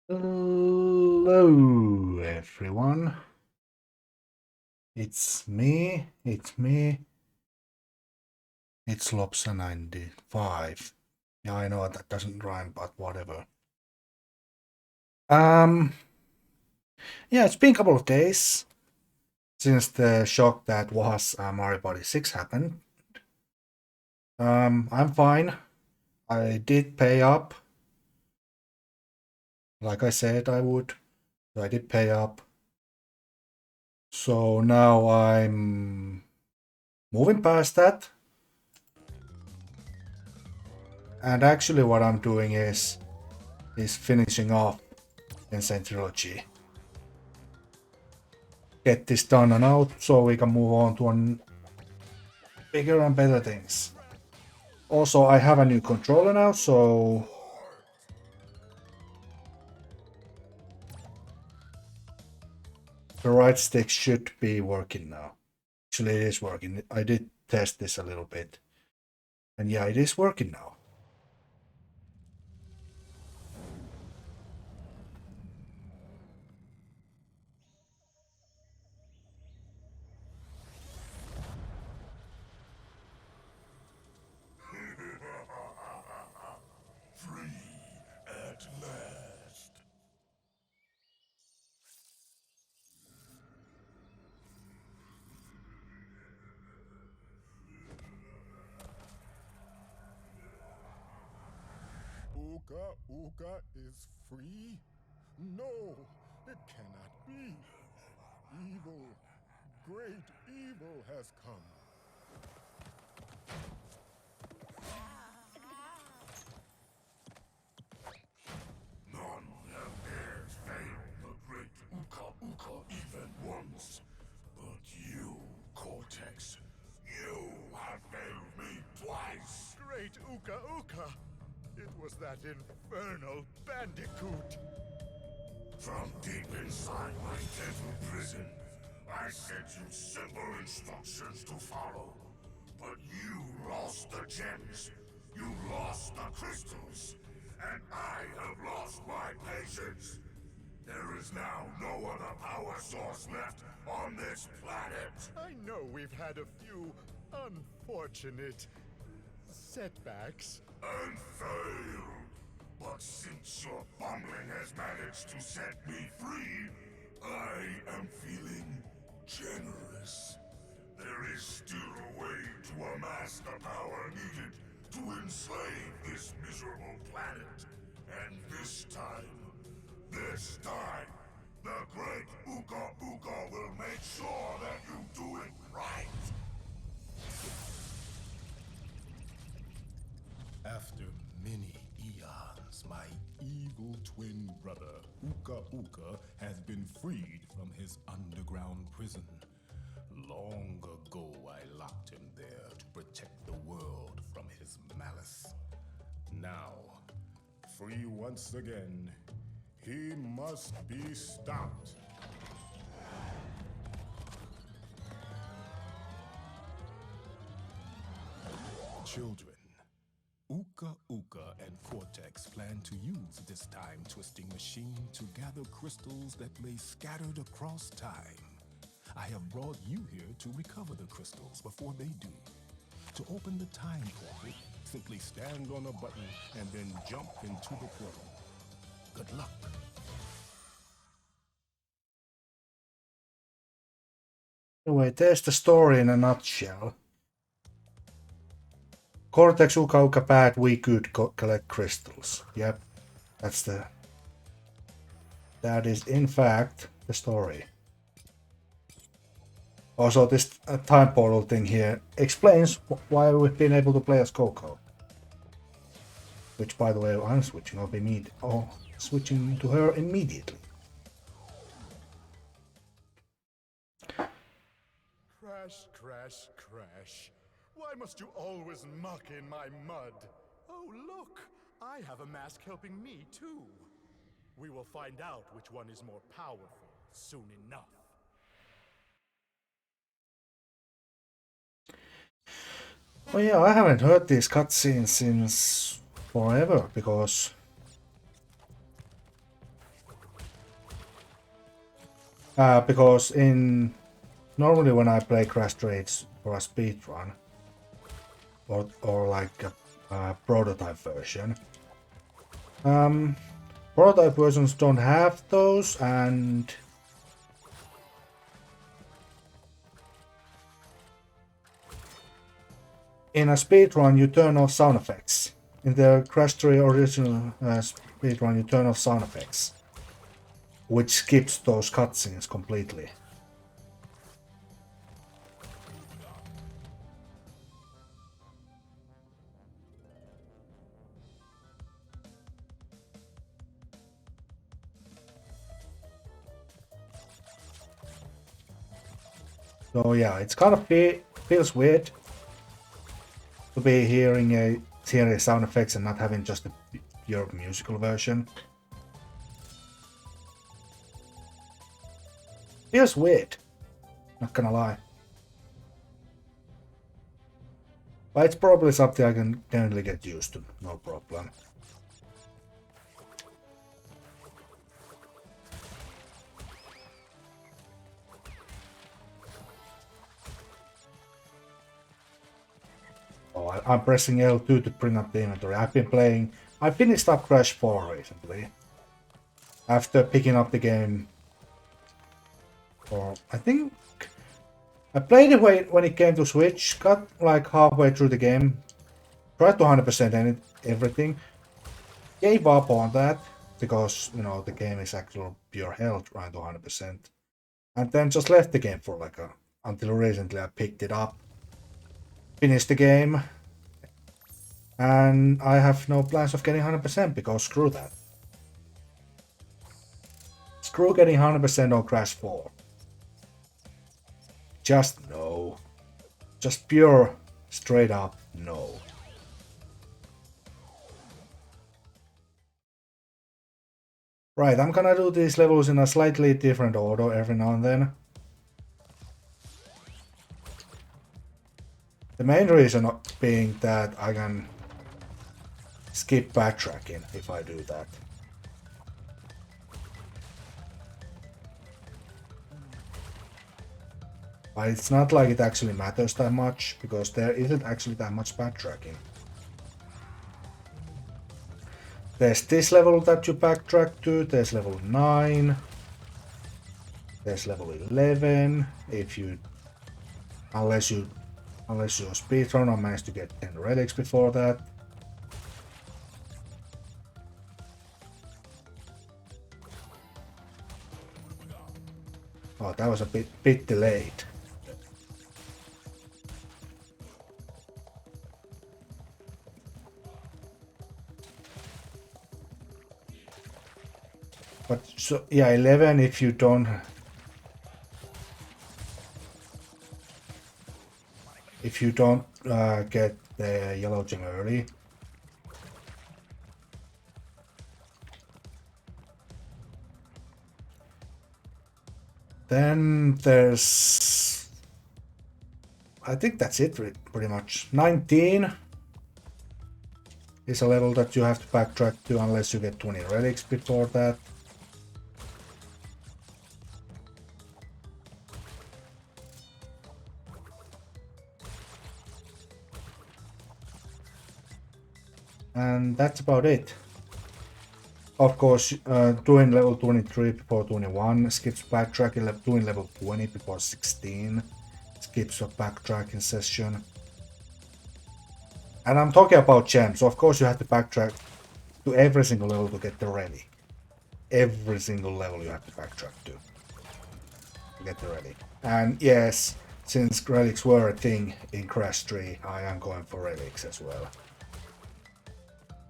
Hello, everyone. It's me. It's Lopsa95. Yeah, I know that doesn't rhyme, but whatever. Um, yeah, it's been a couple of days since the shock that was Mario Party 6 happened. I'm fine. I did pay up, like I said I would. So I did pay up. So now I'm moving past that. And actually what I'm doing is finishing off in Sane Trilogy. Get this done and out so we can move on to bigger and better things. Also, I have a new controller now, so the right stick should be working now. Actually, it is working. I did test this a little bit. And yeah, it is working now. Free at last. Uka Uka is free? No, it cannot be. Evil, great evil has come. None have dared fail the great Uka Uka even once. But you, Cortex, you have failed me twice. Great Uka Uka! It was that infernal bandicoot! From deep inside my dental prison, I sent you simple instructions to follow. But you lost the gems, you lost the crystals, and I have lost my patience. There is now no other power source left on this planet. I know we've had a few unfortunate setbacks. And failed. But since your bumbling has managed to set me free, I am feeling generous. There is still a way to amass the power needed to enslave this miserable planet. And this time, the great Uka Uka will make sure that you do it right. After many eons, my evil twin brother, Uka Uka, has been freed from his underground prison. Long ago, I locked him there to protect the world from his malice. Now, free once again, he must be stopped. Children, Uka Uka and Cortex plan to use this time-twisting machine to gather crystals that lay scattered across time. I have brought you here to recover the crystals before they do. To open the time portal, simply stand on a button and then jump into the portal. Good luck. Anyway, there's the story in a nutshell. Cortex Uka Uka bad, we could collect crystals. Yep, that is in fact the story. Also, this time portal thing here explains why we've been able to play as Coco. Which, by the way, I'm switching to her immediately. Crash, crash, crash. Why must you always muck in my mud? Oh, look! I have a mask helping me, too. We will find out which one is more powerful soon enough. Oh yeah, I haven't heard these cutscenes since forever, because Because normally when I play Crash Trades for a speed run, or like a prototype version, prototype versions don't have those, and in a speedrun you turn off sound effects. In the Crash 3 original speedrun you turn off sound effects, which skips those cutscenes completely. So yeah, it's kind of feels weird to be hearing sound effects and not having just a pure musical version. Feels weird, not gonna lie. But it's probably something I can definitely get used to, no problem. Oh, I'm pressing L2 to bring up the inventory. I finished up Crash 4 recently. After picking up the game for, I think, I played it when it came to Switch, got like halfway through the game, tried to 100% everything, gave up on that, because, you know, the game is actual pure hell trying to 100%. And then just left the game for like until recently I picked it up, finished the game, and I have no plans of getting 100% because screw that. Screw getting 100% on Crash 4. Just no. Just pure, straight up no. Right, I'm gonna do these levels in a slightly different order every now and then. The main reason being that I can skip backtracking if I do that. But it's not like it actually matters that much, because there isn't actually that much backtracking. There's this level that you backtrack to, there's level 9, there's level 11, unless you're a speedrun or manage to get 10 relics before that. Oh, that was a bit delayed. But so yeah, 11 if you don't get the yellow gem early. Then there's, I think that's it pretty much. 19 is a level that you have to backtrack to unless you get 20 relics before that. And that's about it. Of course, doing level 23 before 21 skips backtracking, doing level 20 before 16 skips a backtracking session. And I'm talking about gems, so of course you have to backtrack to every single level to get the relic. Every single level you have to backtrack to get the relic. And yes, since relics were a thing in Crash 3, I am going for relics as well.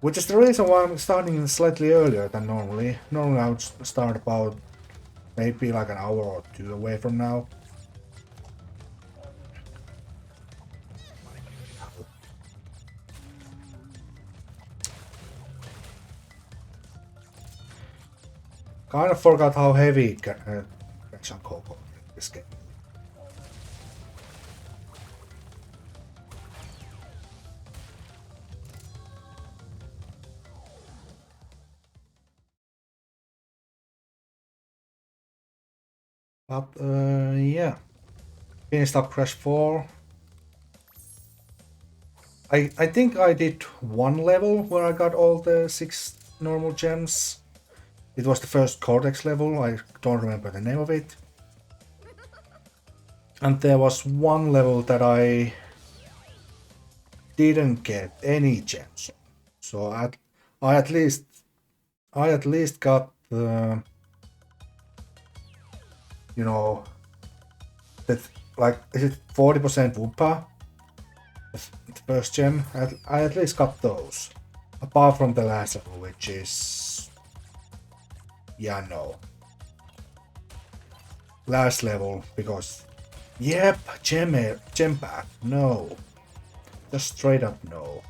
Which is the reason why I'm starting slightly earlier than normally. Normally I would start about maybe like an hour or two away from now. Kind of forgot how heavy Crash and Coco in this game. But yeah, finished up Crash 4. I think I did one level where I got all the 6 normal gems. It was the first Cortex level, I don't remember the name of it. And there was one level that I didn't get any gems. So I at least got the, you know, that, like, is it 40% Woopa? The first gem. I at least got those. Apart from the last level, which is, yeah, no. Last level, because, yep, gem pack, no. Just straight up no.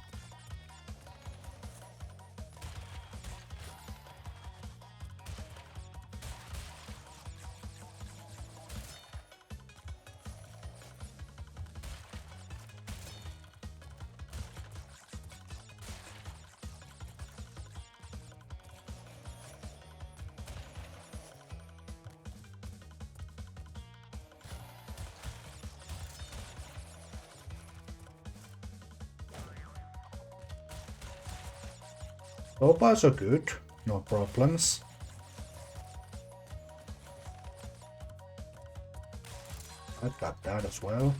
So far so good, no problems. I got that as well.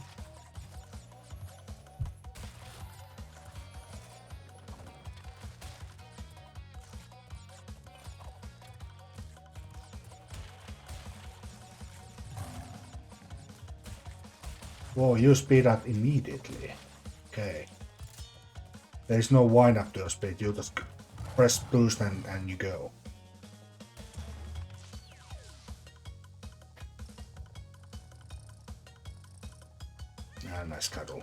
Whoa, you speed up immediately. Okay. There's no wind up to your speed, you just press boost and you go. Ah, nice cuddle.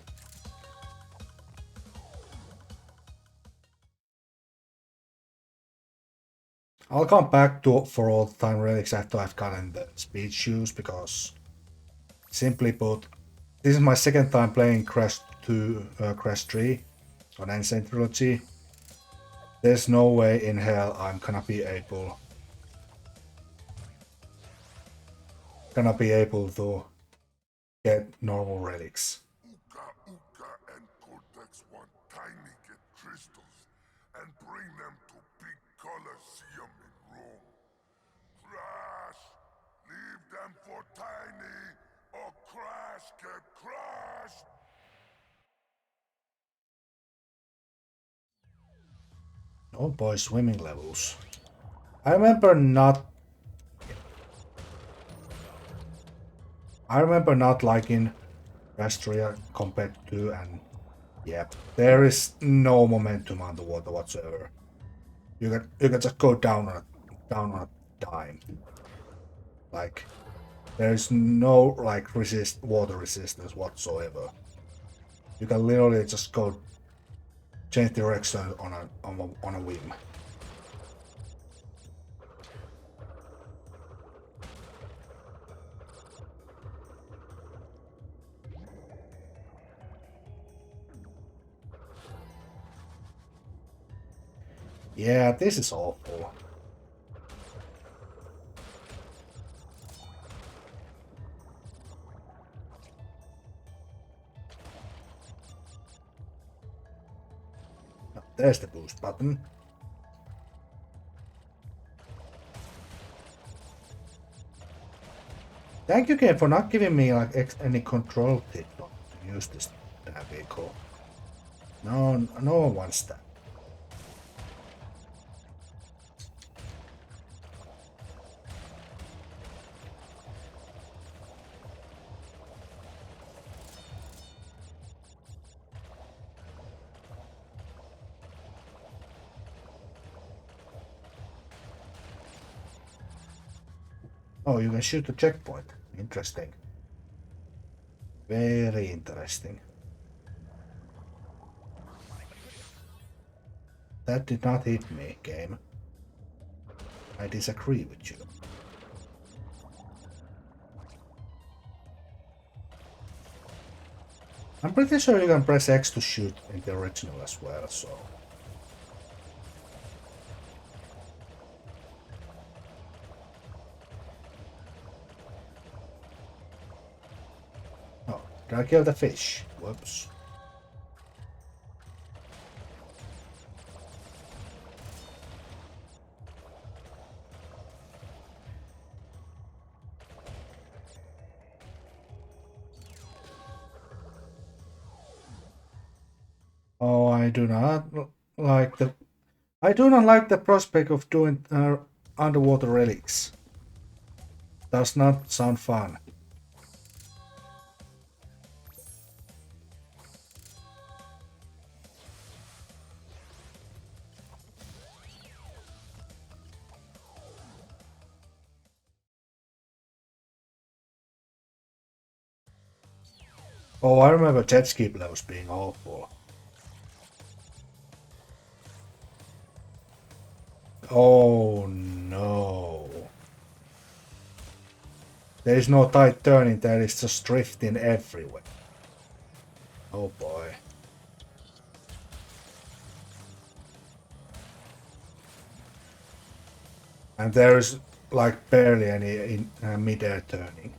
I'll come back to for all time relics after I've gotten the speed shoes, because simply put, this is my second time playing Crash 3 on Sane Trilogy. There's no way in hell I'm gonna be able to get normal relics. Uka and Cortex want Tiny get crystals and bring them to big Colosseum in Rome. Crash! Leave them for Tiny, or Crash get crashed! Oh boy, swimming levels. I remember not liking Crash 3 compared to, and yep, there is no momentum on the water whatsoever. You can just go down on a dime. Like, there is no like water resistance whatsoever. You can literally just go change direction on a whim. Yeah, this is awful. Oh, there's the boost button. Thank you, game, for not giving me like any control tip to use this vehicle. No one wants that. Oh, you can shoot the checkpoint. Interesting. Very interesting. That did not hit me, game. I disagree with you. I'm pretty sure you can press X to shoot in the original as well, so... Did I kill the fish? Whoops. Oh, I do not like the... I do not like the prospect of doing underwater relics. Does not sound fun. Oh, I remember jet ski levels being awful. Oh no. There is no tight turning, there is just drifting everywhere. Oh boy. And there is like barely any in mid-air turning.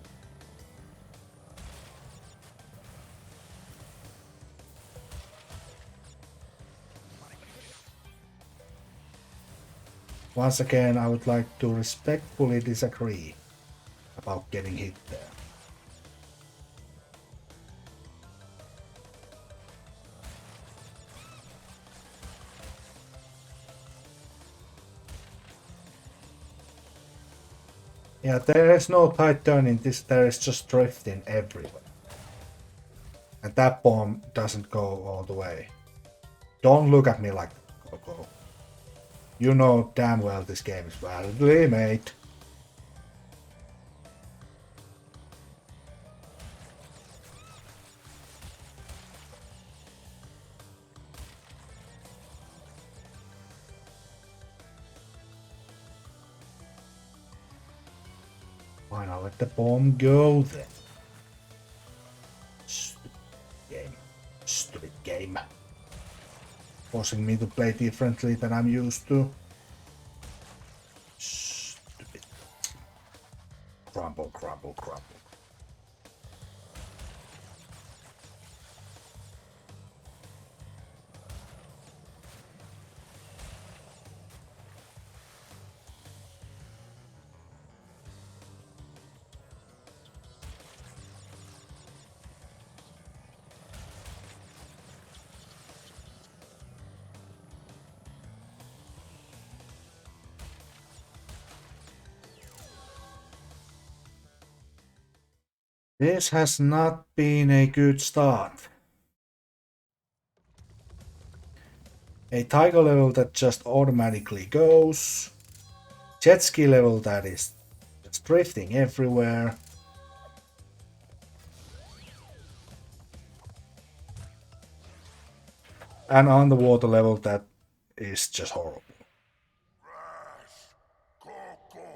Once again, I would like to respectfully disagree about getting hit there. Yeah, there is no tight turning, there is just drifting everywhere. And that bomb doesn't go all the way. Don't look at me like that, Coco. You know damn well this game is validly made. Why not let the bomb go then? Stupid game. Stupid game. Forcing me to play differently than I'm used to. Stupid. Crumble, crumble, crumble. This has not been a good start. A tiger level that just automatically goes. Jet ski level that is just drifting everywhere. And underwater level that is just horrible. Rash, Coco,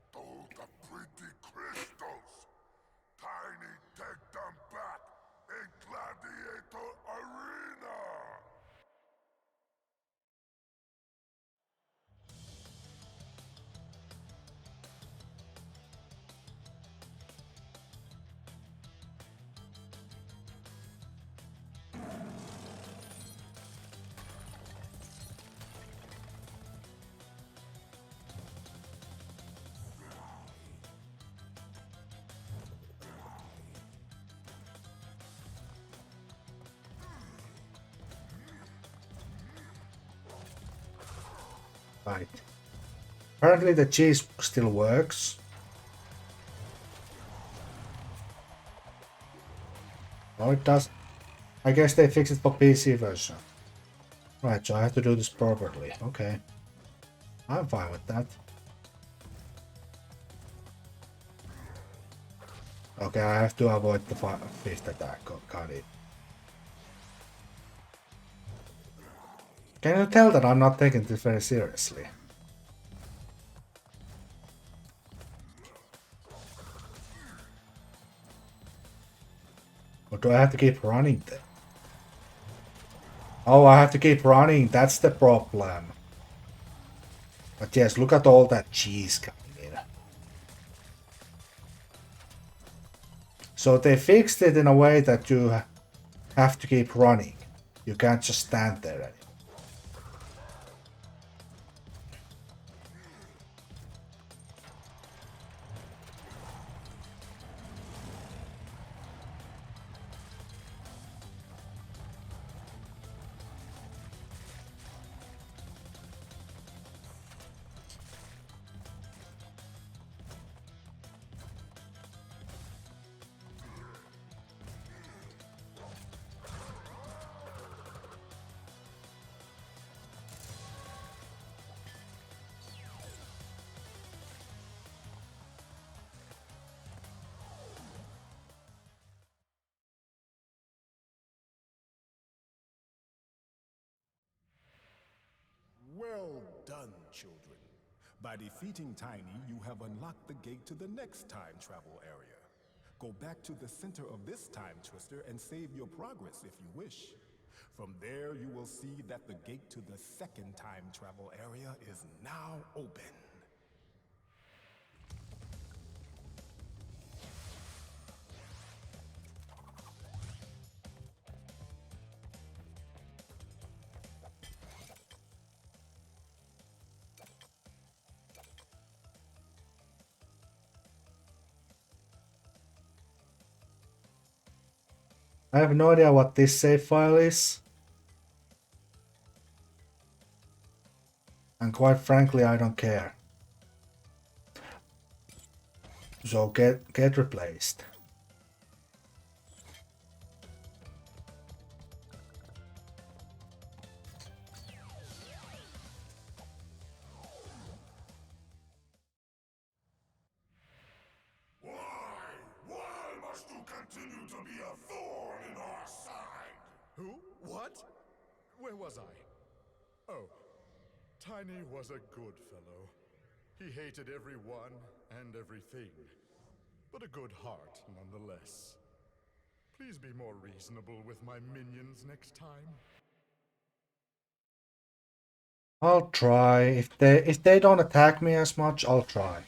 stole the pretty crystals. Tiny, take them back in Gladiator Arena. Right. Apparently the cheese still works. Oh, it does. I guess they fixed it for PC version. Right, so I have to do this properly. Okay. I'm fine with that. Okay, I have to avoid the fifth attack. Got it. Can you tell that I'm not taking this very seriously? Or do I have to keep running then? Oh, I have to keep running, that's the problem. But yes, look at all that cheese coming in. So they fixed it in a way that you have to keep running. You can't just stand there anymore. Well done, children. By defeating Tiny, you have unlocked the gate to the next time travel area. Go back to the center of this time twister and save your progress if you wish. From there, you will see that the gate to the second time travel area is now open. I have no idea what this save file is. And quite frankly, I don't care. So get replaced. Why must you continue to be a thorn in our side? Who? What? Where was I? Oh, Tiny was a good fellow. He hated everyone and everything, but a good heart nonetheless. Please be more reasonable with my minions next time. I'll try. If they don't attack me as much, I'll try.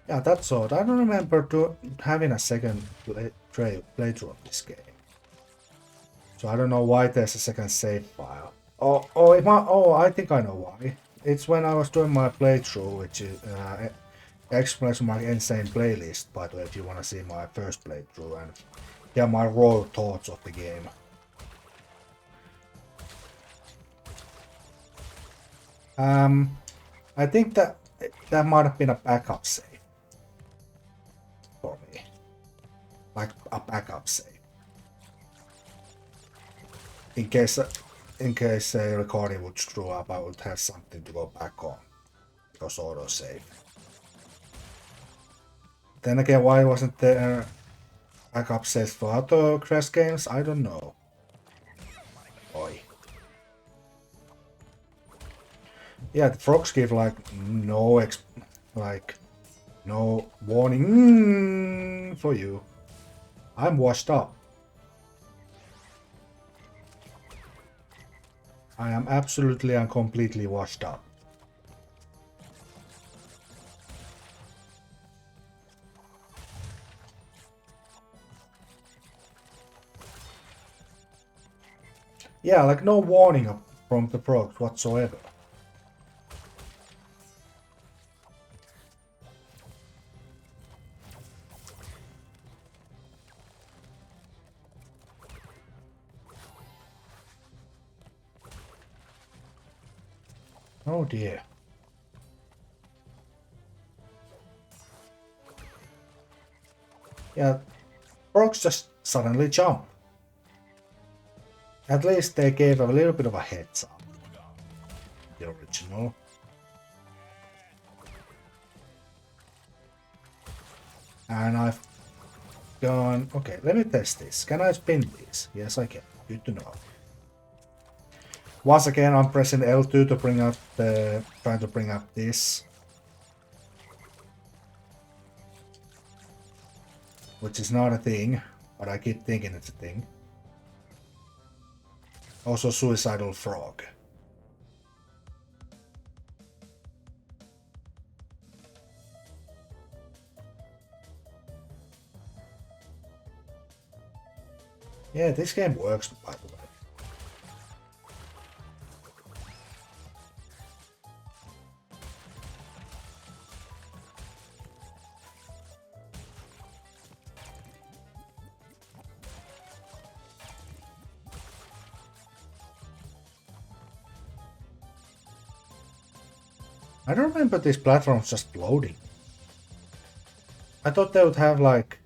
Yeah, that's odd. I don't remember having a second playthrough of this game. So I don't know why there's a second save file. I think I know why. It's when I was doing my playthrough, which is explains my insane playlist, by the way, if you want to see my first playthrough and hear my raw thoughts of the game. I think that might have been a backup save for me. Like a backup save. In case a recording would screw up, I would have something to go back on. Because autosave. Then again, why wasn't there backup saves for other Crash games? I don't know. Oi. Yeah, the frogs give like no warning for you. I'm washed up. I am absolutely and completely washed up. Yeah, like no warning from the frogs whatsoever. Oh dear. Yeah, frogs just suddenly jump. At least they gave a little bit of a heads up. The original. And I've gone... Okay, let me test this. Can I spin these? Yes, I can. Good to know. Once again, I'm pressing L2 to bring up the... Trying to bring up this. Which is not a thing, but I keep thinking it's a thing. Also, suicidal frog. Yeah, this game works, by the way. I don't remember these platforms just loading. I thought they would have like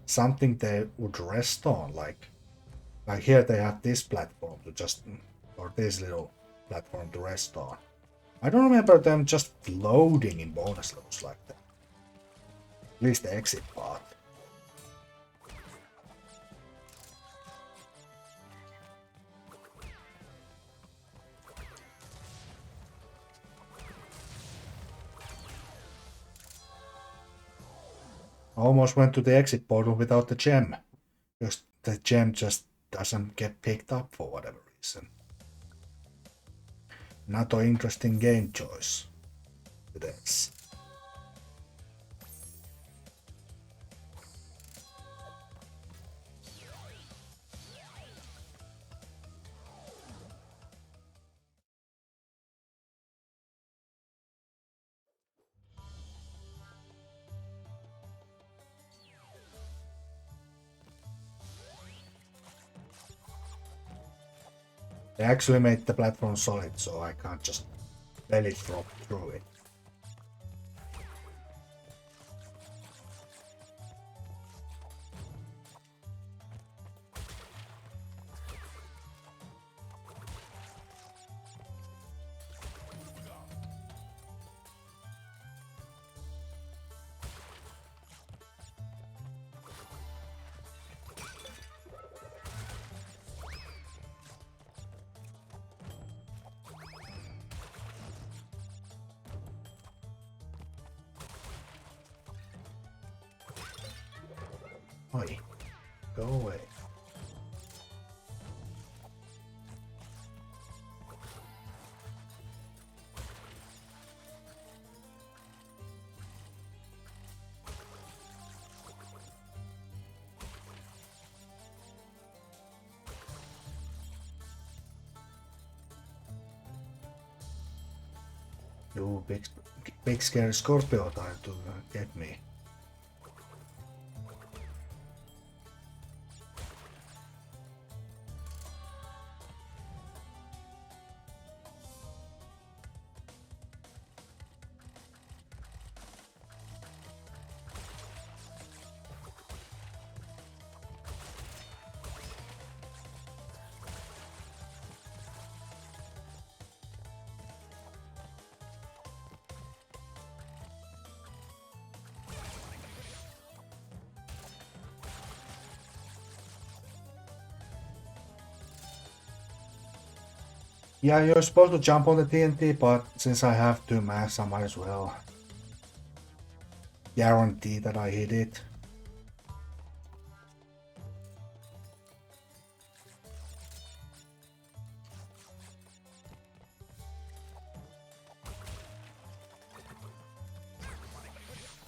something they would rest on, like here they have this platform to just, or this little platform to rest on. I don't remember them just loading in bonus levels like that. At least the exit part. I almost went to the exit portal without the gem. Because the gem just doesn't get picked up for whatever reason. Not an interesting game choice. It is. They actually made the platform solid, so I can't just belly drop through it. Oi, go away. You big scary Scorpio trying to get me. Yeah, you're supposed to jump on the TNT, but since I have 2 max, I might as well guarantee that I hit it.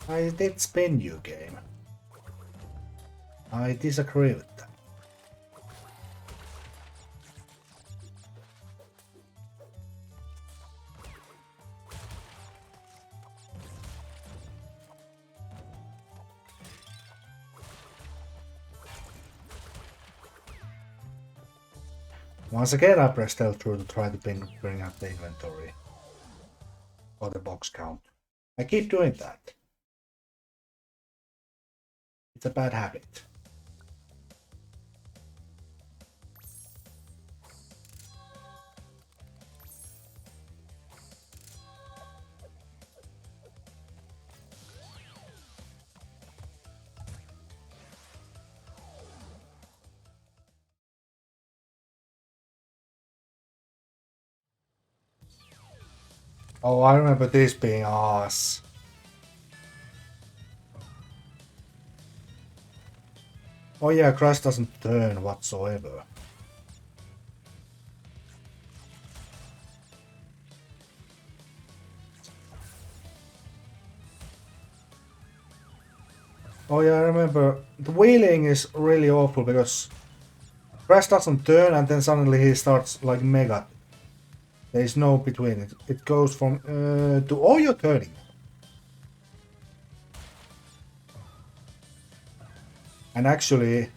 I did spin you, game. I disagree with that. Once again, I pressed L2 to try to bring up the inventory. Or the box count. I keep doing that. It's a bad habit. Oh, I remember this being ass. Oh yeah, Crash doesn't turn whatsoever. Oh yeah, I remember. The wheeling is really awful because Crash doesn't turn and then suddenly he starts like mega. There is no between it. It goes from to all your turning. And actually,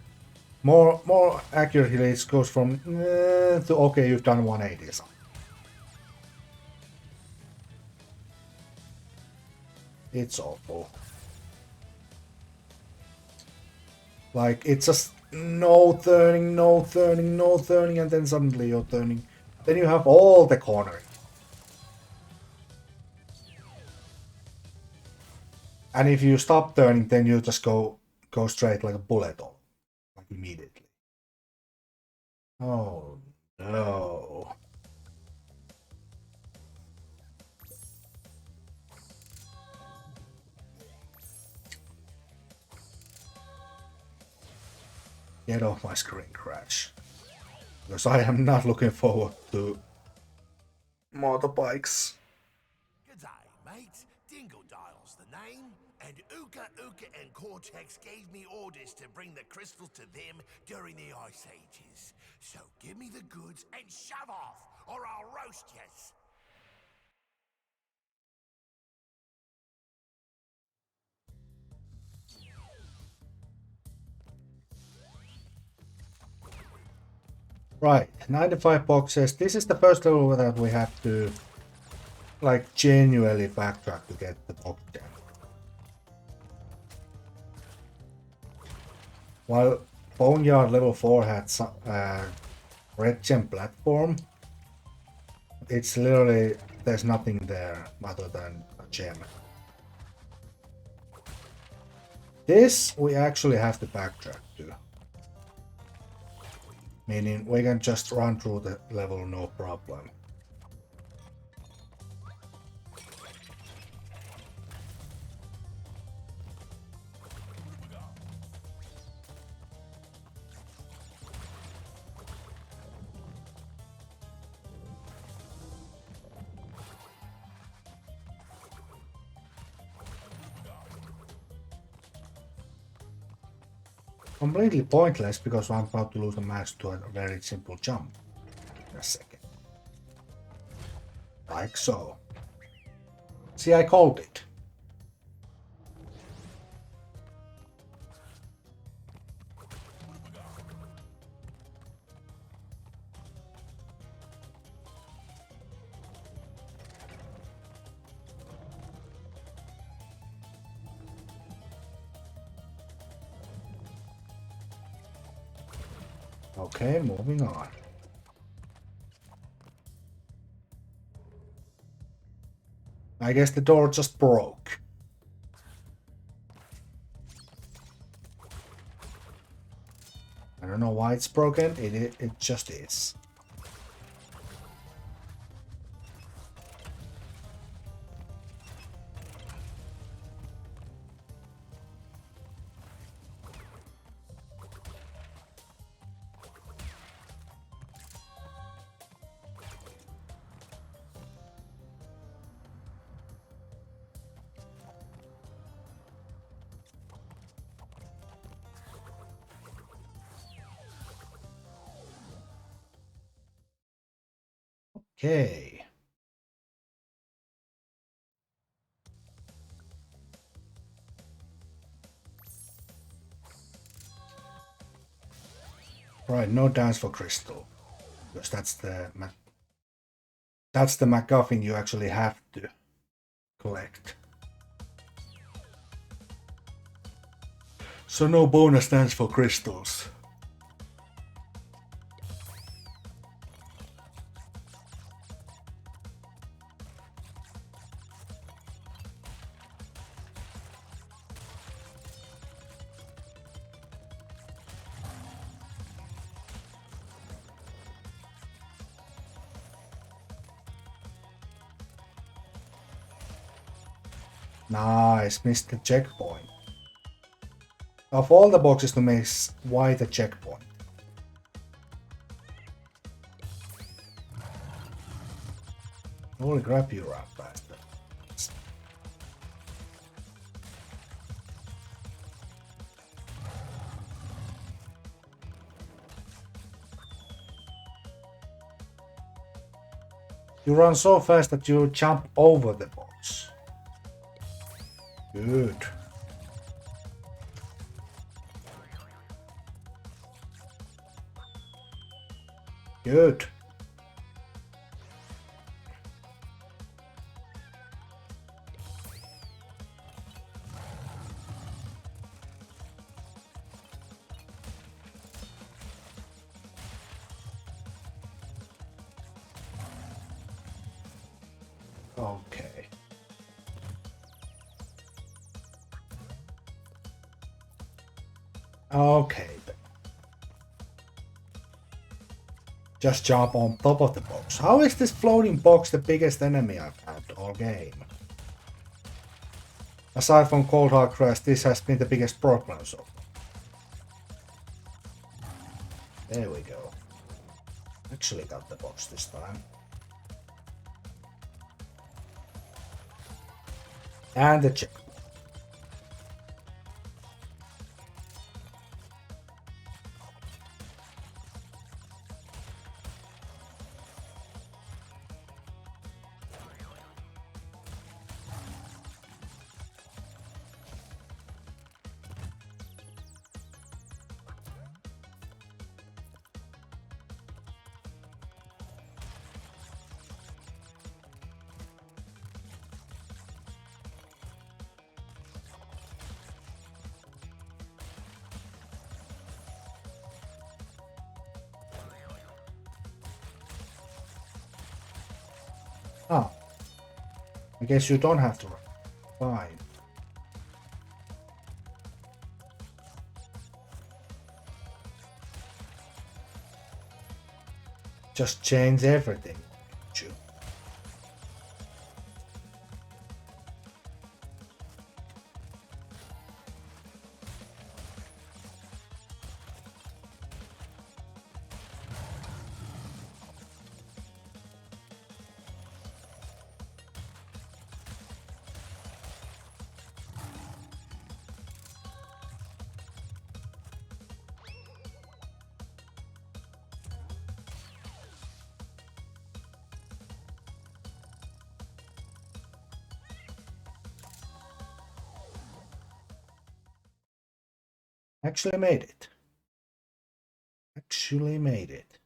more accurately, it goes from to okay, you've done 180 something. It's awful. Like, it's just no turning, no turning, no turning, and then suddenly you're turning. Then you have all the cornering. And if you stop turning, then you just go straight like a bullet on, like immediately. Oh no. Get off my screen, Crash. Because I am not looking forward to motorbikes. G'day, mate. Dingle Dial's the name. And Uka Uka and Cortex gave me orders to bring the crystals to them during the Ice Ages. So give me the goods and shove off, or I'll roast yous. Right, 95 boxes. This is the first level that we have to like genuinely backtrack to get the box down. While Boneyard level 4 had some red gem platform, it's literally there's nothing there other than a gem. This we actually have to backtrack to. Meaning we can just run through the level no problem. Completely pointless because I'm about to lose the match to a very simple jump. In a second. Like so. See, I called it. Okay, moving on. I guess the door just broke. I don't know why it's broken, it just is. Okay. Right, no dance for Crystal. Because that's the MacGuffin you actually have to collect. So no bonus dance for crystals. Nice, missed the checkpoint. Of all the boxes to miss, why the checkpoint? Holy crap, you rat bastard. You run so fast that you jump over the box. Good. Good. Okay. Okay. Just jump on top of the box. How is this floating box the biggest enemy I've had all game? Aside from Cold Hard Crash, this has been the biggest problem so far. There we go. Actually got the box this time. And the check. Ah, I guess you don't have to run. Fine. Just change everything. You. Actually made it. Actually made it.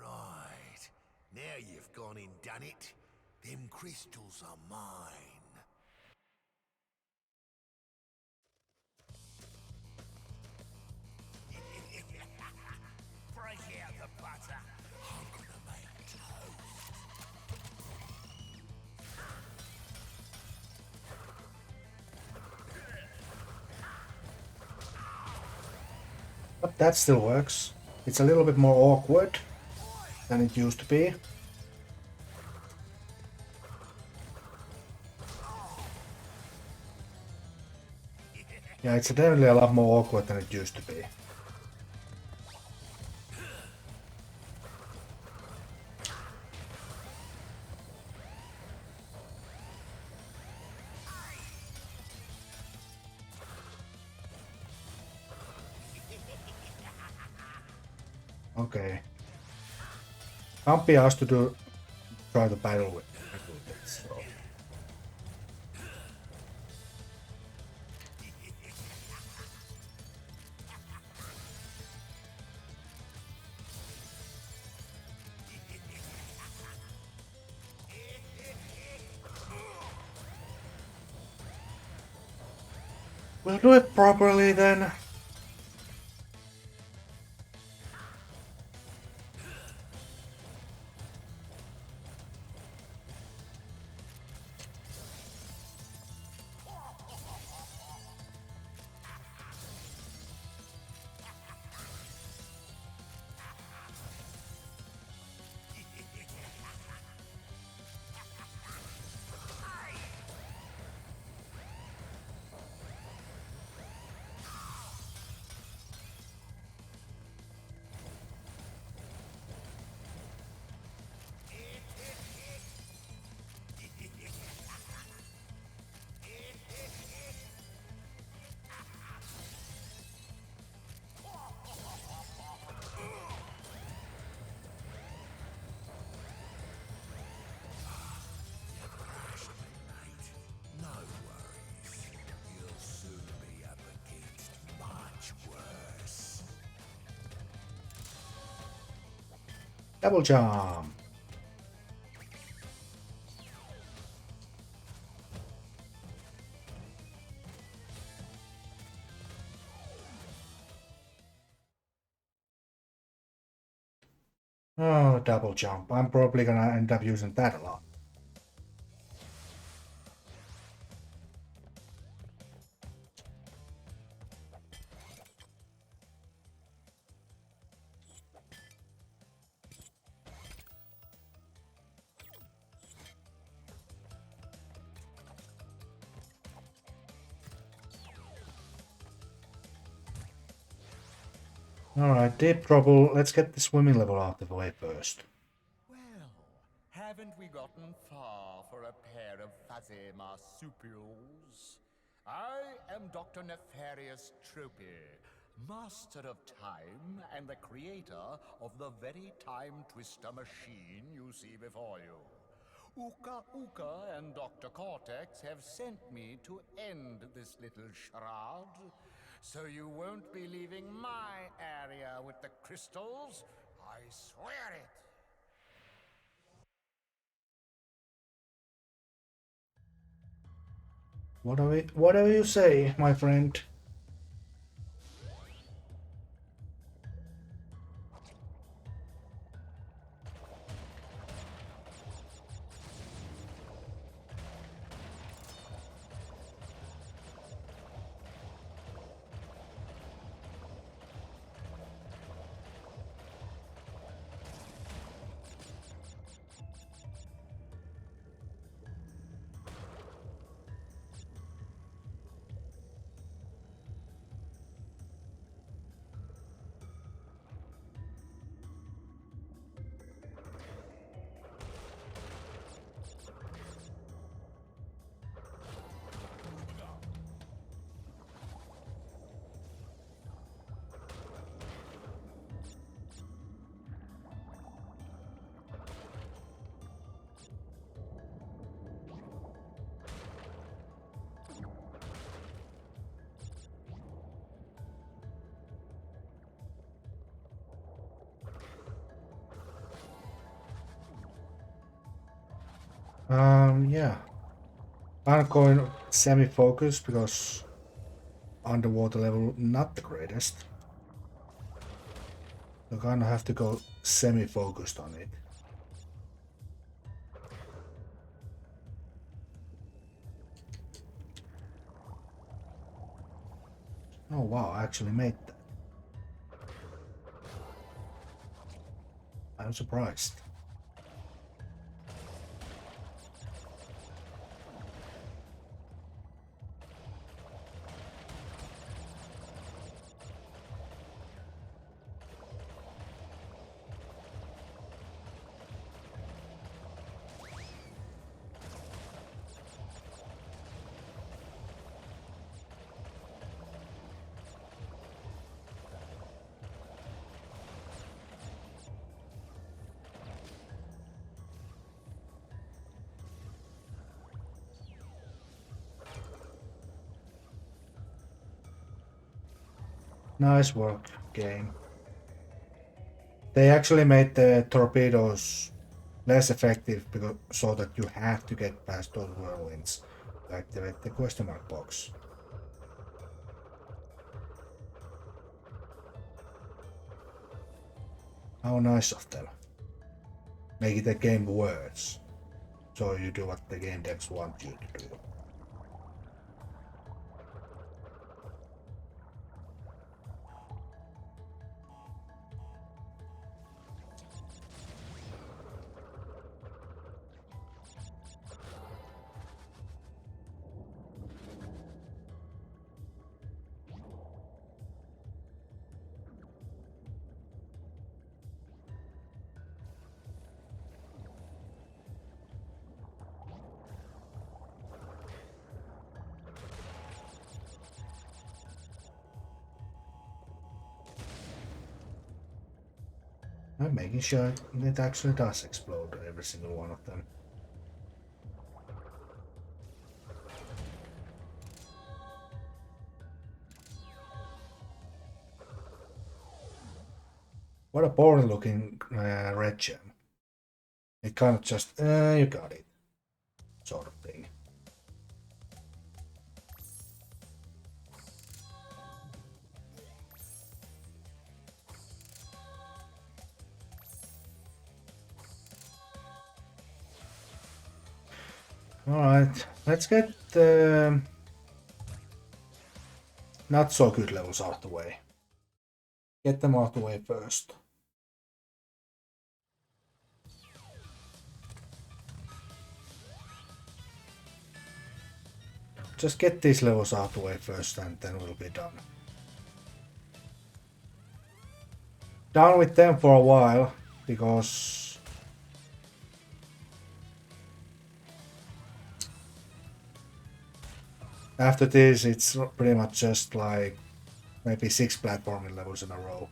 Right. Now you've gone and done it. Them crystals are mine. Break out the butter. I'm gonna make toast. But that still works. It's a little bit more awkward than it used to be. Yeah, it's definitely a lot more awkward than it used to be. Okay. Can't be asked to try the battle with it, so. We'll do it properly then. Double jump. Oh, double jump. I'm probably gonna end up using that a lot. Alright, deep trouble. Let's get the swimming level out of the way first. Well, haven't we gotten far for a pair of fuzzy marsupials? I am Dr. Nefarious Tropy, master of time and the creator of the very time twister machine you see before you. Uka Uka and Dr. Cortex have sent me to end this little charade. So you won't be leaving my area with the crystals. I swear it. Whatever you say, my friend. Yeah. I'm going semi-focused because underwater level not the greatest. So kind of have to go semi-focused on it. Oh wow, I actually made that. I'm surprised. Nice work, game. They actually made the torpedoes less effective because so that you have to get past those whirlwinds to activate the question mark box. How nice of them. Make the game worse. So you do what the game devs want you to do. I'm making sure it actually does explode, every single one of them. What a boring looking red gem. It kind of just, you got it, sort of thing. Alright, let's get not so good levels out the way. Get them out the way first. Just get these levels out the way first and then we'll be done. Done with them for a while, because after this it's pretty much just like maybe 6 platforming levels in a row.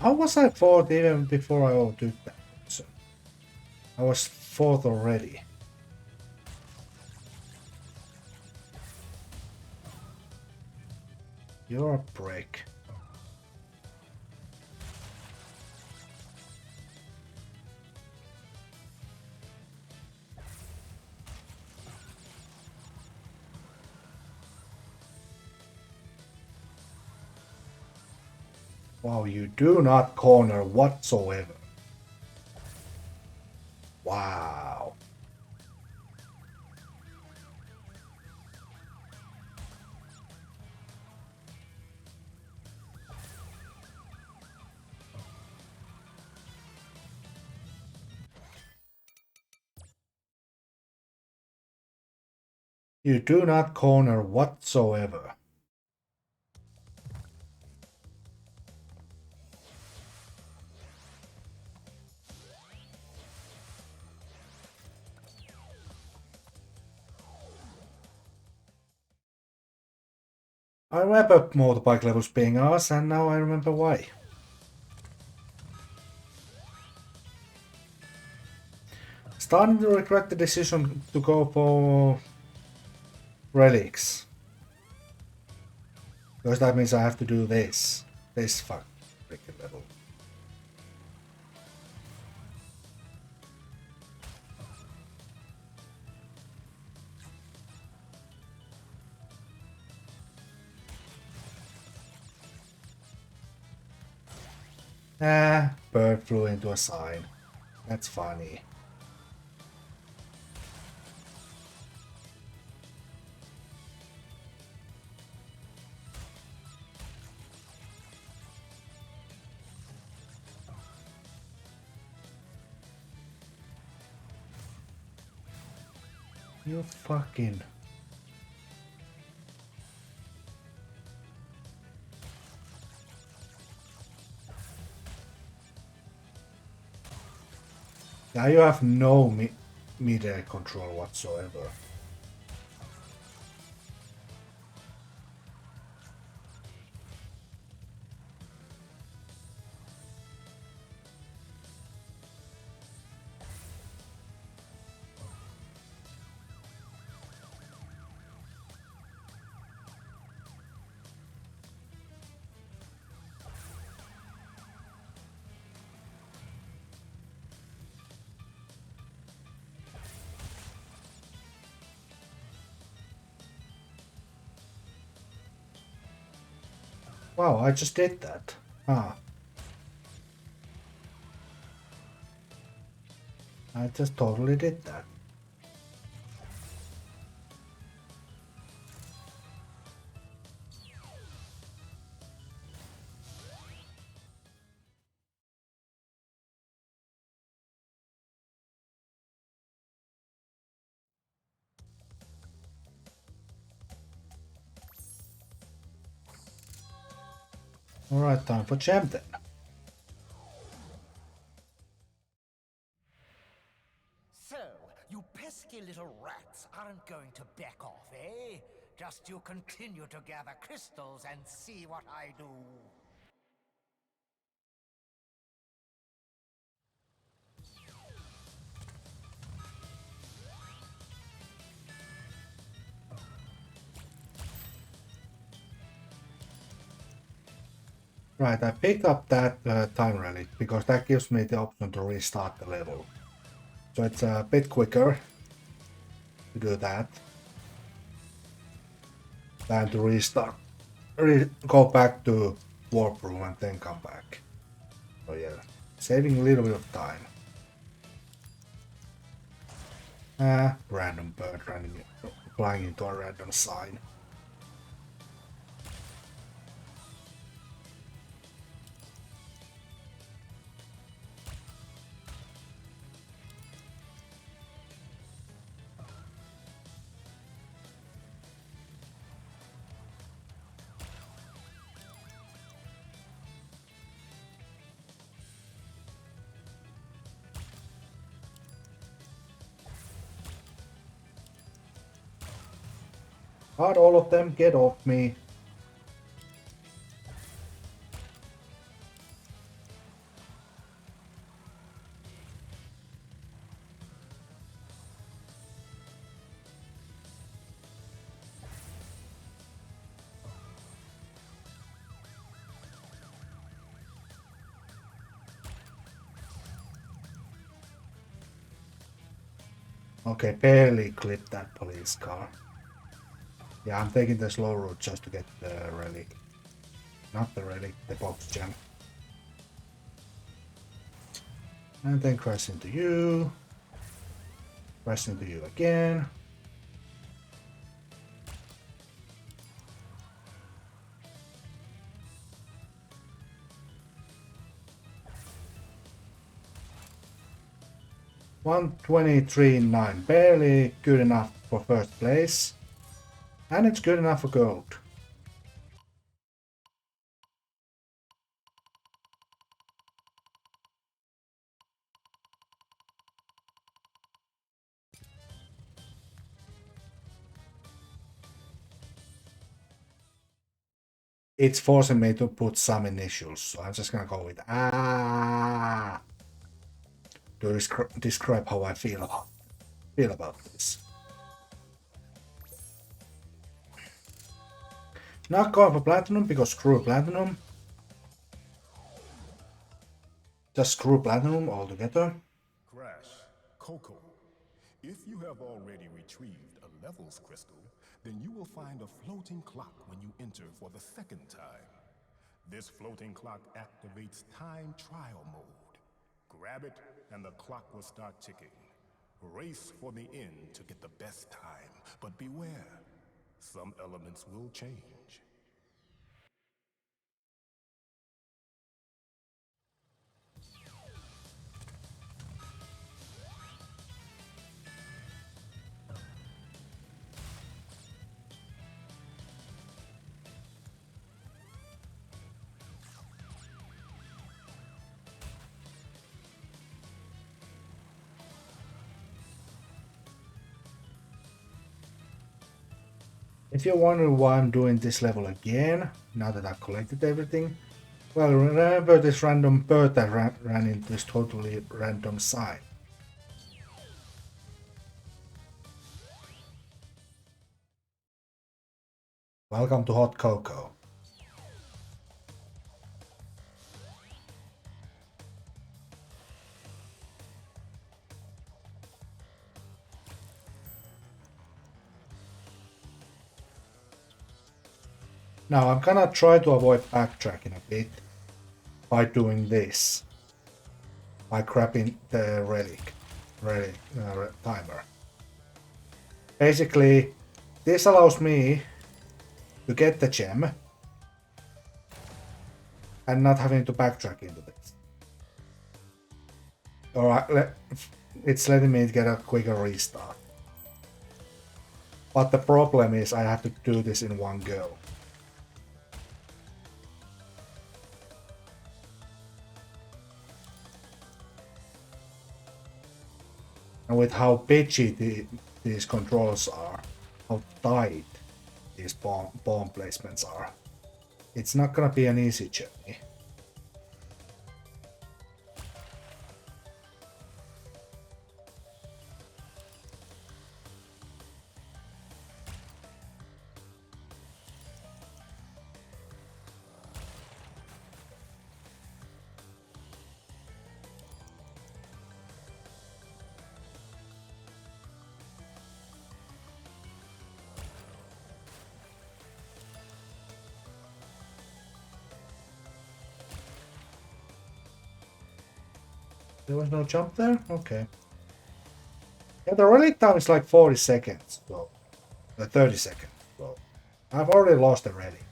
How was I fourth even before I overtook that? So I was fourth already. You're a prick. Wow, you do not corner whatsoever. Wow. You do not corner whatsoever. I remember motorbike levels being ours, and now I remember why. Starting to regret the decision to go for relics. Because that means I have to do this. This fuck freaking level. Ah, bird flew into a sign. That's funny. You fucking... Now you have no mid-air control whatsoever. Wow, I just did that. Ah. I just totally did that. Alright, time for jam then. So, you pesky little rats aren't going to back off, eh? Just you continue to gather crystals and see what I do. Right, I picked up that time relic because that gives me the option to restart the level. So it's a bit quicker to do that than to restart. Go back to warp room and then come back. So yeah, saving a little bit of time. Random bird flying into a random sign. Not all of them, get off me. Okay, barely clipped that police car. Yeah, I'm taking the slow route just to get the relic. Not the relic, the box gem. And then crash into you. Crash into you again. $123.9, barely good enough for first place. And it's good enough for gold. It's forcing me to put some initials, so I'm just gonna go with to describe how I feel about this. Not going for platinum because screw platinum. Just screw platinum altogether. Crash, Coco. If you have already retrieved a levels crystal, then you will find a floating clock when you enter for the second time. This floating clock activates time trial mode. Grab it and the clock will start ticking. Race for the end to get the best time, but beware, some elements will change. If you're wondering why I'm doing this level again, now that I've collected everything, well, remember this random bird that ran into this totally random sign. Welcome to Hot Cocoa. Now I'm gonna try to avoid backtracking a bit by doing this. By grabbing the relic timer. Basically, this allows me to get the gem and not having to backtrack into this. Or it's letting me get a quicker restart. But the problem is I have to do this in one go. And with how pitchy these controls are, how tight these bomb placements are, it's not gonna be an easy journey. There was no jump there? Okay. Yeah, the relic time is like 40 seconds, so 30 seconds. So I've already lost the relic.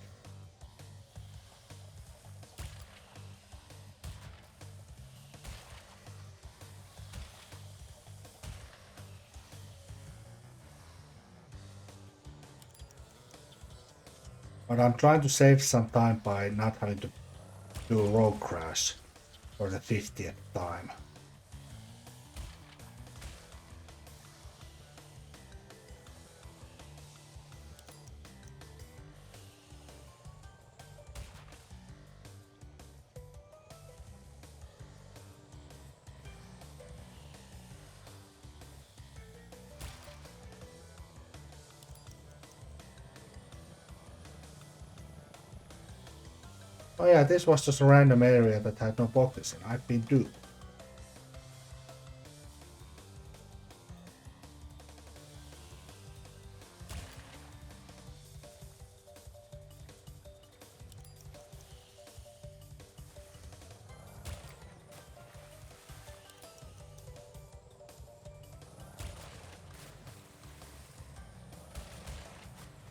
But I'm trying to save some time by not having to do rogue crash for the 50th time. Oh yeah, this was just a random area that had no boxes in. I've been duped.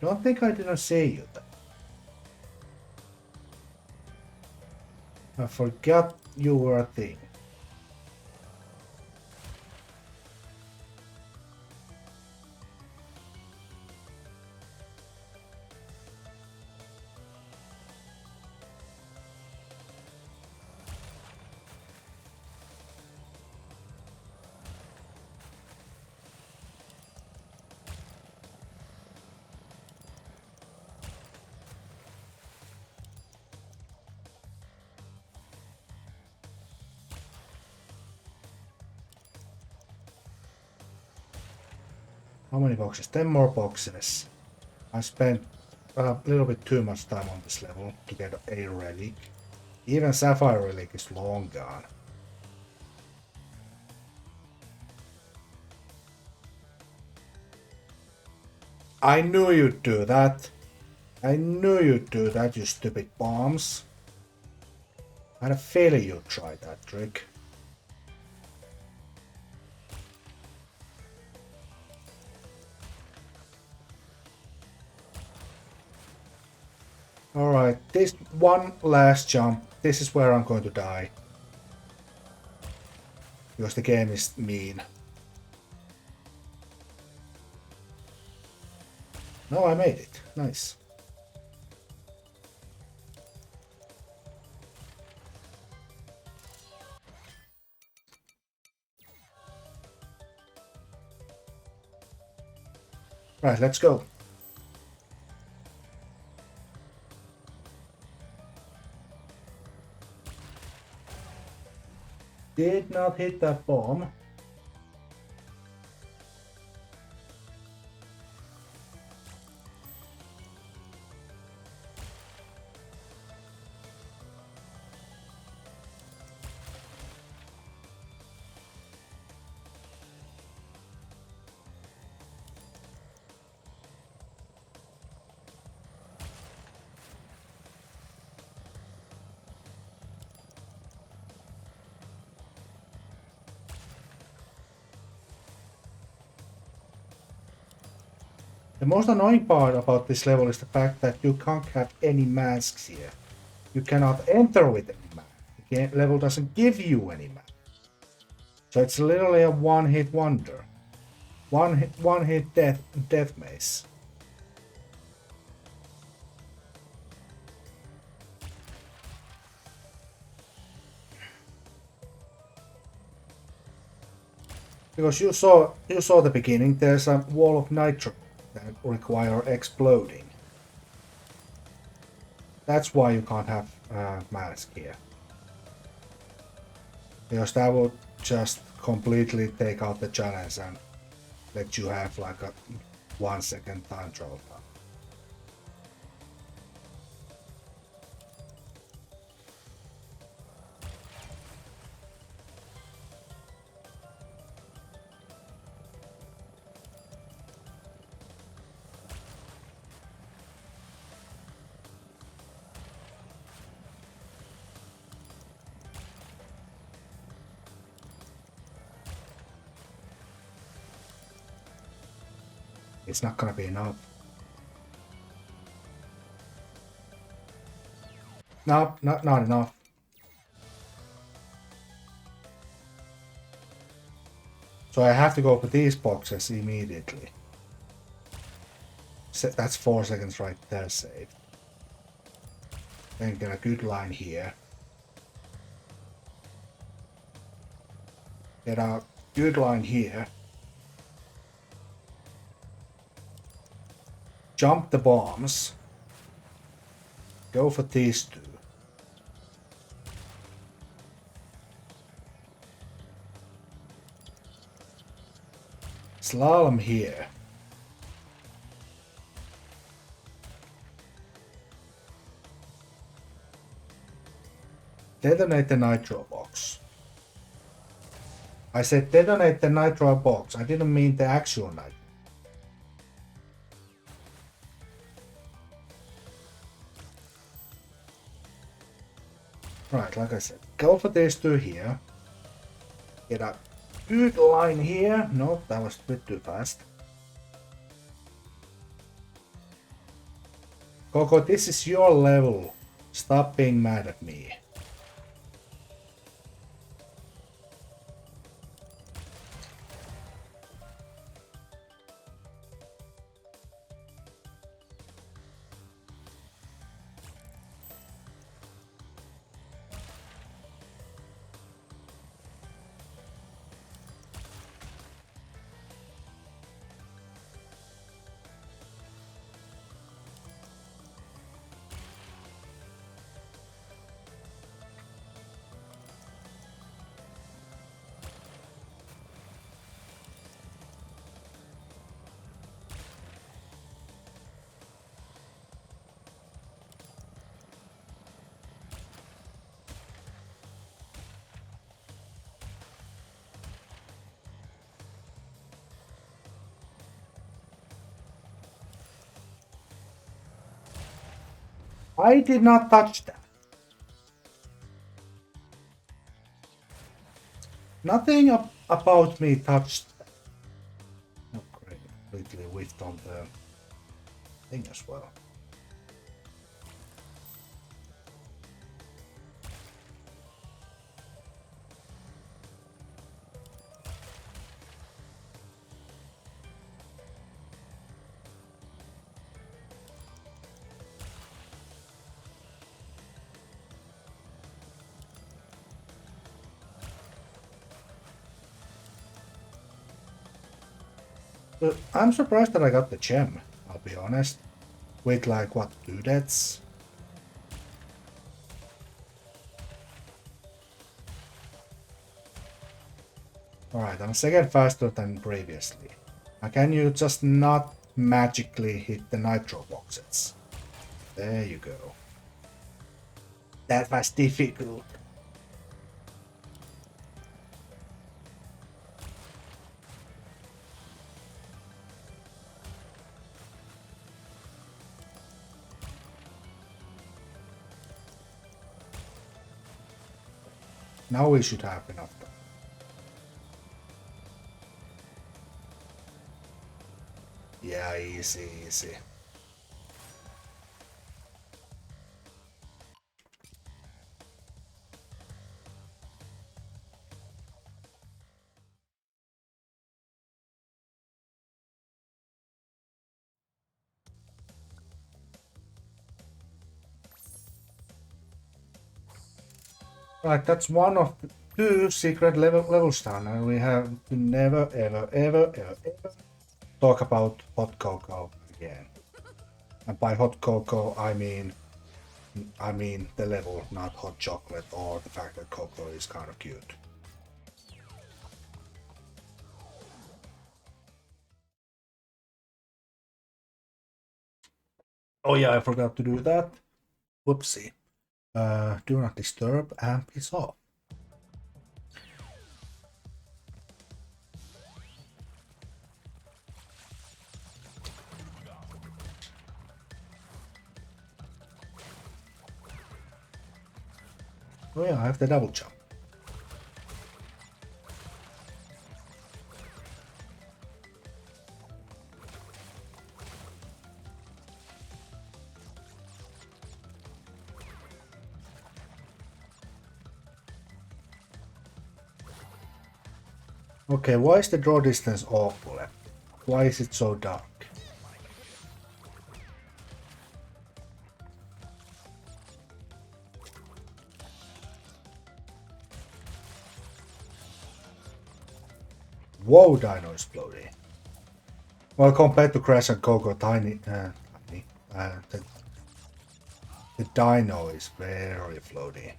Don't think I didn't see you. I forgot you were a thing. How many boxes? 10 more boxes. I spent a little bit too much time on this level to get a relic. Even Sapphire relic is long gone. I knew you'd do that. I knew you'd do that, you stupid bombs. I had a feeling you'd try that trick. Alright, this one last jump. This is where I'm going to die. Because the game is mean. No, I made it. Nice. Right, let's go. Did not hit that bomb. The most annoying part about this level is the fact that you can't have any masks here. You cannot enter with any mask. The level doesn't give you any mask. So it's literally a one-hit wonder. One hit death maze. Because you saw the beginning, there's a wall of nitro that require exploding. That's why you can't have mask here. Because that would just completely take out the challenge and let you have like a 1 second time travel time. It's not gonna be enough. No, not enough. So I have to go for these boxes immediately. That's 4 seconds right there saved. Then get a good line here. Get a good line here. Jump the bombs. Go for these two. Slalom here. Detonate the nitro box. I said detonate the nitro box. I didn't mean the actual nitro. Right, like I said, go for these two here. Get a good line here. No, that was a bit too fast. Coco, this is your level. Stop being mad at me. I did not touch that. Nothing about me touched that. Oh, great. Completely whiffed on the thing as well. But I'm surprised that I got the gem, I'll be honest. With like, what, 2 deaths? Alright, I'm a second faster than previously. Now can you just not magically hit the nitro boxes? There you go. That was difficult. Now we should have enough time. Yeah, easy, easy. Right, that's one of 2 secret levels done, and we have to never ever talk about hot cocoa again. And by hot cocoa, I mean the level, not hot chocolate or the fact that cocoa is kind of cute. Oh yeah, I forgot to do that. Whoopsie. Do not disturb and piss off. Oh yeah, I have the double jump. Okay, why is the draw distance awful? Why is it so dark? Whoa, Dino exploding. Well, compared to Crash and Coco, the Dino is very floaty.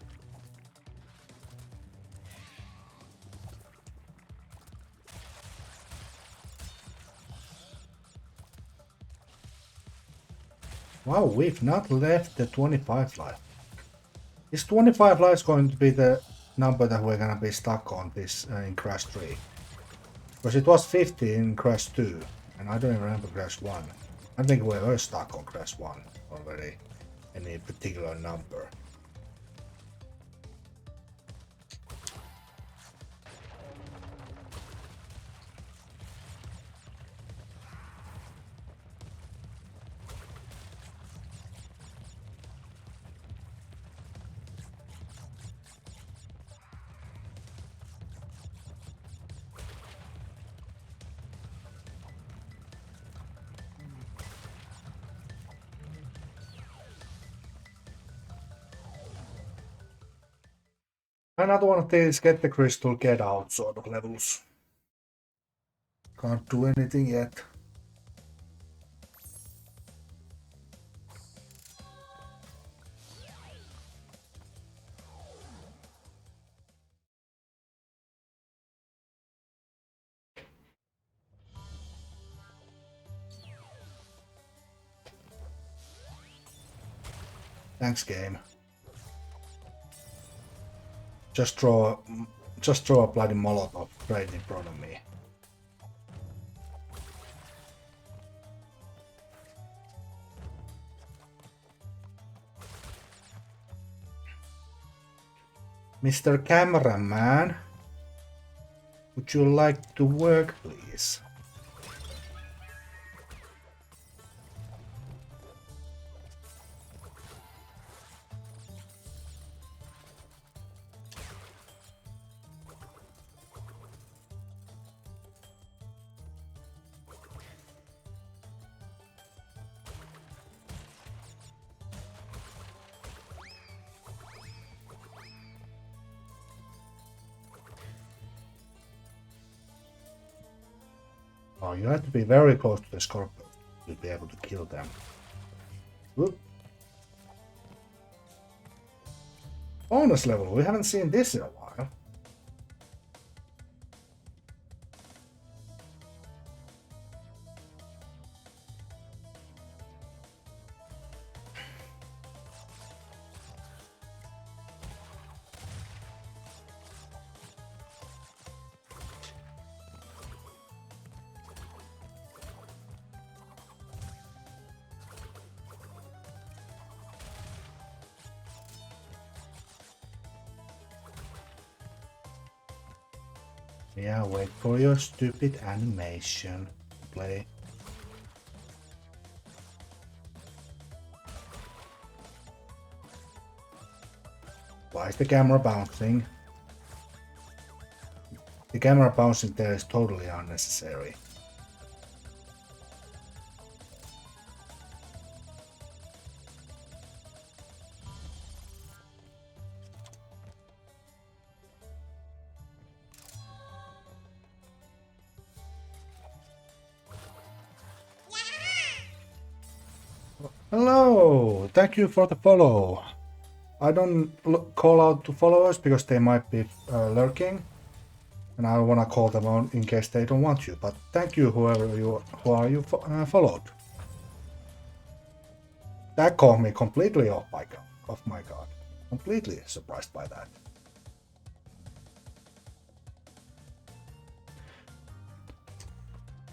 Wow, we've not left the 25 life. Is 25 lives going to be the number that we're gonna be stuck on this in Crash 3? Because it was 50 in Crash 2, and I don't even remember Crash 1. I think we were stuck on Crash 1 already, any particular number. Another one of these get the crystal, get out sort of levels. Can't do anything yet. Thanks, game. Just draw a bloody Molotov right in front of me. Mr. Cameraman, would you like to work, please? Oh, you have to be very close to the scorpion to be able to kill them. Whoop. Bonus level, we haven't seen this in a while. Yeah, wait for your stupid animation to play. Why is the camera bouncing? The camera bouncing there is totally unnecessary. Hello, thank you for the follow. I don't call out to followers because they might be lurking, and I want to call them on in case they don't want you. But thank you, who followed. That caught me completely off my guard. Completely surprised by that.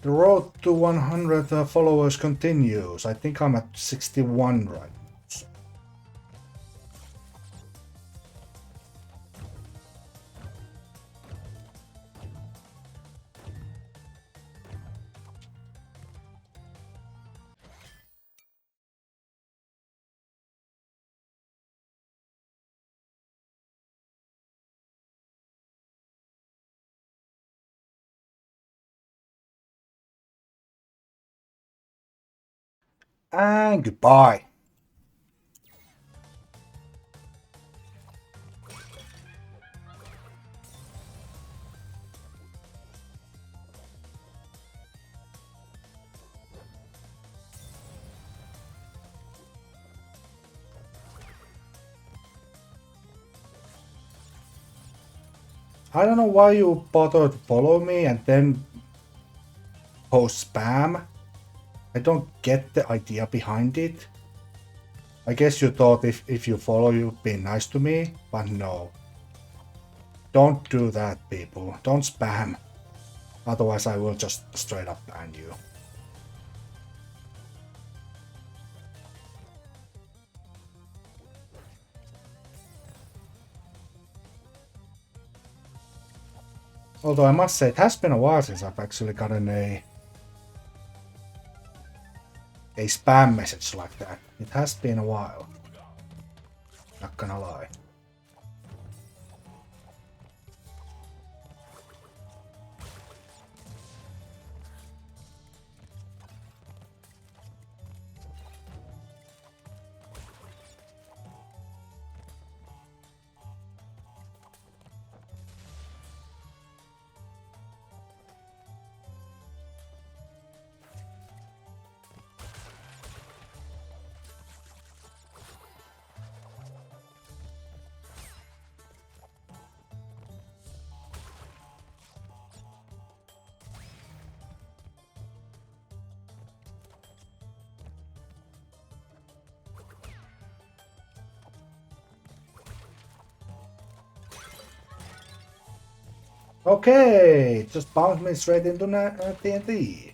The road to 100 followers continues. I think I'm at 61 right now. And goodbye. I don't know why you bother to follow me and then post spam. I don't get the idea behind it. I guess you thought if you follow you'd be nice to me, but no. Don't do that, people. Don't spam. Otherwise I will just straight up ban you. Although I must say it has been a while since I've actually gotten a spam message like that. It has been a while. Not gonna lie. Okay, just bounce me straight into TNT.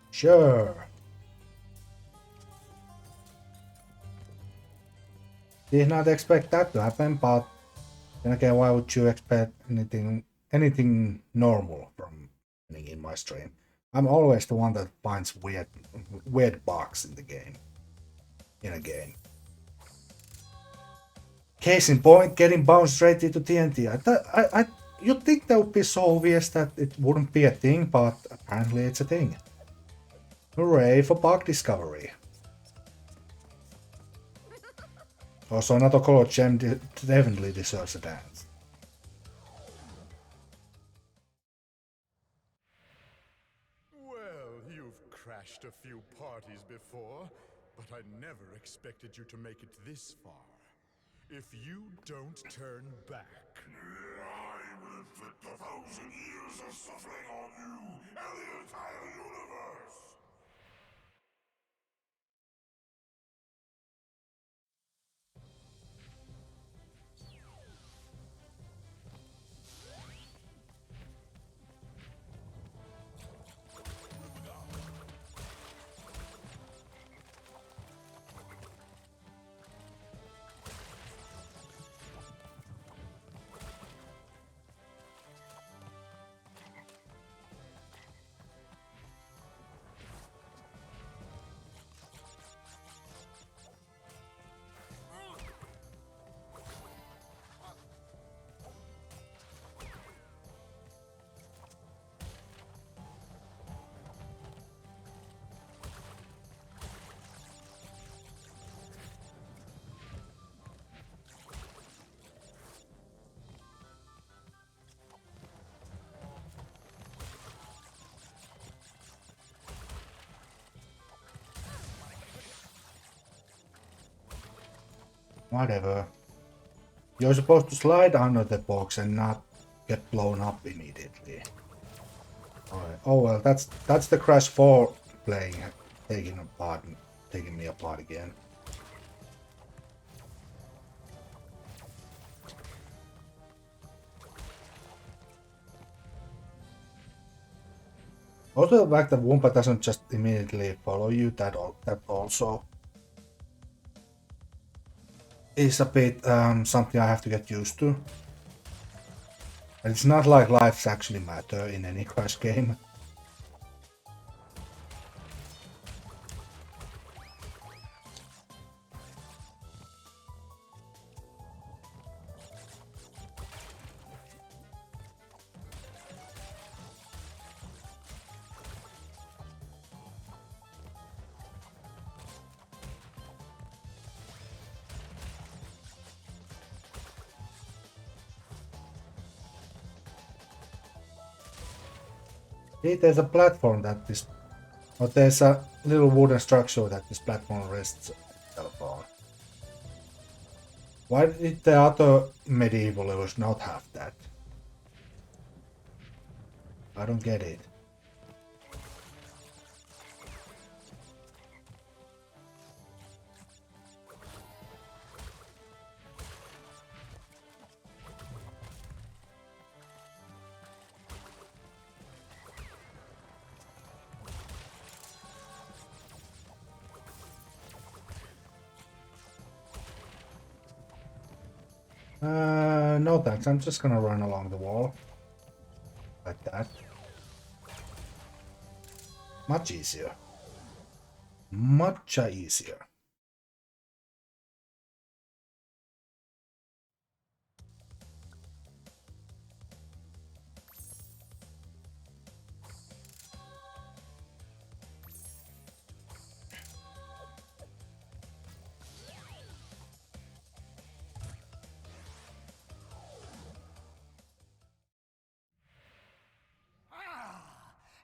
Sure. Did not expect that to happen, but then again, why would you expect anything normal from happening in my stream? I'm always the one that finds weird bugs in the game. In a game. Case in point, getting bounced straight into TNT. You'd think that would be so obvious that it wouldn't be a thing, but apparently it's a thing. Hooray for bug discovery. Also, another color gem definitely deserves a dance. Well, you've crashed a few parties before, but I never expected you to make it this far. If you don't turn back... I will inflict 1,000 years of suffering on you and the entire universe! Whatever. You're supposed to slide under the box and not get blown up immediately. Alright. Oh well, that's the Crash 4 playing, taking me apart again. Also, the fact that Wumpa doesn't just immediately follow you, that also is a bit something I have to get used to. And it's not like lives actually matter in any Crash game. See, there's a platform that this... Or there's a little wooden structure that this platform rests itself on. Why did the other medieval levels not have that? I don't get it. No thanks, I'm just gonna run along the wall. Like that. Much easier. Much easier.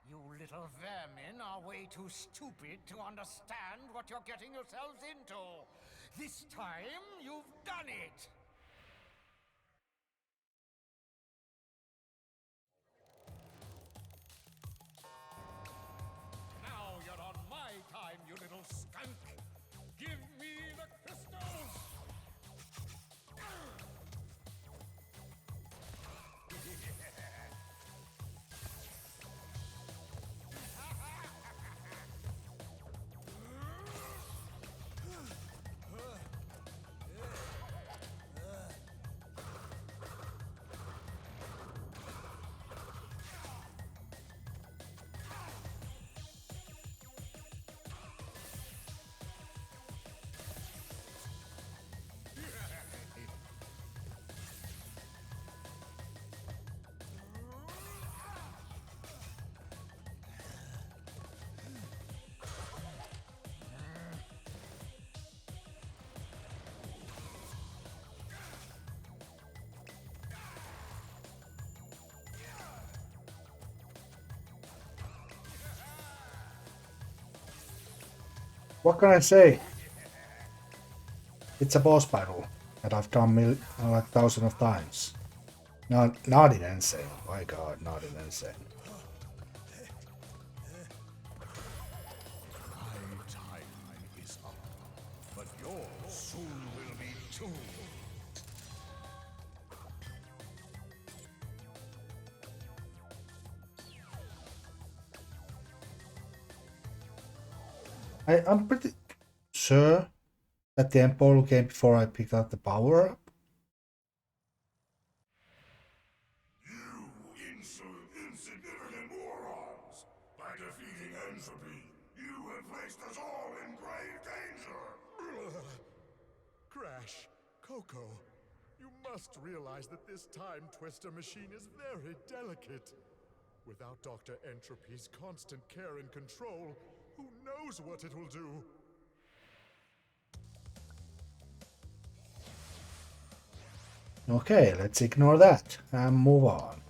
You little vermin are way too stupid to understand what you're getting yourselves into. This time, you've done it! Now you're on my time, you little skunk! Give me the crystals! What can I say? It's a boss battle that I've done like thousands of times. Not in Insane. My god, not in Insane. My time is up, but yours soon will be too. I'm pretty sure that the Emperor came before I picked up the power up. You insignificant morons! By defeating entropy, you have placed us all in grave danger! Crash, Coco, you must realize that this time twister machine is very delicate. Without Dr. Entropy's constant care and control, who knows what it will do? Okay, let's ignore that and move on.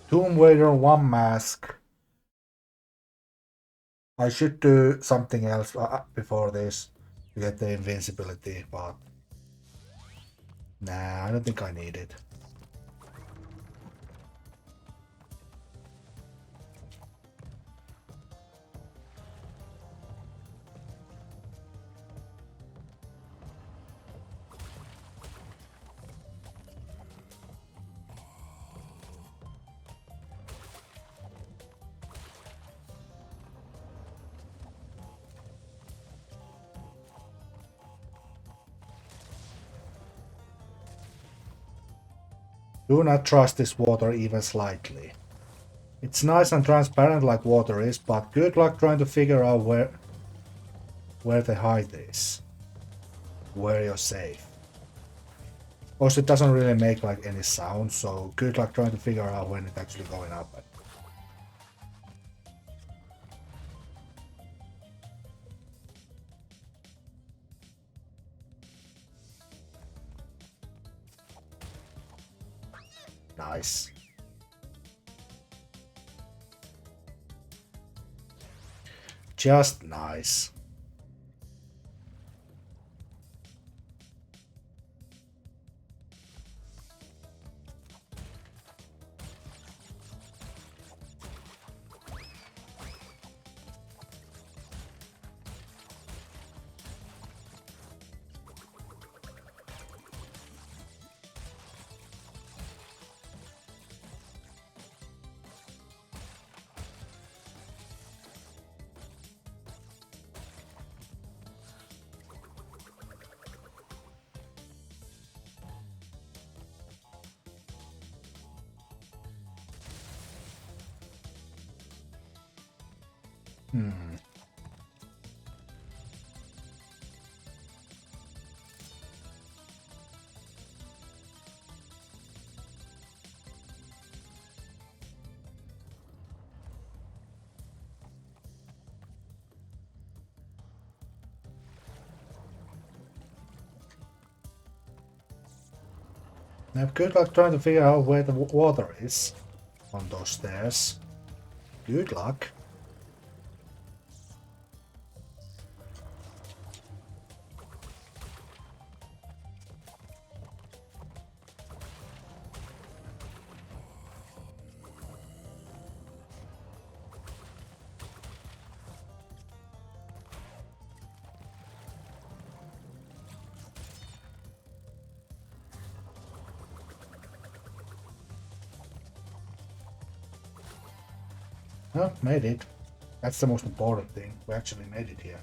Tomb Raider 1 mask I should do something else before this to get the invincibility, but nah, I don't think I need it. Do not trust this water even slightly. It's nice and transparent like water is, but good luck trying to figure out where the height is. Where you're safe. Also, it doesn't really make like any sound, so good luck trying to figure out when it's actually going up. Nice. Just nice. Now, good luck trying to figure out where the water is on those stairs. Good luck. Well, made it. That's the most important thing. We actually made it here.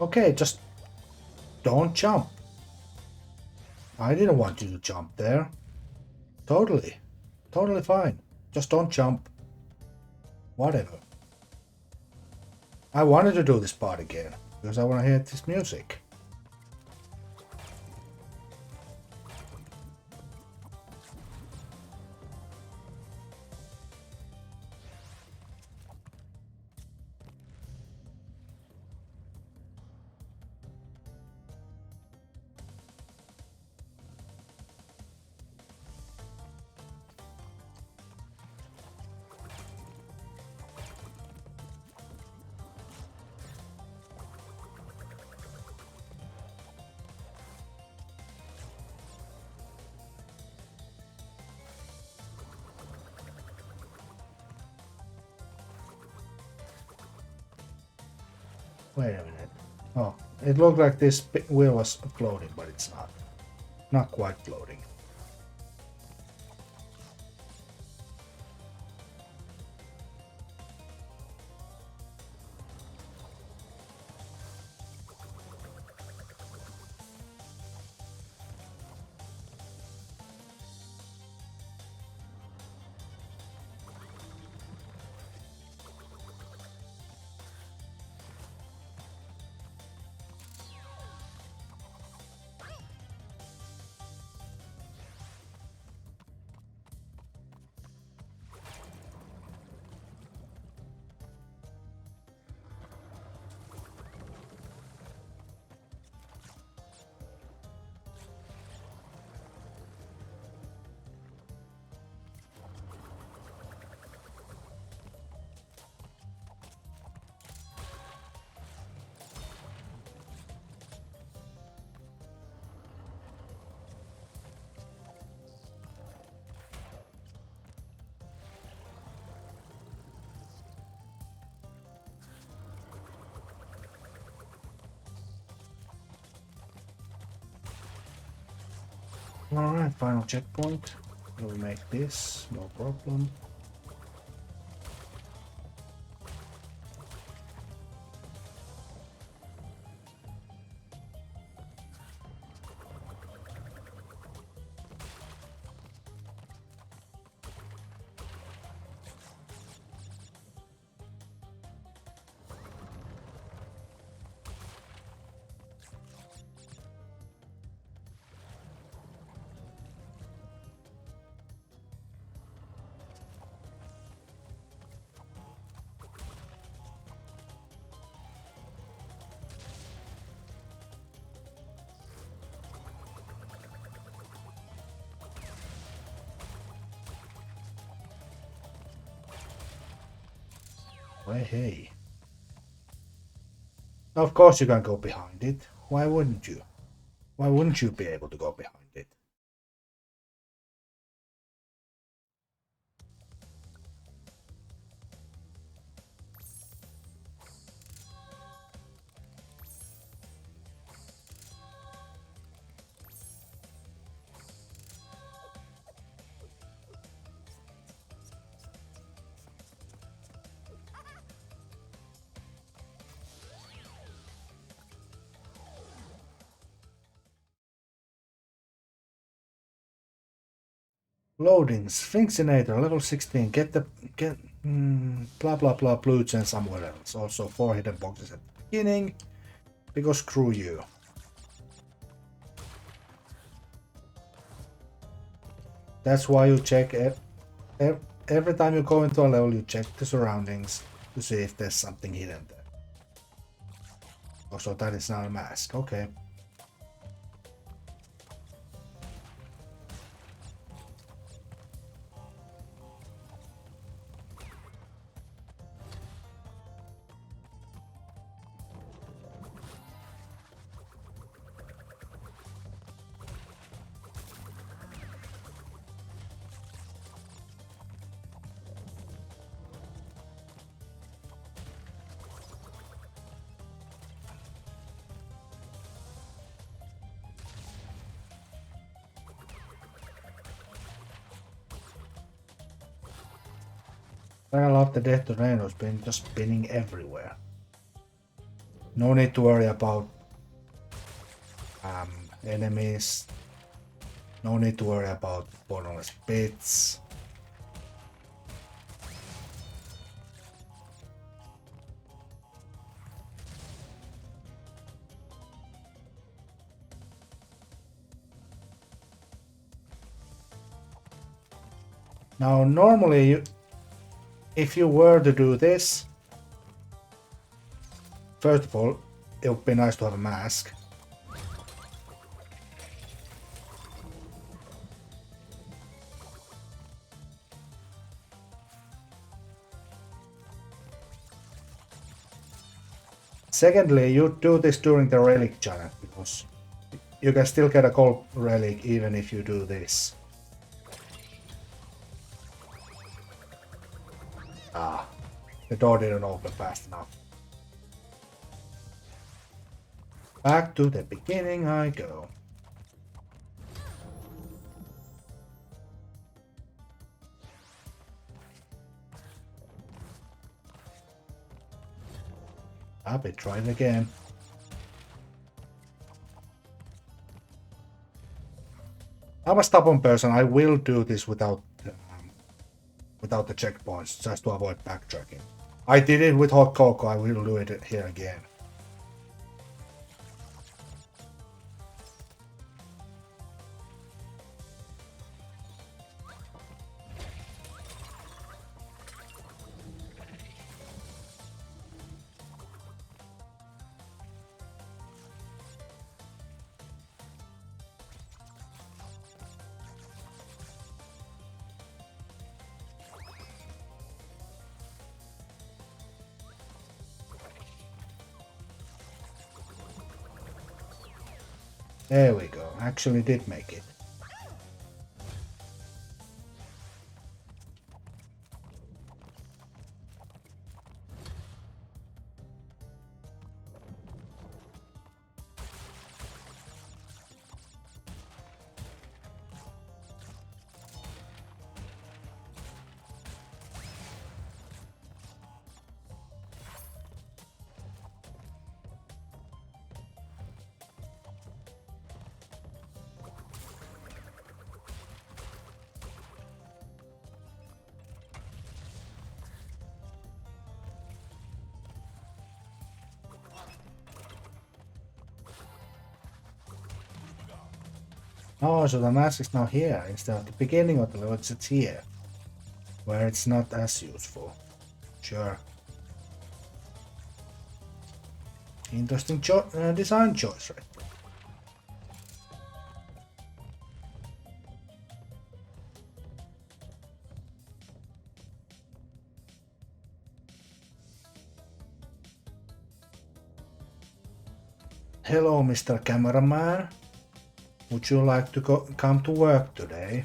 Okay, just don't jump. I didn't want you to jump there. Totally. Totally fine. Just don't jump. Whatever. I wanted to do this part again because I want to hear this music. Wait a minute. Oh, it looked like this wheel was floating, but it's not. Not quite loading. Alright, final checkpoint. We'll make this, no problem. Well, hey. Of course you can go behind it. Why wouldn't you? Why wouldn't you be able to go behind it? Loading Sphinxinator level 16. Get blah blah blah blue gen somewhere else. Also 4 hidden boxes at the beginning. Because screw you. That's why you check every time you go into a level, you check the surroundings to see if there's something hidden there. Also, that is not a mask. Okay. I love the death tornadoes been just spinning everywhere. No need to worry about enemies. No need to worry about bottomless pits. Now normally if you were to do this, first of all, it would be nice to have a mask. Secondly, you do this during the relic challenge because you can still get a gold relic even if you do this. Ah, the door didn't open fast enough. Back to the beginning I go. Happy, try it again. I'm a stubborn person. I will do this without the checkpoints, just to avoid backtracking. I did it with hot cocoa. I will do it here again. There we go. Actually did make it. Oh, so the mask is now here instead of the beginning of the level. It's here, where it's not as useful. Sure. Interesting design choice, right? Hello, Mr. Cameraman. Would you like to come to work today?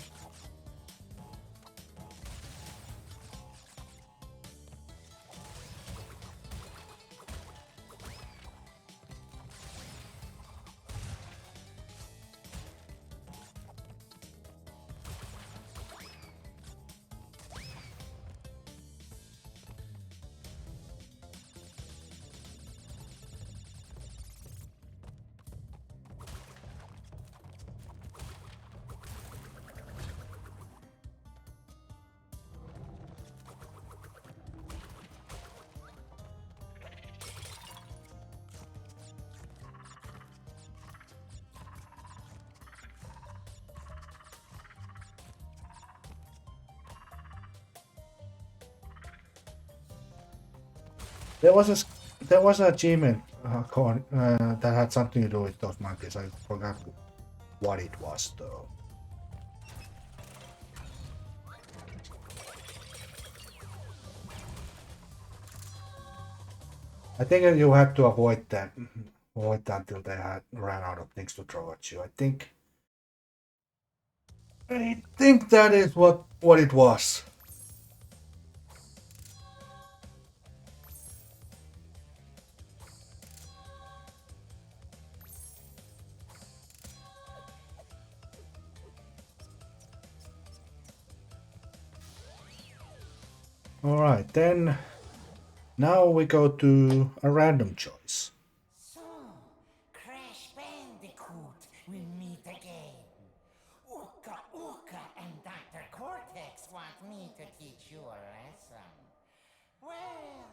There was a achievement that had something to do with those monkeys. I forgot what it was though. I think you had to avoid that until they had ran out of things to throw at you. I think that is what it was. Alright, then now we go to a random choice. So, Crash Bandicoot will meet again. Uka Uka and Dr. Cortex want me to teach you a lesson. Well,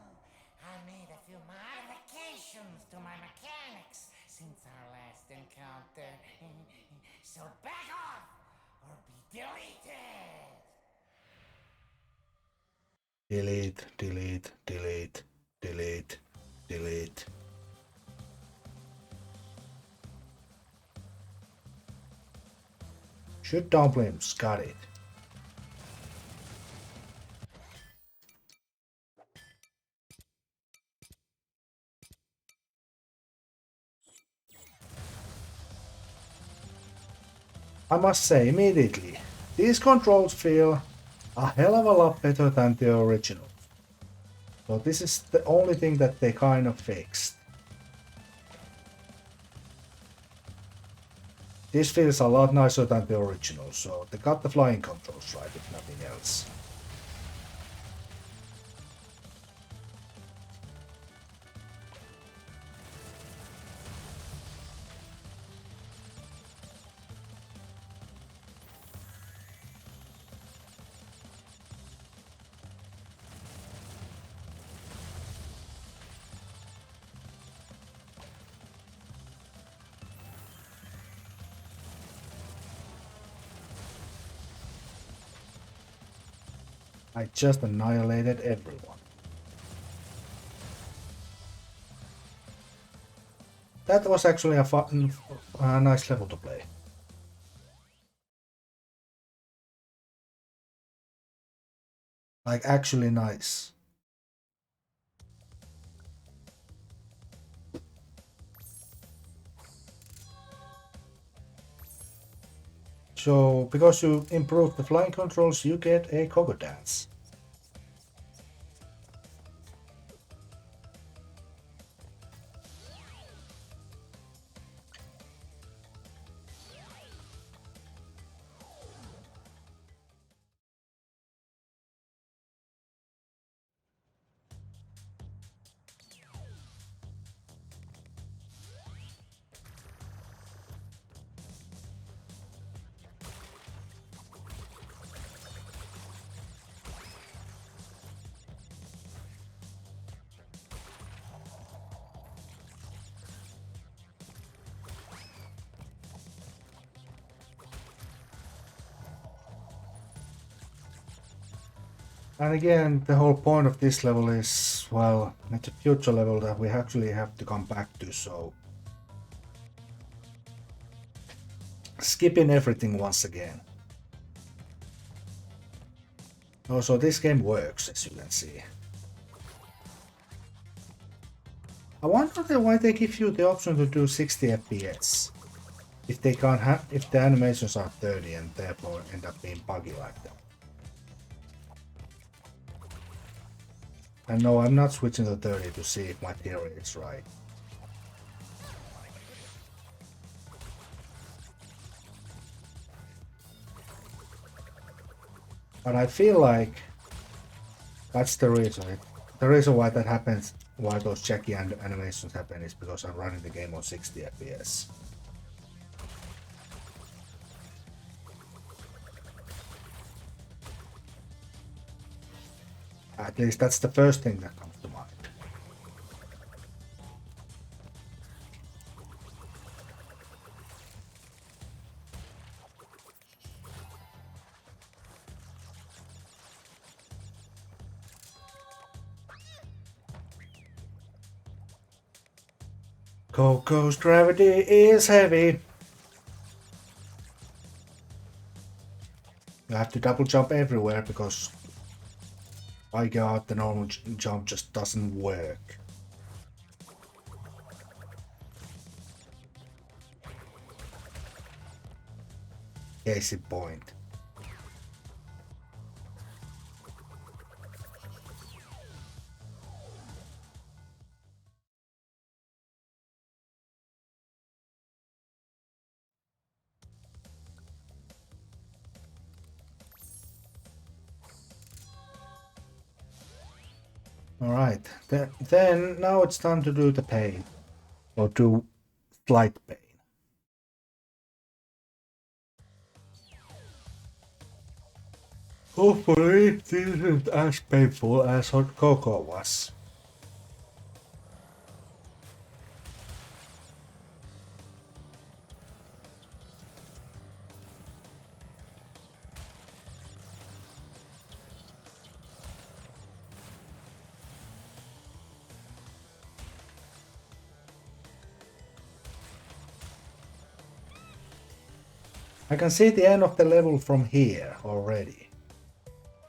I made a few modifications to my mechanics since our last encounter. So back off or be deleted. Delete, delete, delete, delete, delete. Shoot dumplings, got it. I must say immediately, these controls feel a hell of a lot better than the original. So this is the only thing that they kind of fixed. This feels a lot nicer than the original, so they got the flying controls right, if nothing else. I just annihilated everyone. That was actually a fun, nice level to play. Like, actually nice. So, because you improve the flying controls, you get a Coco Dance. And again, the whole point of this level is, well, it's a future level that we actually have to come back to, so skipping everything once again. Also, this game works, as you can see. I wonder why they give you the option to do 60 FPS if they can't have, if the animations are 30 and therefore end up being buggy like that. And no, I'm not switching to 30 to see if my theory is right. But I feel like that's the reason. The reason why that happens, why those checky animations happen, is because I'm running the game on 60 FPS. At least that's the first thing that comes to mind. Coco's gravity is heavy. You have to double jump everywhere because, my god, the normal jump just doesn't work. Case in point. Alright, then now it's time to do the pain. Or do flight pain. Hopefully this isn't as painful as Hot Cocoa was. I can see the end of the level from here already.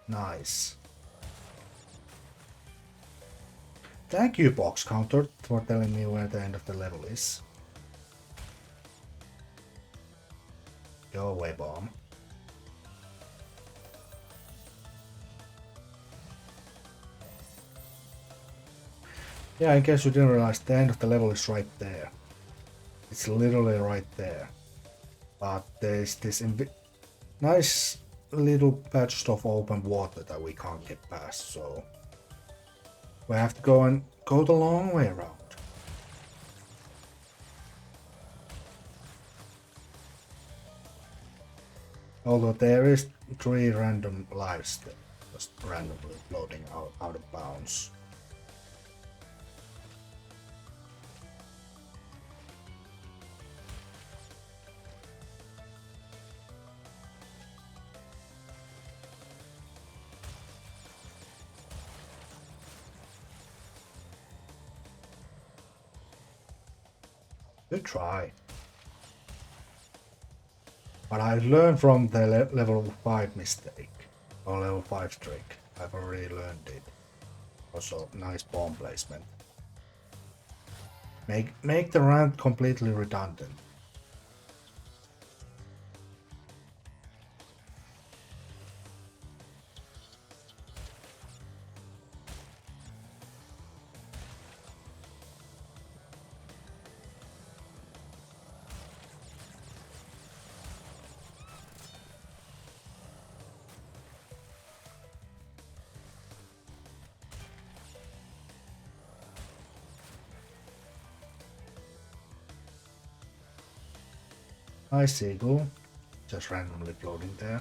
Nice. Thank you, box counter, for telling me where the end of the level is. Go away, bomb. Yeah, in case you didn't realize, the end of the level is right there. It's literally right there. But there's this nice little patch of open water that we can't get past, so we have to go the long way around. Although there is 3 random lives there, just randomly floating out of bounds. Good try. But I learned from the level 5 mistake. Or level 5 trick. I've already learned it. Also, nice bomb placement. Make the ramp completely redundant. Nice eagle. Just randomly floating there.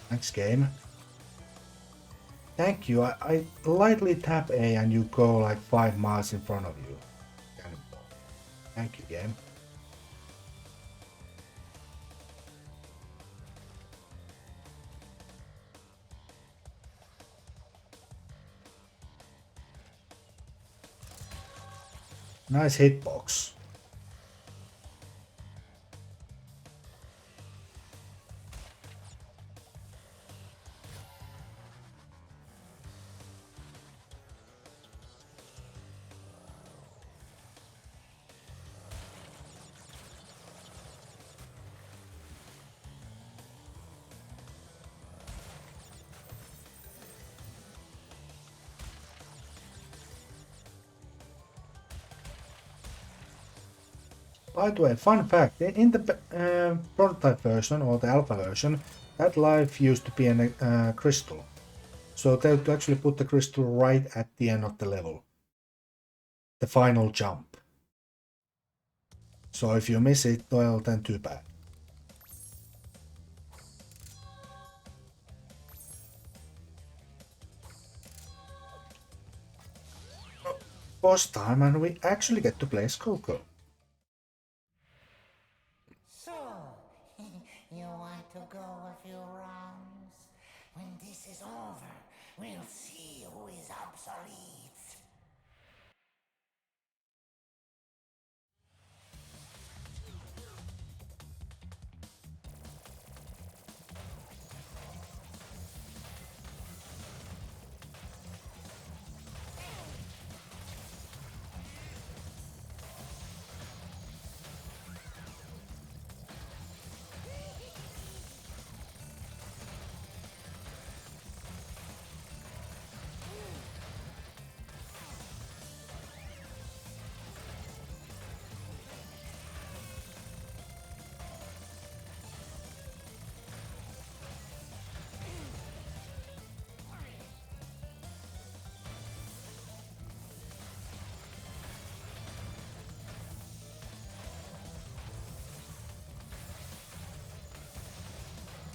Next game. Thank you. I lightly tap A and you go like 5 miles in front of you. Cannonball. Thank you, game. Nice hitbox. By the way, fun fact, in the prototype version or the alpha version, that life used to be a crystal. So they would actually put the crystal right at the end of the level. The final jump. So if you miss it, well, then too bad. Boss time, and we actually get to play as Coco. So, you want to go a few rounds? When this is over, we'll see who is obsolete.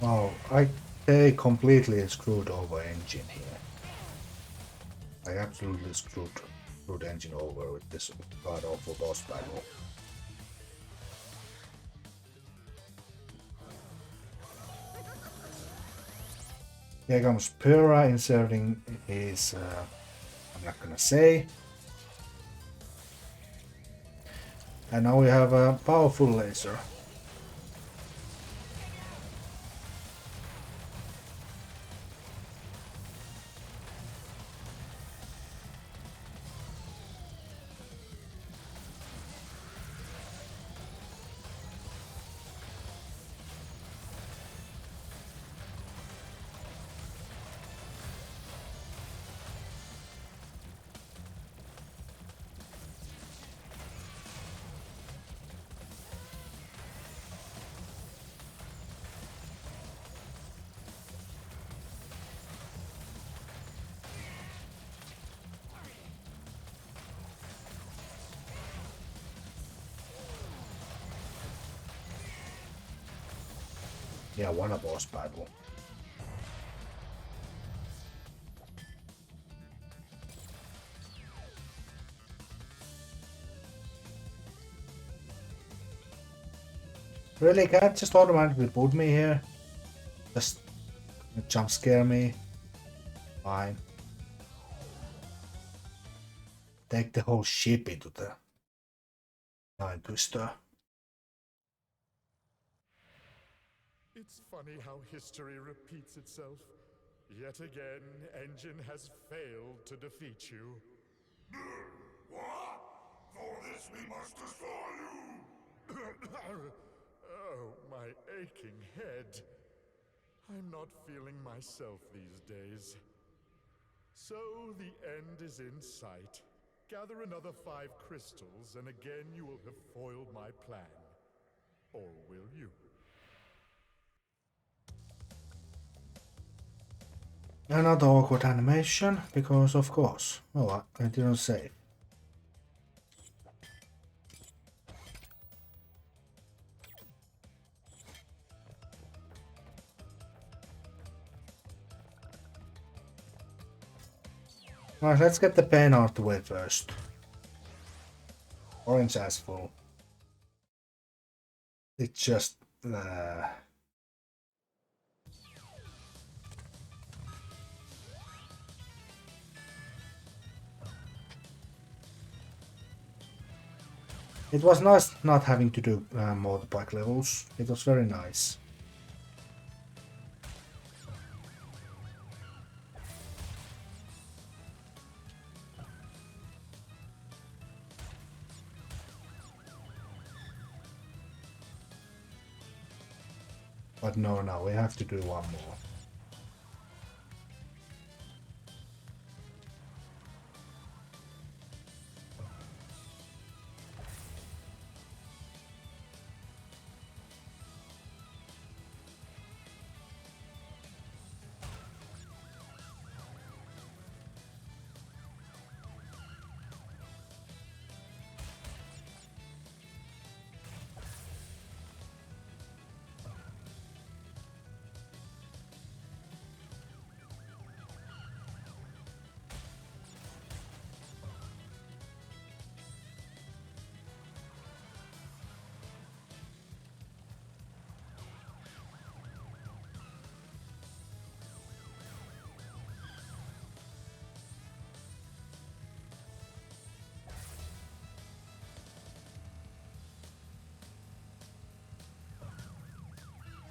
Wow, they completely screwed over engine here. I absolutely screwed engine over with this god awful boss battle. Here comes Pura inserting his, I'm not gonna say. And now we have a powerful laser. Yeah, won a boss battle. Really, can't just automatically put me here? Just jump scare me? Fine. Take the whole ship into the time twister. It's funny how history repeats itself. Yet again, Engine has failed to defeat you. What? For this we must destroy you! Oh, my aching head. I'm not feeling myself these days. So the end is in sight. Gather another 5 crystals, and again you will have foiled my plan. Or will you? Another awkward animation, because of course. Oh, I didn't save. Alright, let's get the pen out the way first. Orange as full. It's just... It was nice not having to do motorbike levels. It was very nice. But no, now we have to do one more.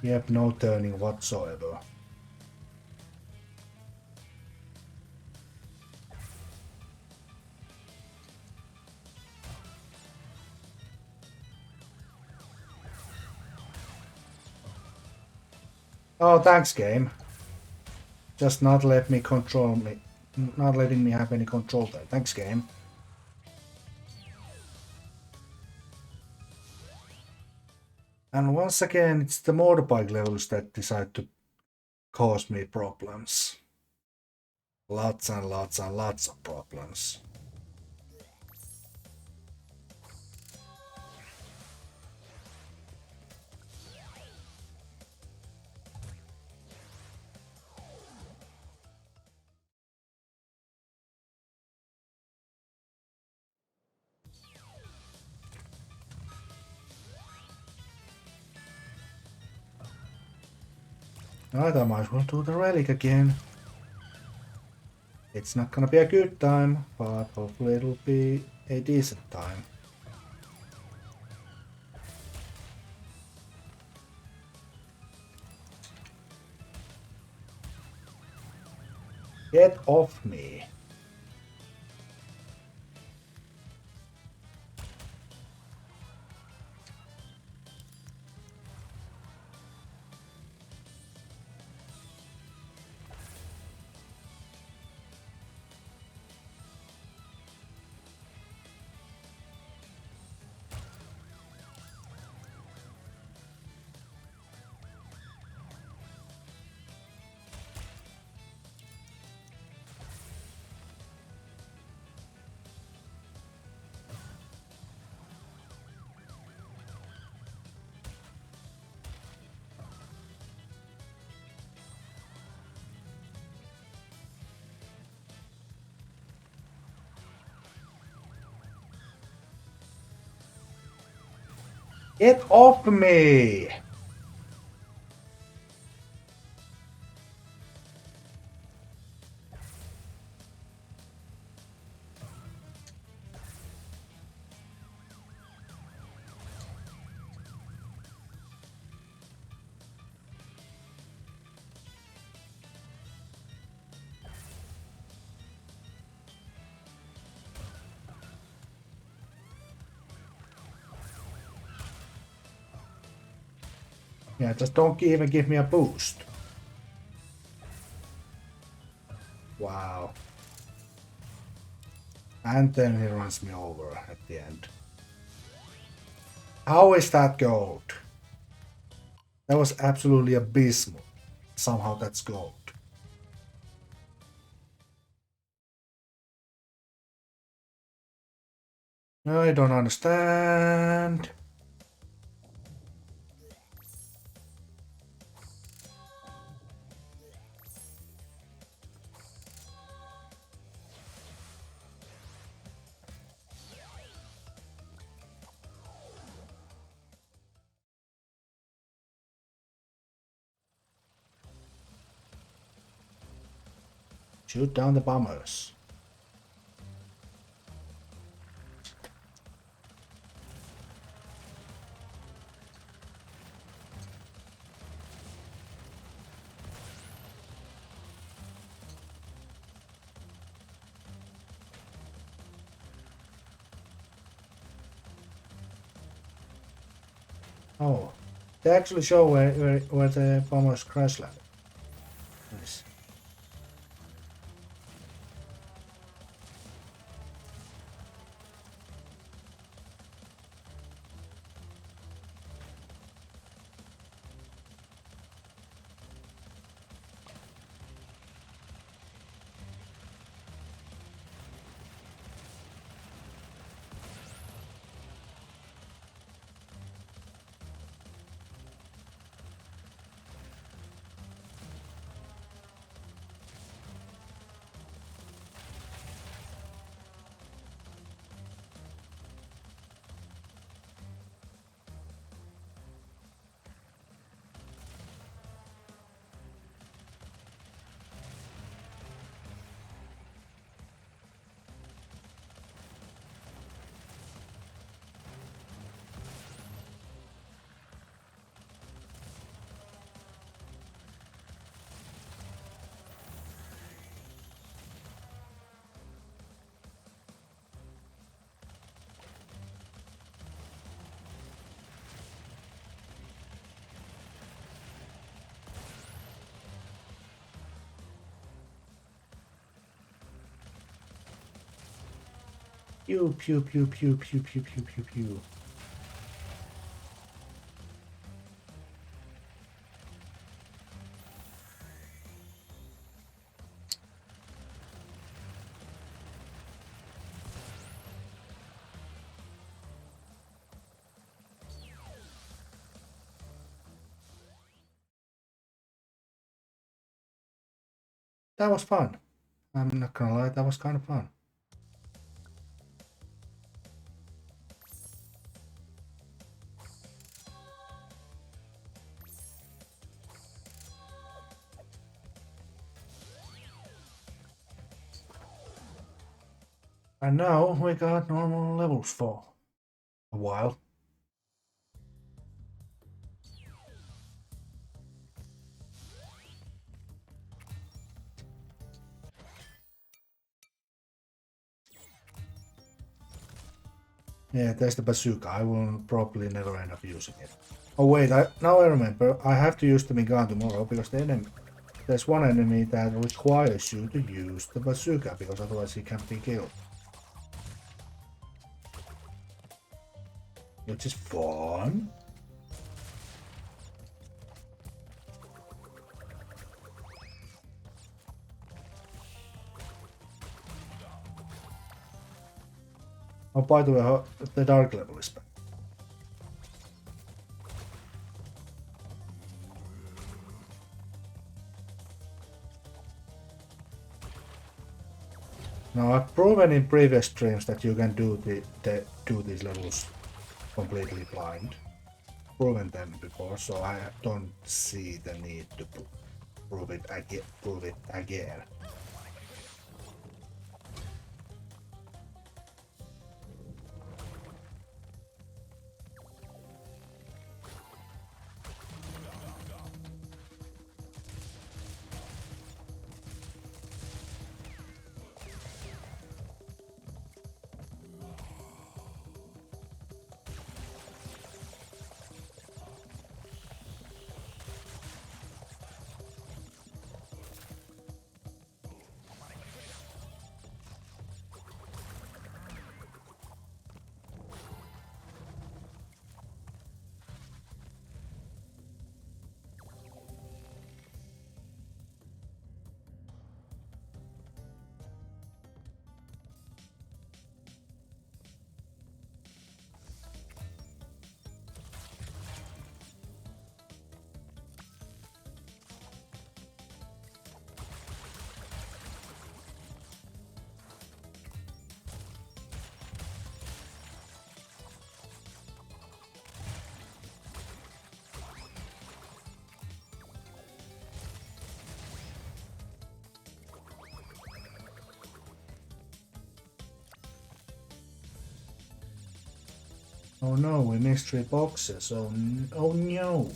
Yep, no turning whatsoever. Oh, thanks, game. Just not let me control me. Not letting me have any control there. Thanks, game. And once again, it's the motorbike levels that decide to cause me problems. Lots and lots and lots of problems. Alright, I might as well do the relic again. It's not gonna be a good time, but hopefully it'll be a decent time. Get off me. Get off me! Yeah, just don't even give me a boost. Wow. And then he runs me over at the end. How is that gold? That was absolutely abysmal. Somehow that's gold. I don't understand. Shoot down the bombers. Oh, they actually show where the bombers crash landed. Nice. Pew pew pew pew pew pew pew pew pew. That was fun. I'm not gonna lie, that was kind of fun. And now we got normal levels for a while. Yeah, there's the bazooka. I will probably never end up using it. Oh wait, now I remember. I have to use the Migan tomorrow because there's one enemy that requires you to use the bazooka because otherwise he can't be killed. Which is fun. Oh, by the way, the dark level is back. Now I've proven in previous streams that you can do do these levels completely blind. proven them before, so I don't see the need to prove it again. Prove it again. Oh no, we missed 3 boxes. Oh no.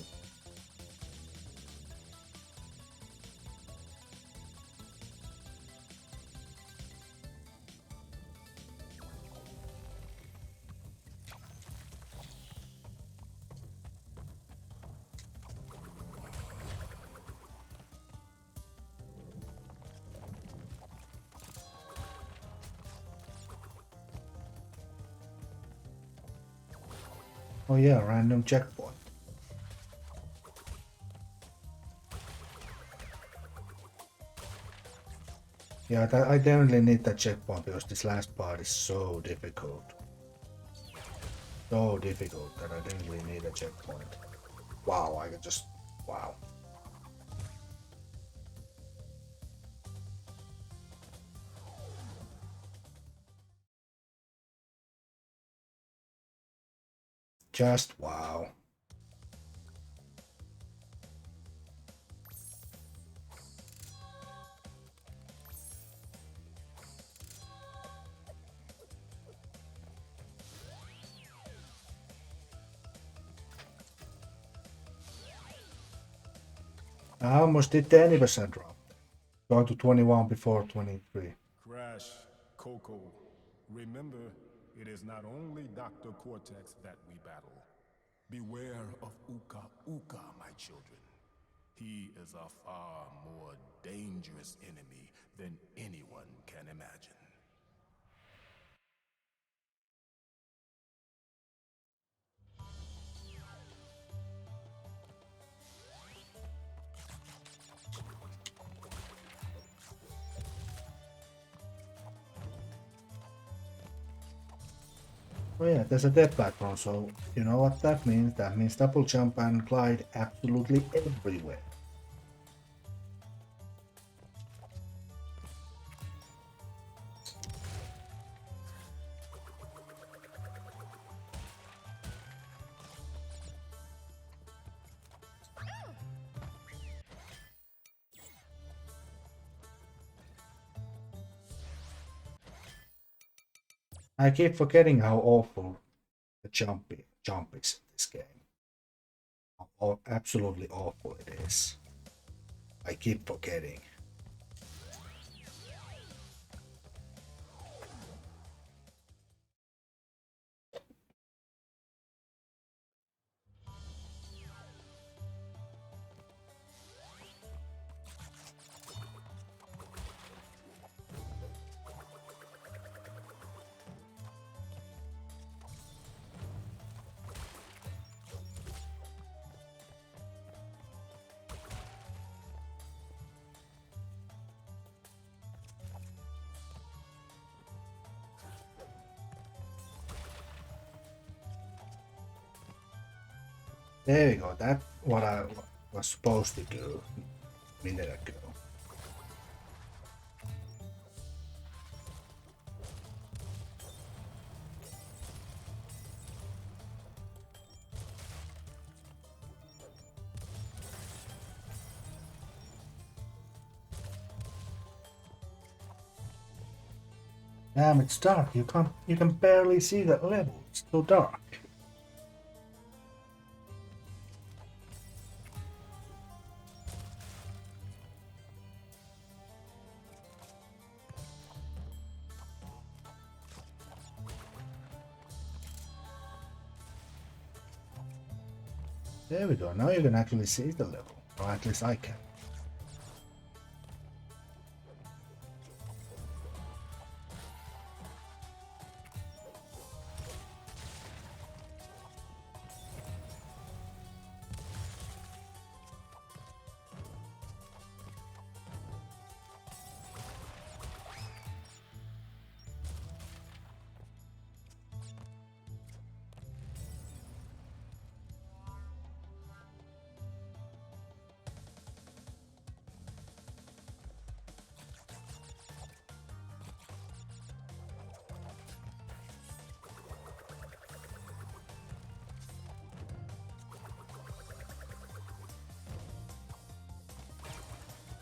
Oh yeah, random checkpoint. Yeah, I definitely need that checkpoint because this last part is so difficult. So difficult that I definitely need a checkpoint. Wow, I can just... Wow. Just wow. I almost did the 20% drop. Go to 21 before 23. Crash, Coco, remember, it is not only Dr. Cortex that we battle. Beware of Uka Uka, my children. He is a far more dangerous enemy than anyone can imagine. Oh yeah, there's a death platform, so you know what that means? That means double jump and glide absolutely everywhere. I keep forgetting how awful the jump is in this game. How absolutely awful it is. I keep forgetting. There we go. That's what I was supposed to do a minute ago. Damn, it's dark. You can barely see the level. It's so dark. There we go. Now you can actually see the level, or at least I can.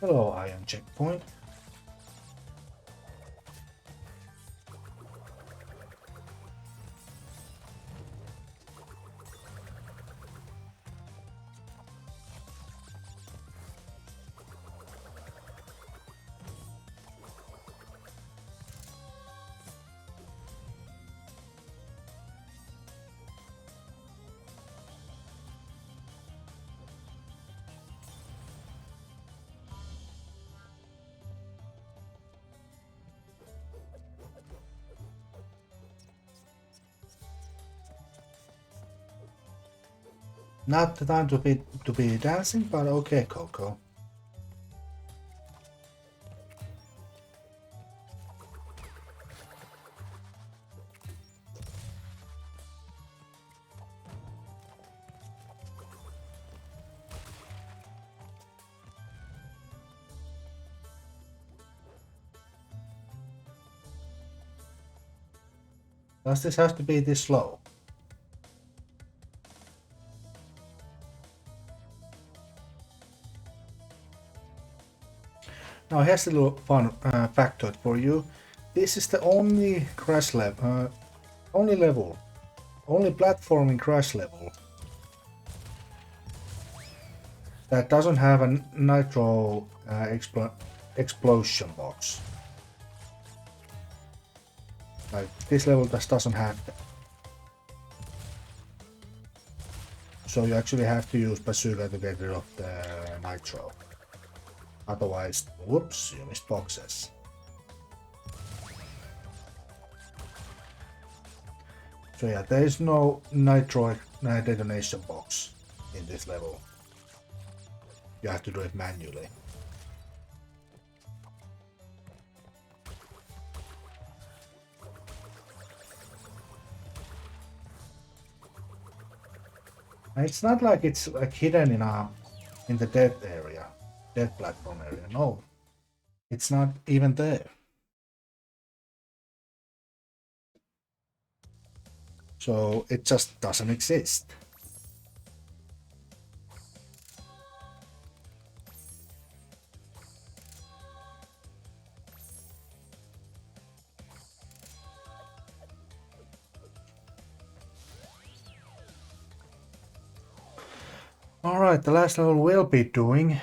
Hello, iron checkpoint. Not the time to be dancing, but okay, Coco. Does this have to be this slow? Now here's a little fun factoid for you. This is the only crash level, only platforming crash level that doesn't have a nitro explosion box. Like this level just doesn't have that. So you actually have to use bazooka to get rid of the nitro. Otherwise, whoops, you missed boxes. So yeah, there is no nitro detonation box in this level. You have to do it manually. And it's not like it's like hidden in the dead area, dead platform area. No, it's not even there. So it just doesn't exist. Alright, the last level we'll be doing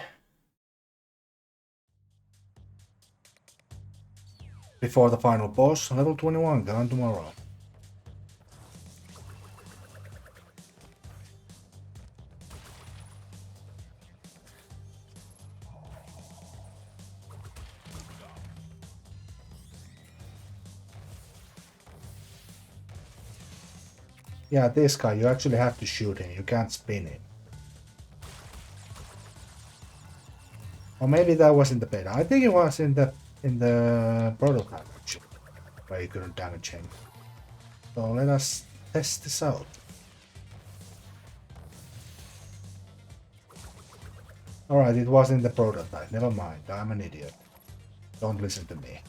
before the final boss, level 21, gone tomorrow. Yeah, this guy, you actually have to shoot him, you can't spin him. Or maybe that was in the beta. I think it was in the prototype actually, where you couldn't damage him. So let us test this out. Alright, it was in the prototype, never mind, I'm an idiot. Don't listen to me.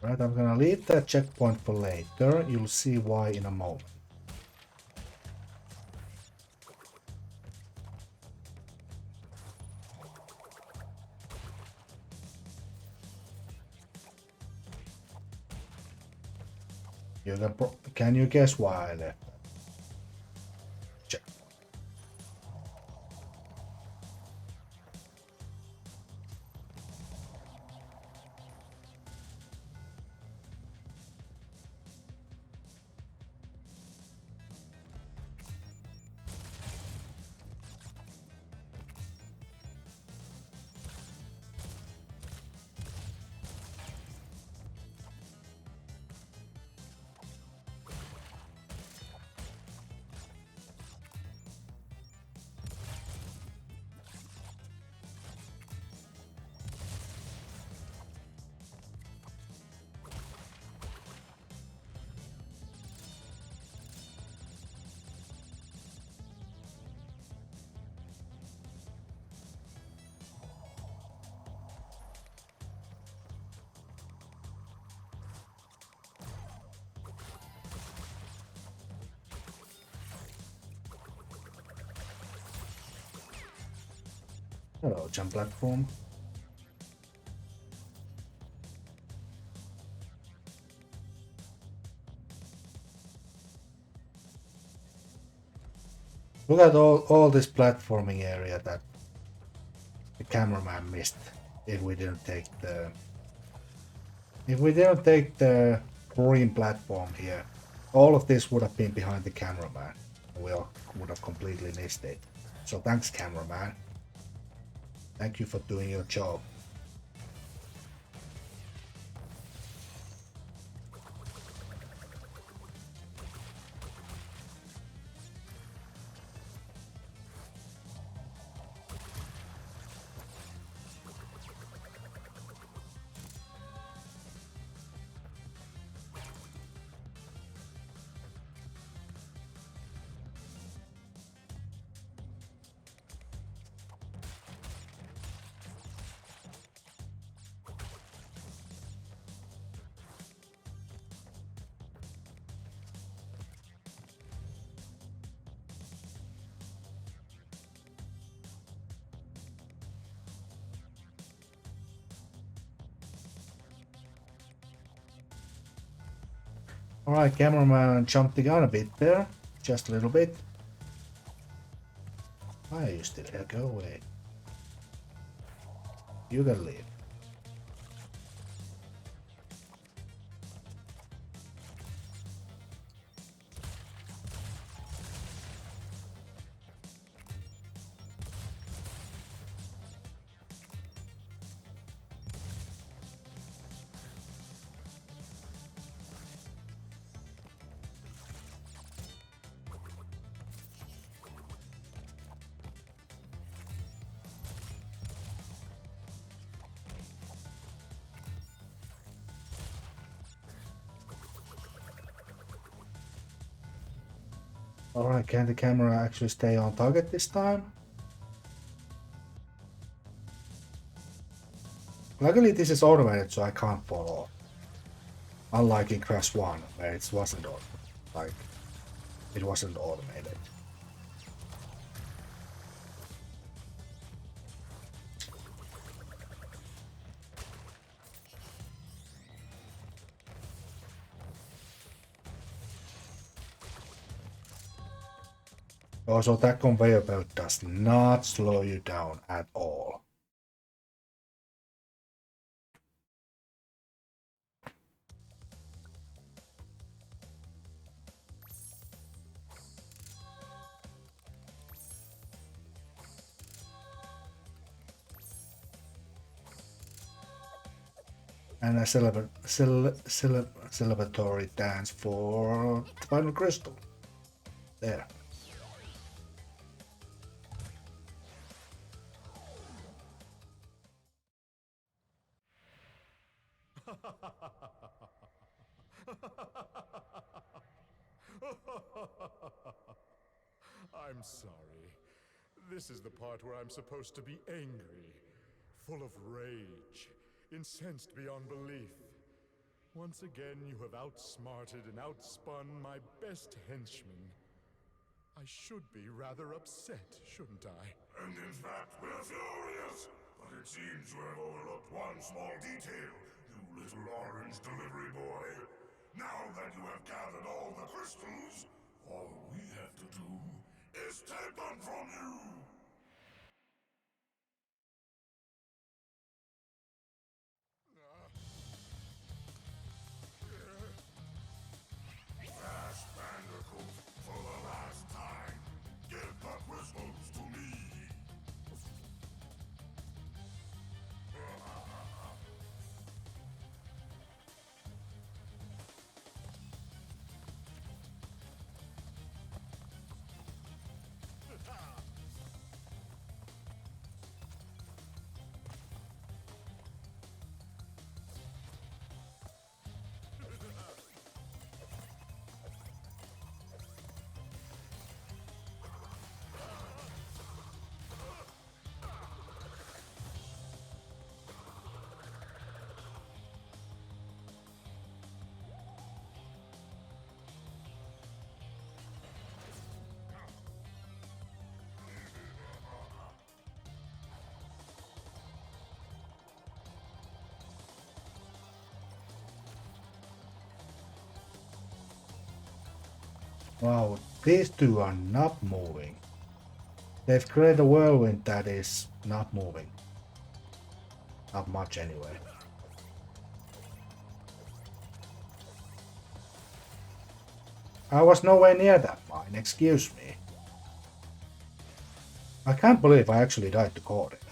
Right, I'm gonna leave that checkpoint for later. You'll see why in a moment. Can you guess why I left? Check. Hello, jump platform. Look at all this platforming area that the cameraman missed if we didn't take the green platform here. All of this would have been behind the cameraman. We all would have completely missed it. So thanks, cameraman. Thank you for doing your job. Alright, cameraman jumped the gun a bit there. Just a little bit. Why are you still here? Go away. You can leave. Alright, can the camera actually stay on target this time? Luckily this is automated so I can't fall off. Unlike in Crash 1 where it wasn't automated. Also, that conveyor belt does not slow you down at all. And a celebratory dance for the final crystal. There. I'm sorry. This is the part where I'm supposed to be angry, full of rage, incensed beyond belief. Once again, you have outsmarted and outspun my best henchman. I should be rather upset, shouldn't I? And in fact, we're furious. But it seems you have overlooked one small detail, you little orange delivery boy. Now that you have gathered all the crystals, all we have to do is take them from you! Crash Bandicoot, for the last time, give the crystals to me! Wow, these two are not moving. They've created a whirlwind that is not moving. Not much anyway. I was nowhere near that mine, excuse me. I can't believe I actually died to Cortex.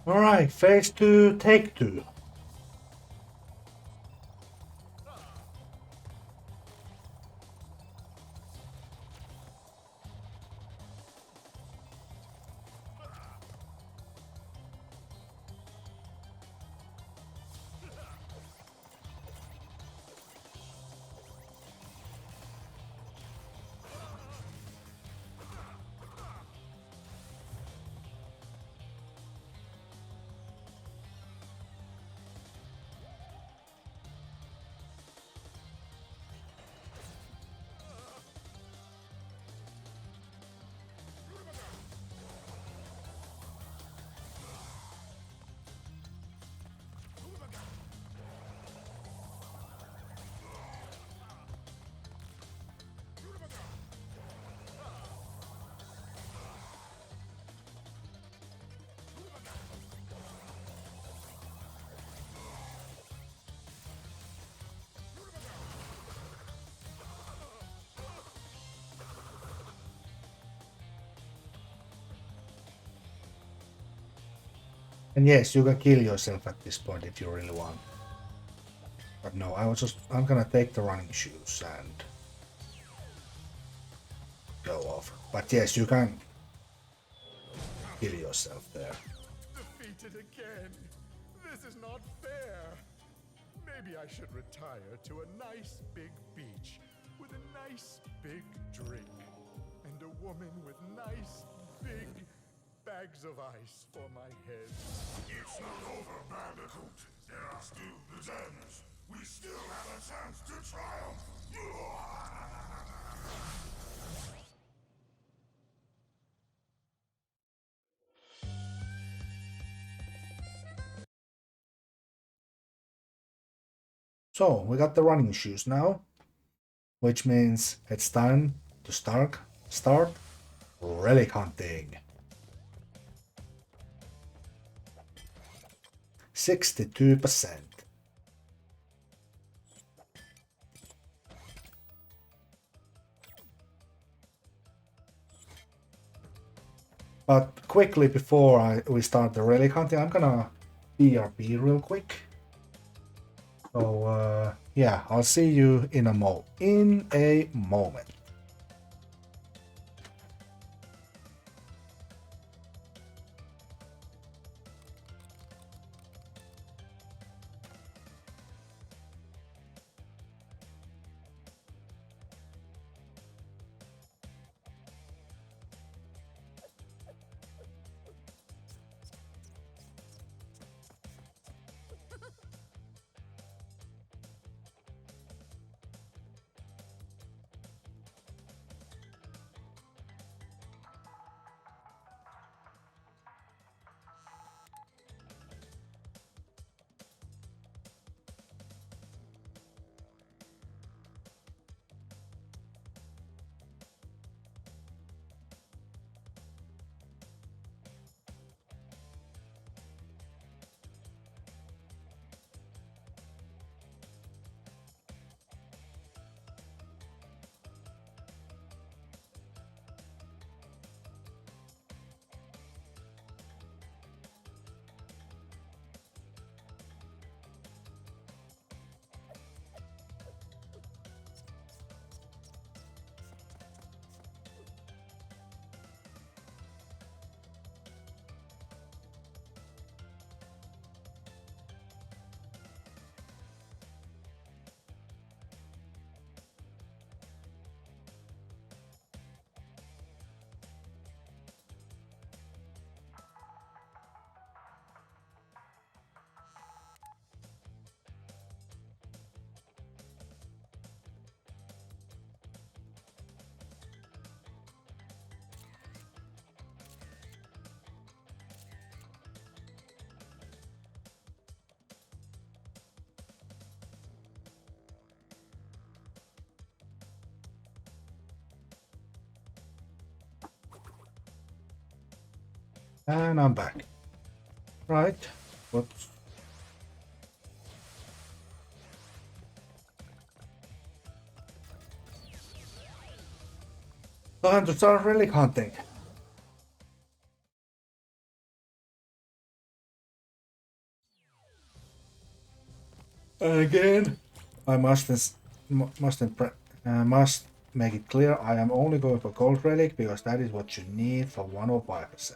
Alright, phase 2, take 2. And yes, you can kill yourself at this point if you really want. But no, I'm gonna take the running shoes and go off. But yes, you can kill yourself there. Defeated again! This is not fair! Maybe I should retire to a nice big beach with a nice big drink and a woman with nice big bags of ice for my head. It's not over, Bandicoot. There are still the gems. We still have a chance to triumph. So, we got the running shoes now, which means it's time to start relic hunting. 62%. But quickly before we start the relic hunting, I'm gonna BRB real quick. So yeah, I'll see you in a moment. And I'm back. Right. What's... Time to start relic hunting. Again, I must make it clear I am only going for gold relic because that is what you need for 105%.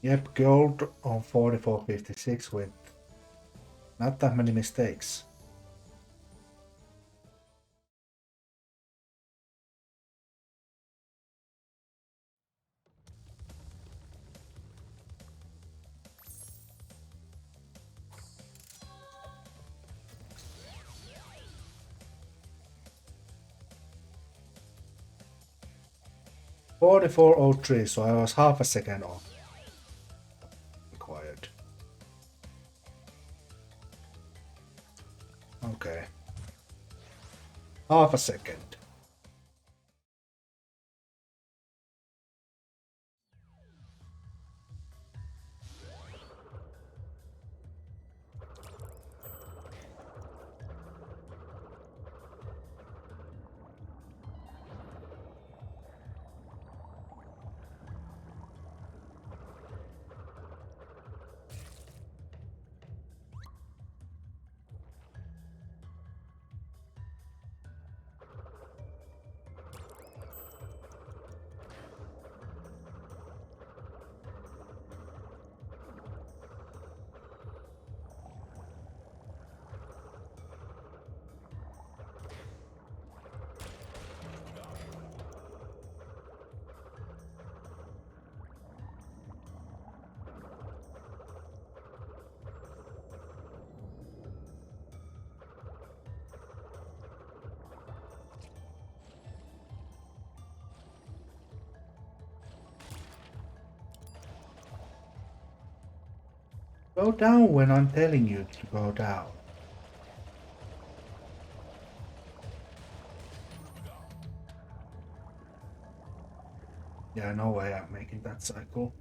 Yep, gold on 44.56 with not that many mistakes. .4403, so I was half a second off. Required. Okay. Half a second. Go down when I'm telling you to go down. Yeah, no way I'm making that cycle.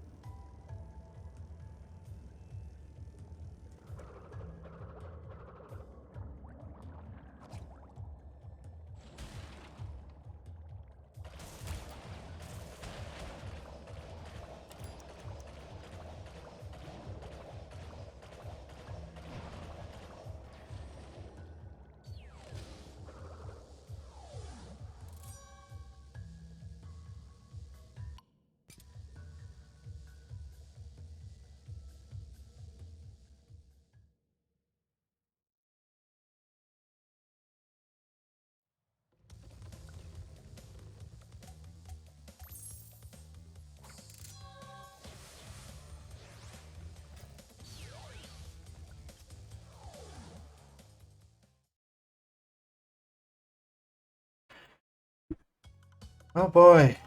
Oh boy,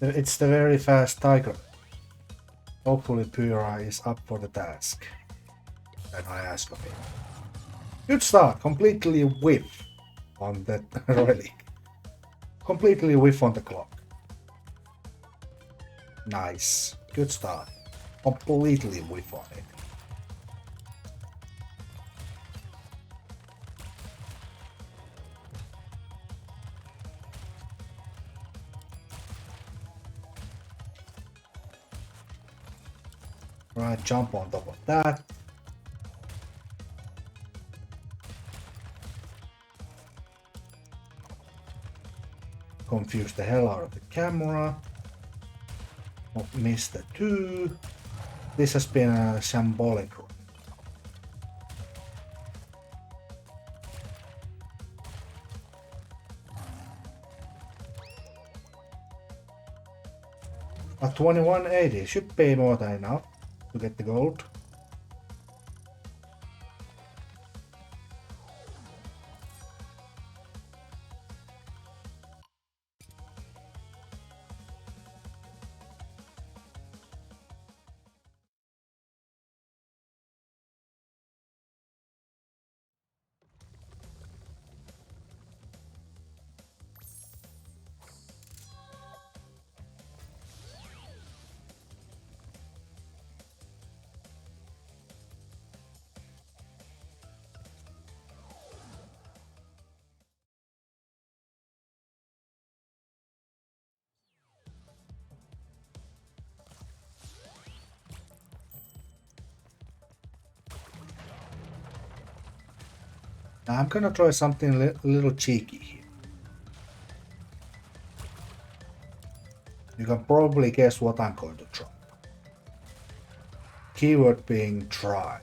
it's the very fast tiger. Hopefully Pyra is up for the task. And I ask of him. Good start, completely whiff on that relic. Completely whiff on the clock. Nice, good start. Completely whiff on it. Right, jump on top of that. Confuse the hell out of the camera. Oh, missed the 2. This has been a symbolic run. A 2180 should be more than enough to get the gold. Now I'm gonna try something a little cheeky here. You can probably guess what I'm going to try. Keyword being try.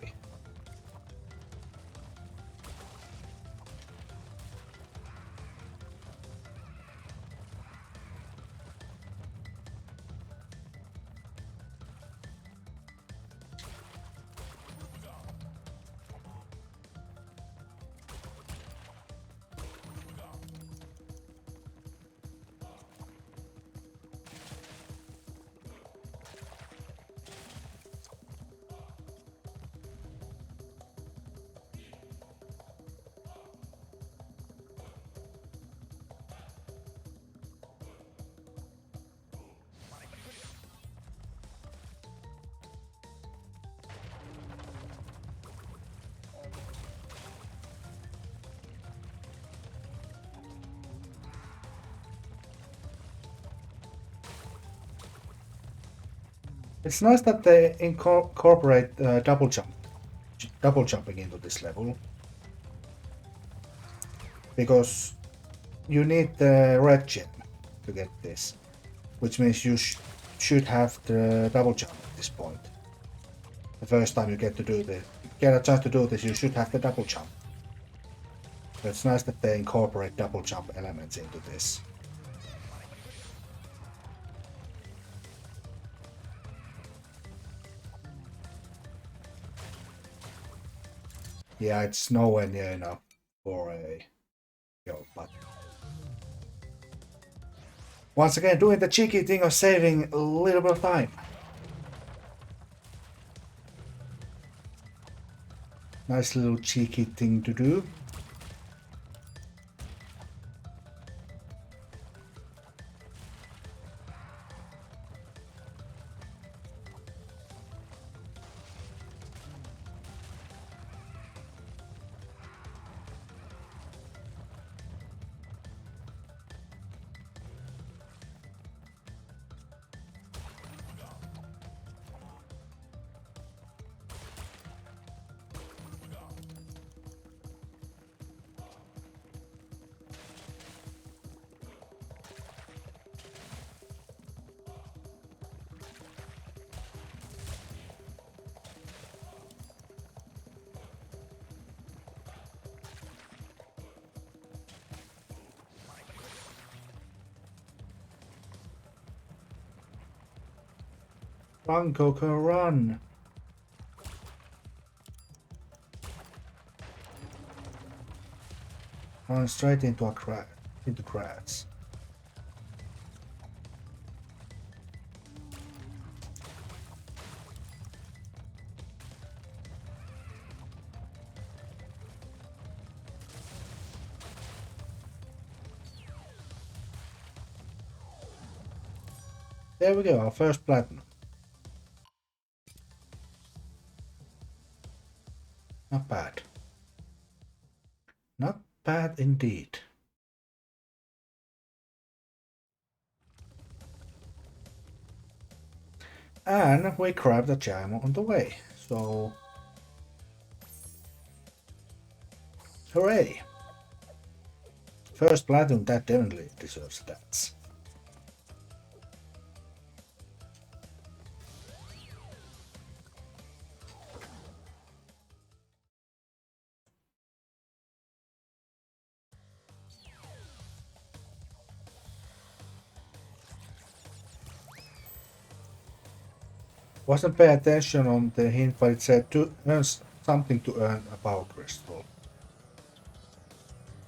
It's nice that they incorporate double jumping into this level, because you need the red gem to get this, which means you should have the double jump at this point. The first time you get a chance to do this, you should have the double jump. So it's nice that they incorporate double jump elements into this. Yeah, it's nowhere near enough for a go, but once again doing the cheeky thing of saving a little bit of time. Nice little cheeky thing to do. Run, Coco, run! Run straight into into grass. There we go, our first platinum. Not bad. Not bad indeed. And we grabbed a gem on the way, so hooray! First platinum, that definitely deserves stats. Wasn't paying attention on the hint, but it said to earn something to earn a power crystal.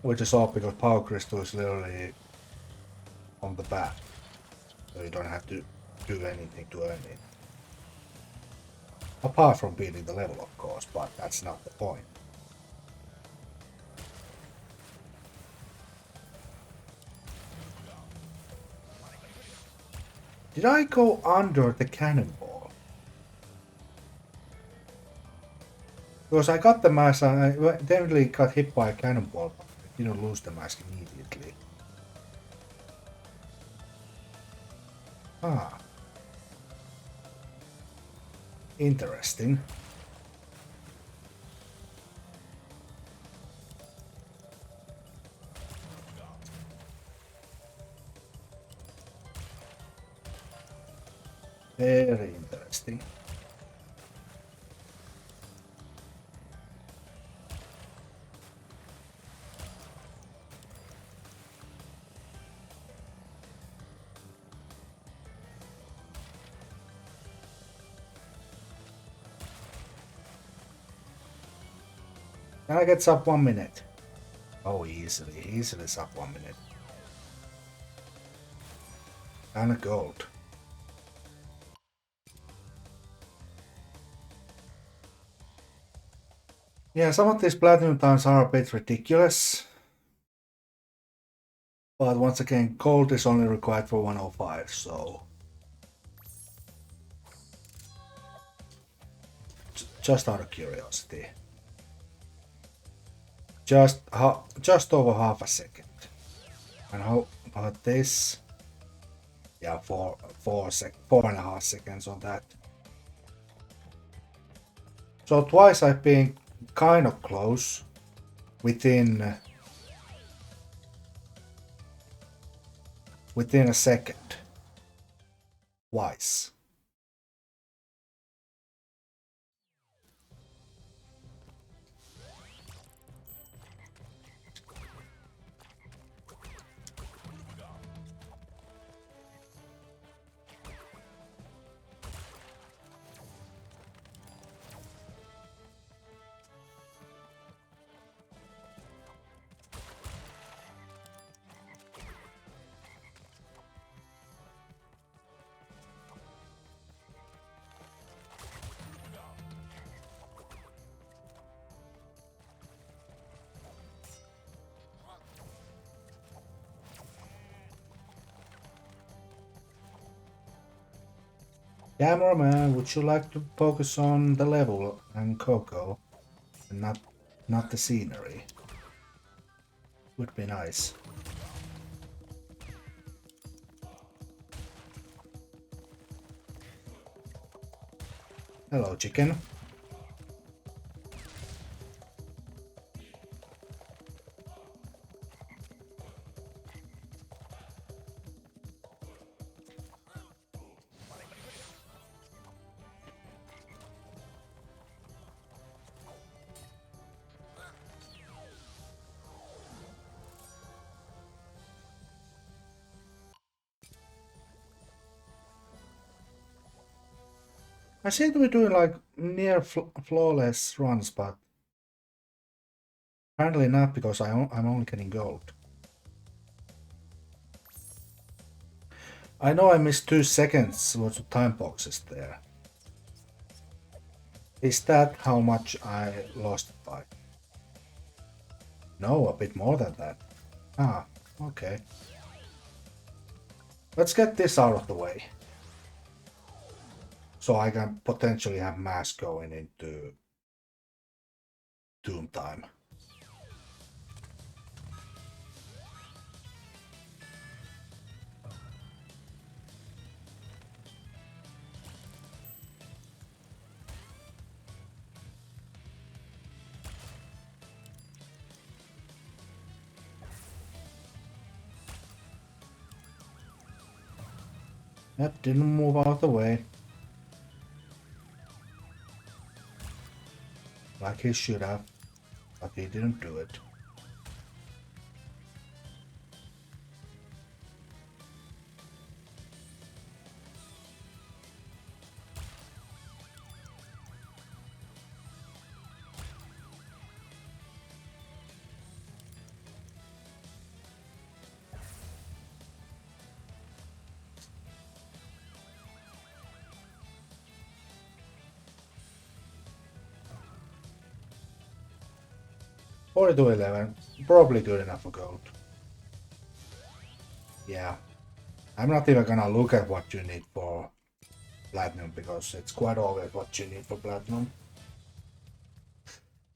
Which is odd because power crystal is literally on the back. So you don't have to do anything to earn it. Apart from beating the level, of course, but that's not the point. Did I go under the cannonball? Because I got the mask, I definitely got hit by a cannonball, but I didn't lose the mask immediately. Ah. Interesting. Very interesting. Can I get sub 1 minute? Oh, easily sub 1 minute. And a gold. Yeah, some of these platinum times are a bit ridiculous. But once again, gold is only required for 105, so... Just out of curiosity. Just over half a second. And how about this? Yeah, 4.5 seconds on that. So twice I've been kind of close within a second. Twice. Cameraman, would you like to focus on the level and Coco and not the scenery? Would be nice. Hello, chicken. I seem to be doing like near flawless runs, but apparently not because I'm only getting gold. I know I missed 2 seconds worth of time boxes there. Is that how much I lost it by? No, a bit more than that. Ah, okay. Let's get this out of the way. So I can potentially have mass going into Doom time. Yep, didn't move out of the way. Like he should have, but he didn't do it. Or to 11, probably good enough for gold. Yeah, I'm not even gonna look at what you need for platinum because it's quite obvious what you need for platinum.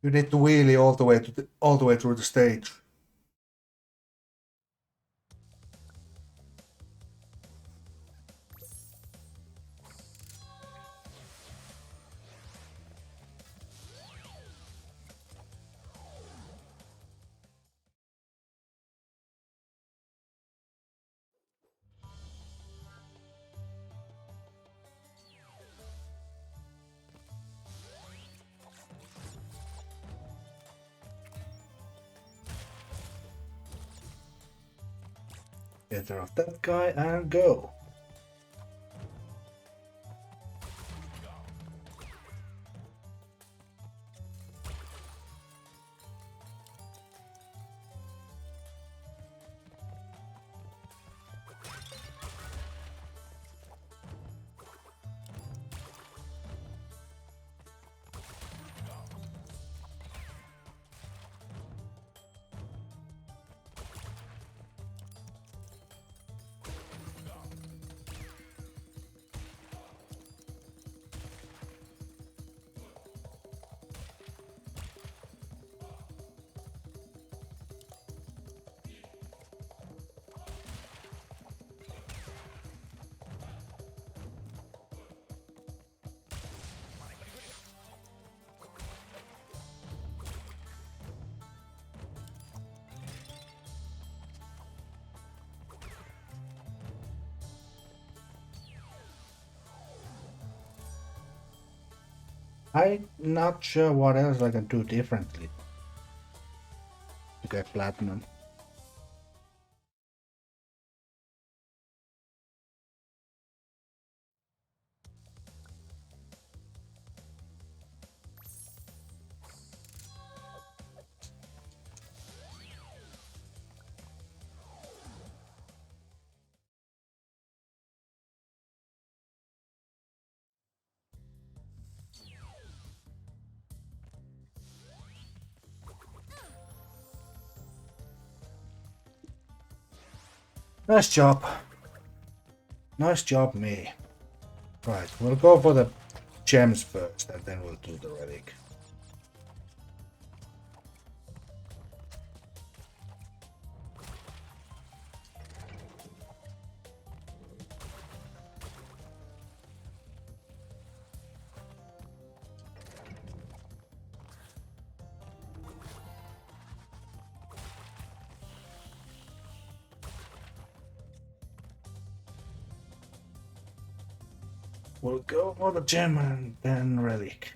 You need to wheelie all the way all the way through the stage. Get rid of that guy and go. I'm not sure what else I can do differently to get platinum. Nice job. Nice job, me. Right, we'll go for the gems first, and then we'll do the relic. We'll go for the gem and then relic.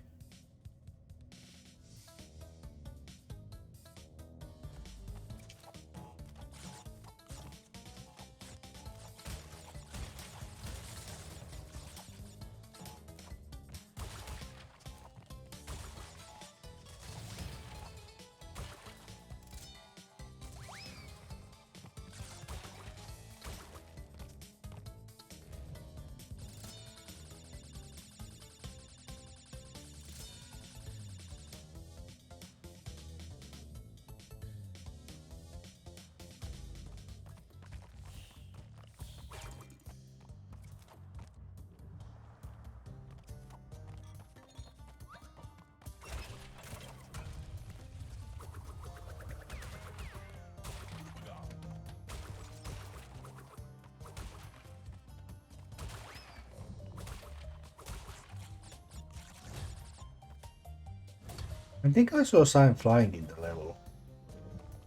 I think I saw Sane flying in the level,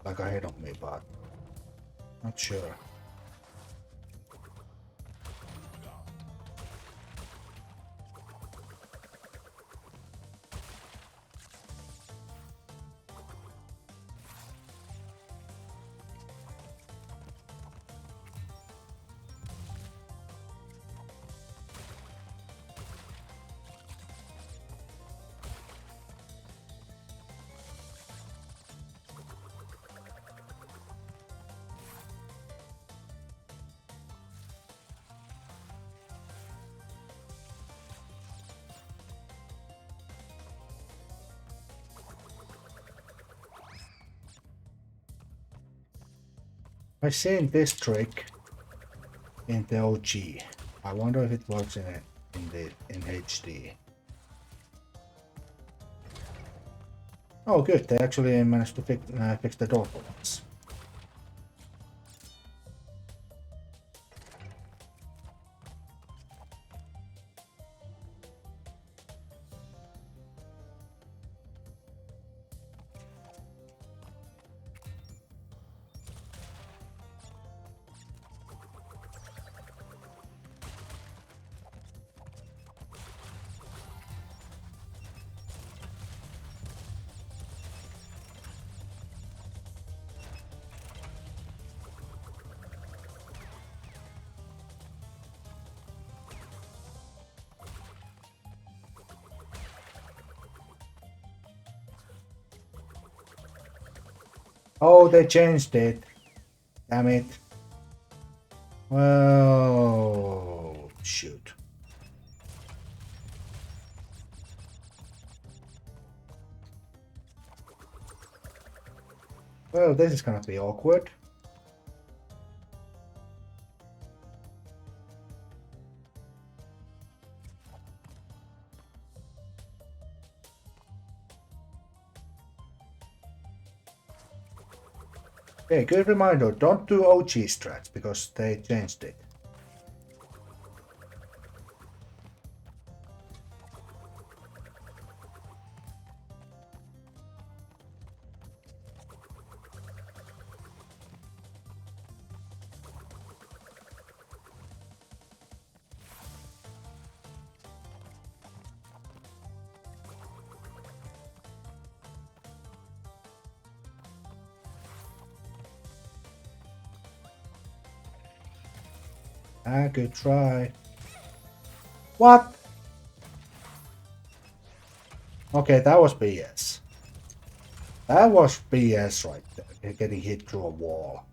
like ahead of me, but not sure. I've seen this trick in the OG. I wonder if it works in HD. Oh, good. They actually managed to fix the door for once. Oh, they changed it. Damn it. Well, shoot. Well, this is gonna be awkward. Hey, good reminder, don't do OG strats because they changed it. I could try. What? Okay, that was BS. That was BS right there, getting hit through a wall.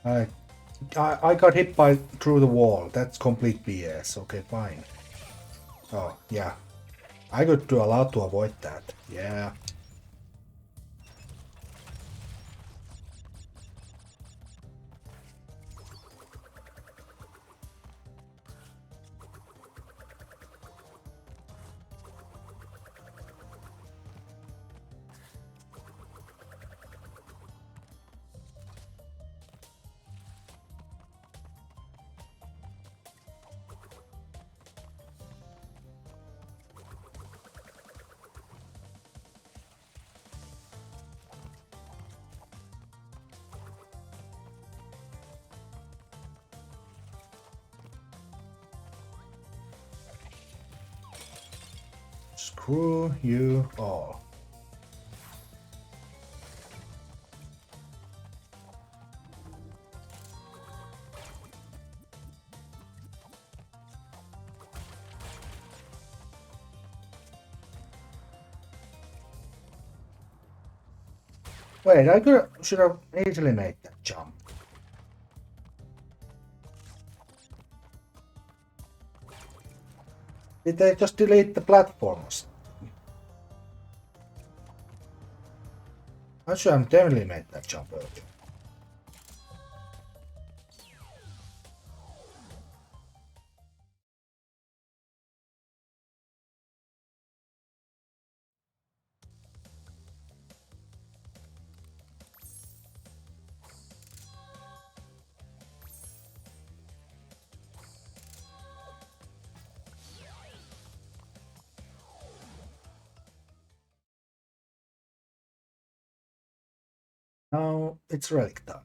I, I got hit by through the wall. That's complete BS. Okay, fine. Oh, yeah. I could do a lot to avoid that. Yeah. Screw you all. Wait, should have easily made that jump. Did they just delete the platforms? I should have definitely made that jump earlier. Now it's relic time.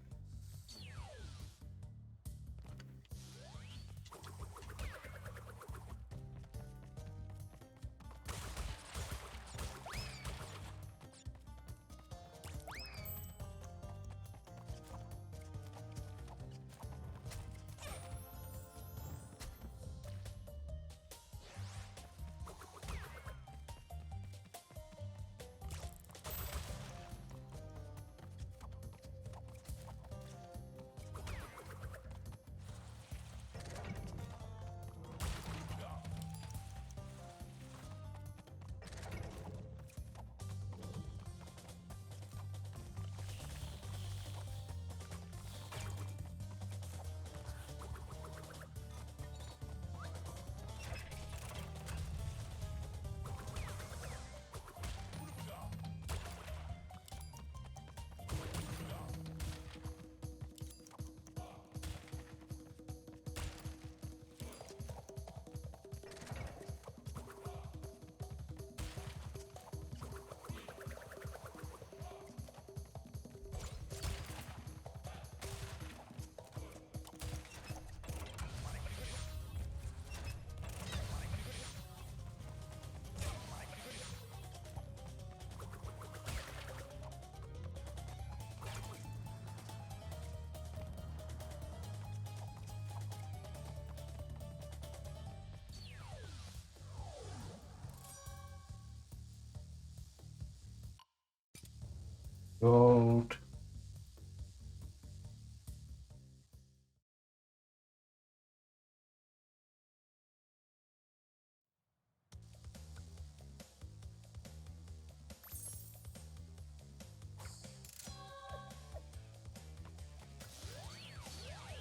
Gold.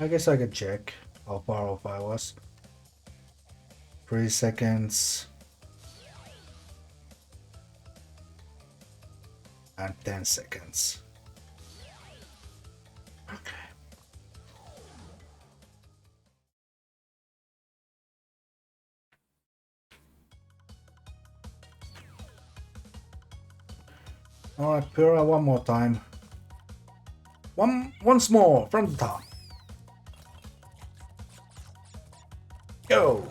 I guess I could check how far off I was. 3 seconds. And 10 seconds. Okay. Alright, Pura one more time. Once more from the top. Go!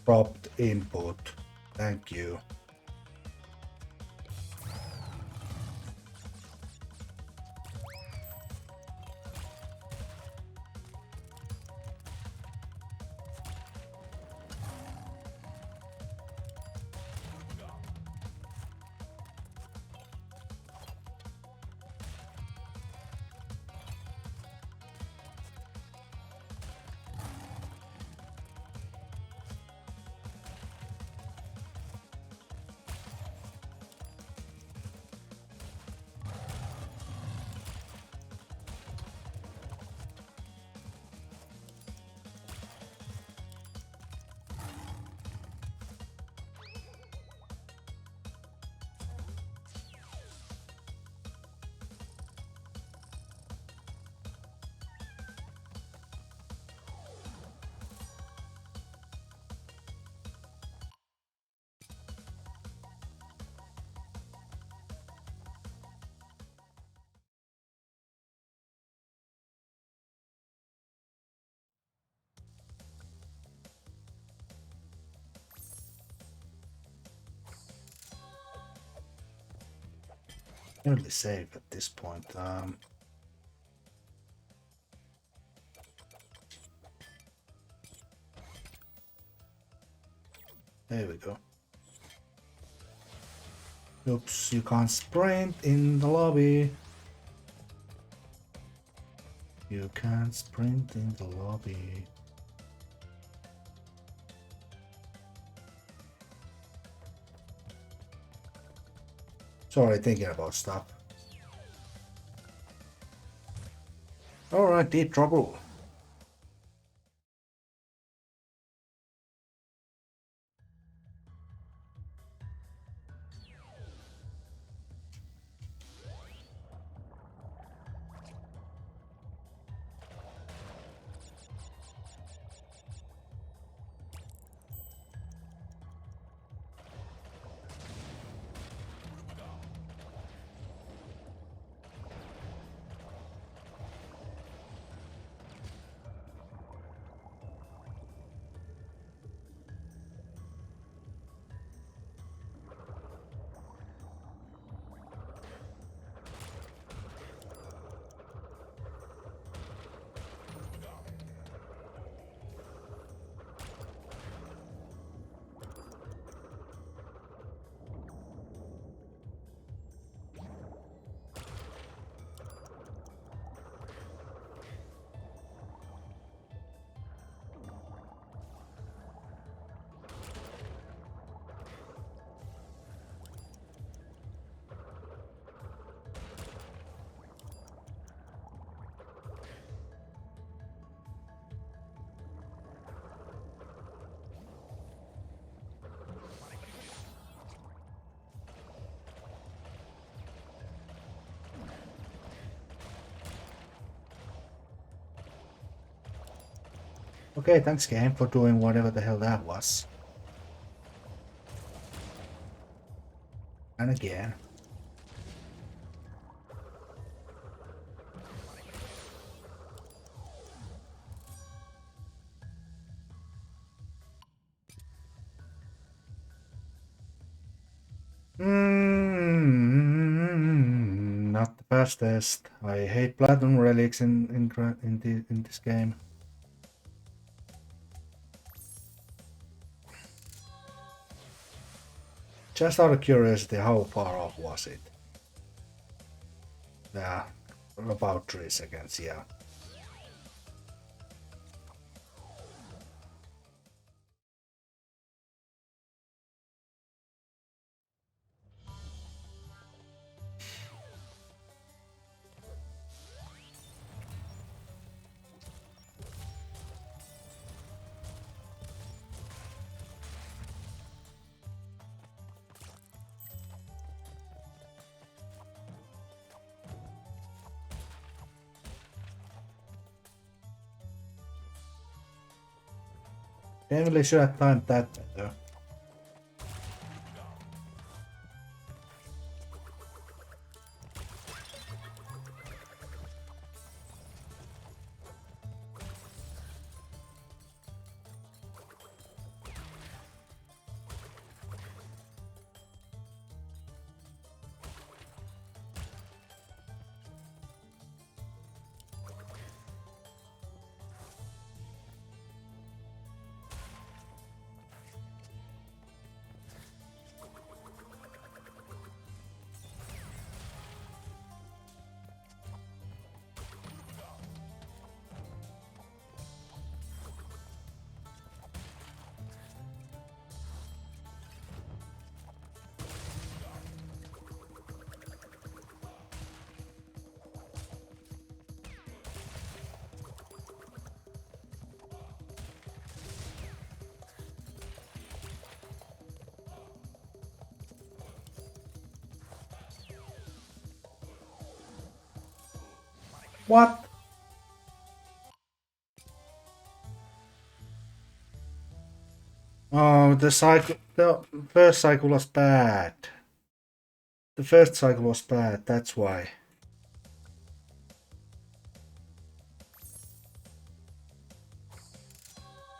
dropped input. Thank you. Nearly safe at this point. There we go. Oops, you can't sprint in the lobby. You can't sprint in the lobby. Sorry, thinking about stuff. Alright, deep trouble. Okay, thanks game for doing whatever the hell that was. And again. Not the fastest. I hate platinum relics in this game. Just out of curiosity, how far off was it? Yeah, about 3 seconds, yeah. Definitely should have timed that better. What? Oh, the first cycle was bad. The first cycle was bad, that's why.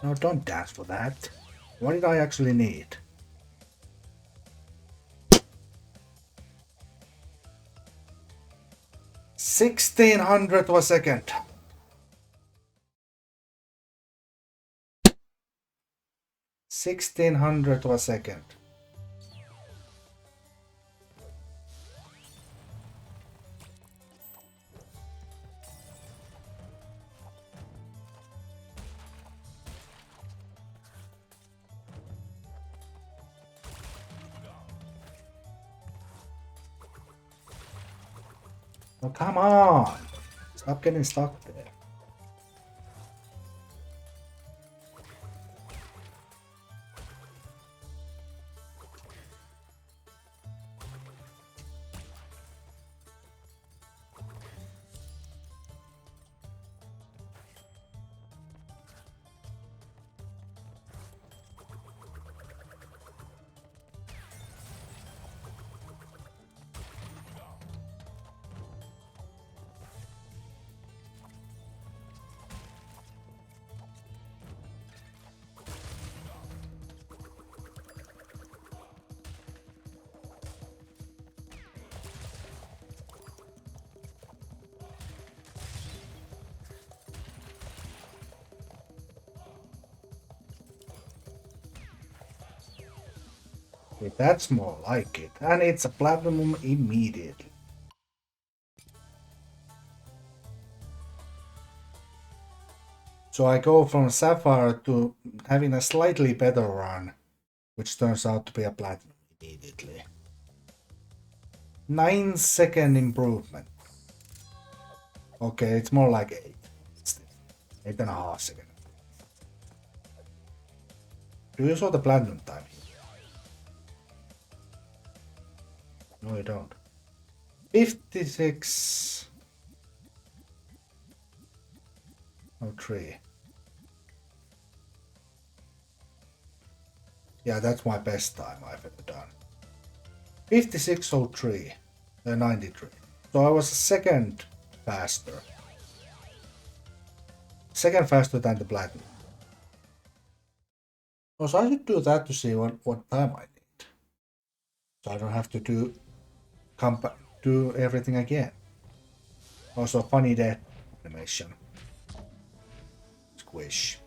No, don't dance for that. What did I actually need? $1,600 a second. $1,600 a second. Oh, come on! Stop getting stuck there. Okay, that's more like it. And it's a platinum immediately. So I go from Sapphire to having a slightly better run, which turns out to be a platinum immediately. 9-second improvement. Okay, it's more like 8. 8.5 seconds. Do you saw the platinum time here? No, you don't. 56. Oh, 3. Yeah, that's my best time I've ever done. 56.03. 93. So I was a second faster. Second faster than the platinum. Oh, so I should do that to see what time I need. So I don't have to do everything again. Also, funny death animation. Squish.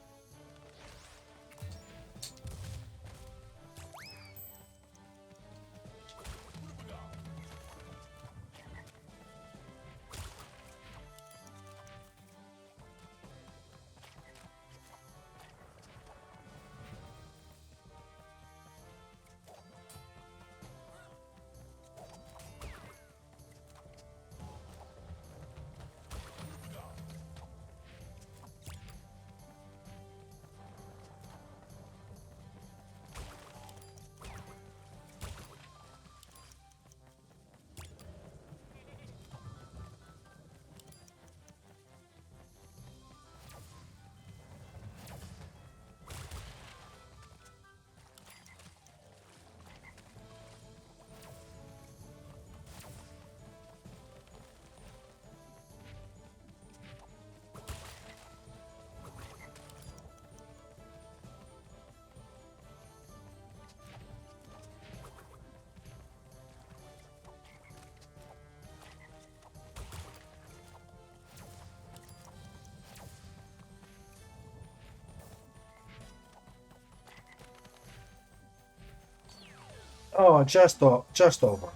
Oh, just over.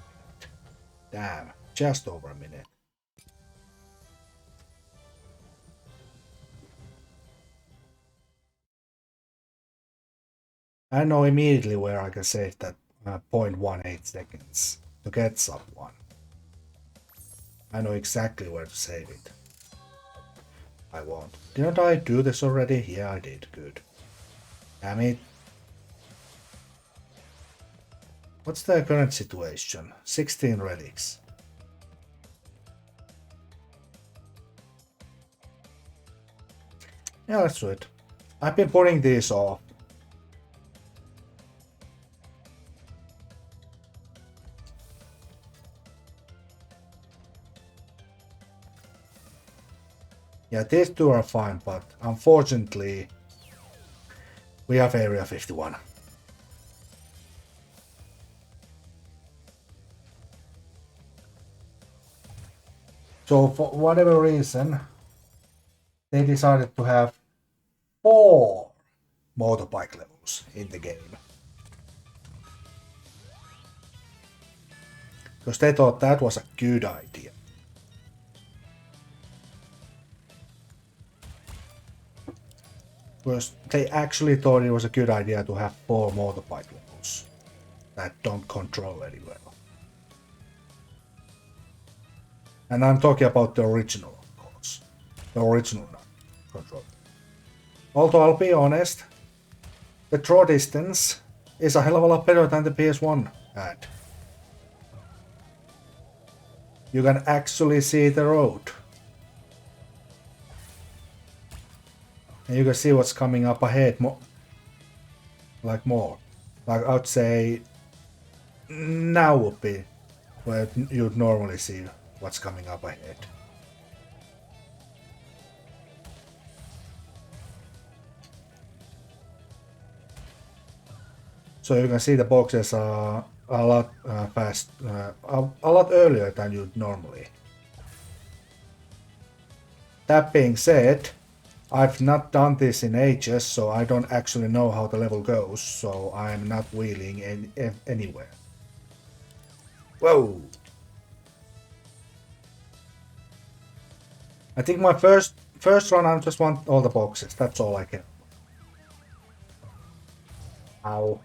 Damn, just over a minute. I know immediately where I can save that 0.18 seconds to get someone. I know exactly where to save it. I won't. Didn't I do this already? Yeah, I did. Good. Damn it. What's the current situation? 16 relics. Yeah, let's do it. I've been putting these off. Yeah, these two are fine, but unfortunately, we have Area 51. So for whatever reason, they decided to have 4 motorbike levels in the game. Because they thought that was a good idea. Because they actually thought it was a good idea to have 4 motorbike levels that don't control very well. And I'm talking about the original, of course. The original control. Although I'll be honest, the draw distance is a hell of a lot better than the PS1 had. You can actually see the road. And you can see what's coming up ahead more. Like I'd say now would be where you'd normally see what's coming up ahead. So you can see the boxes are a lot a lot earlier than you'd normally. That being said, I've not done this in ages, so I don't actually know how the level goes, so I'm not wheeling anywhere. Whoa! I think my first run I just want all the boxes, that's all I can. Ow.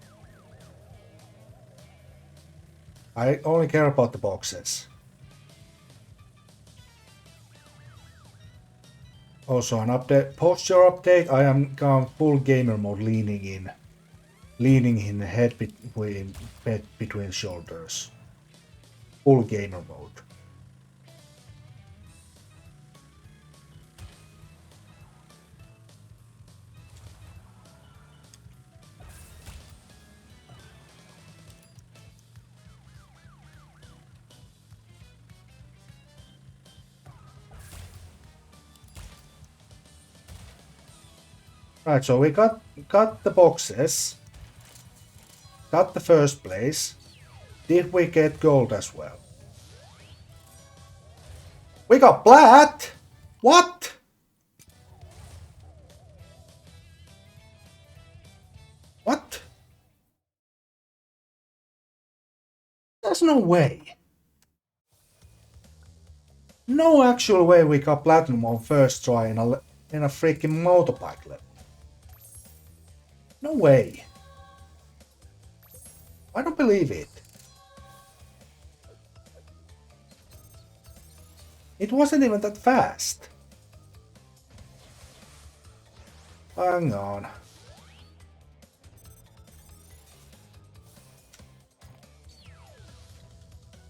I only care about the boxes. Also an update, posture update, I am gone full gamer mode, leaning in head between shoulders. Full gamer mode. Right, so we got the boxes, got the first place. Did we get gold as well? We got plat! What? What? There's no way. No actual way we got platinum on first try in a freaking motorbike level. No way. I don't believe it. It wasn't even that fast. Hang on.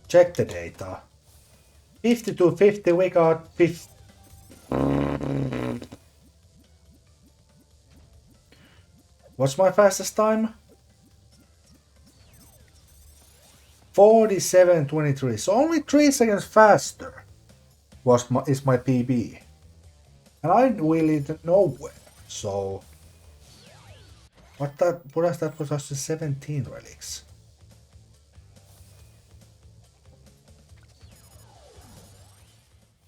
Check the data. 50 to 50, we got 50. What's my fastest time? 47.23, so only 3 seconds faster is my PB. And I really didn't know where, so... What does that put us to 17 relics?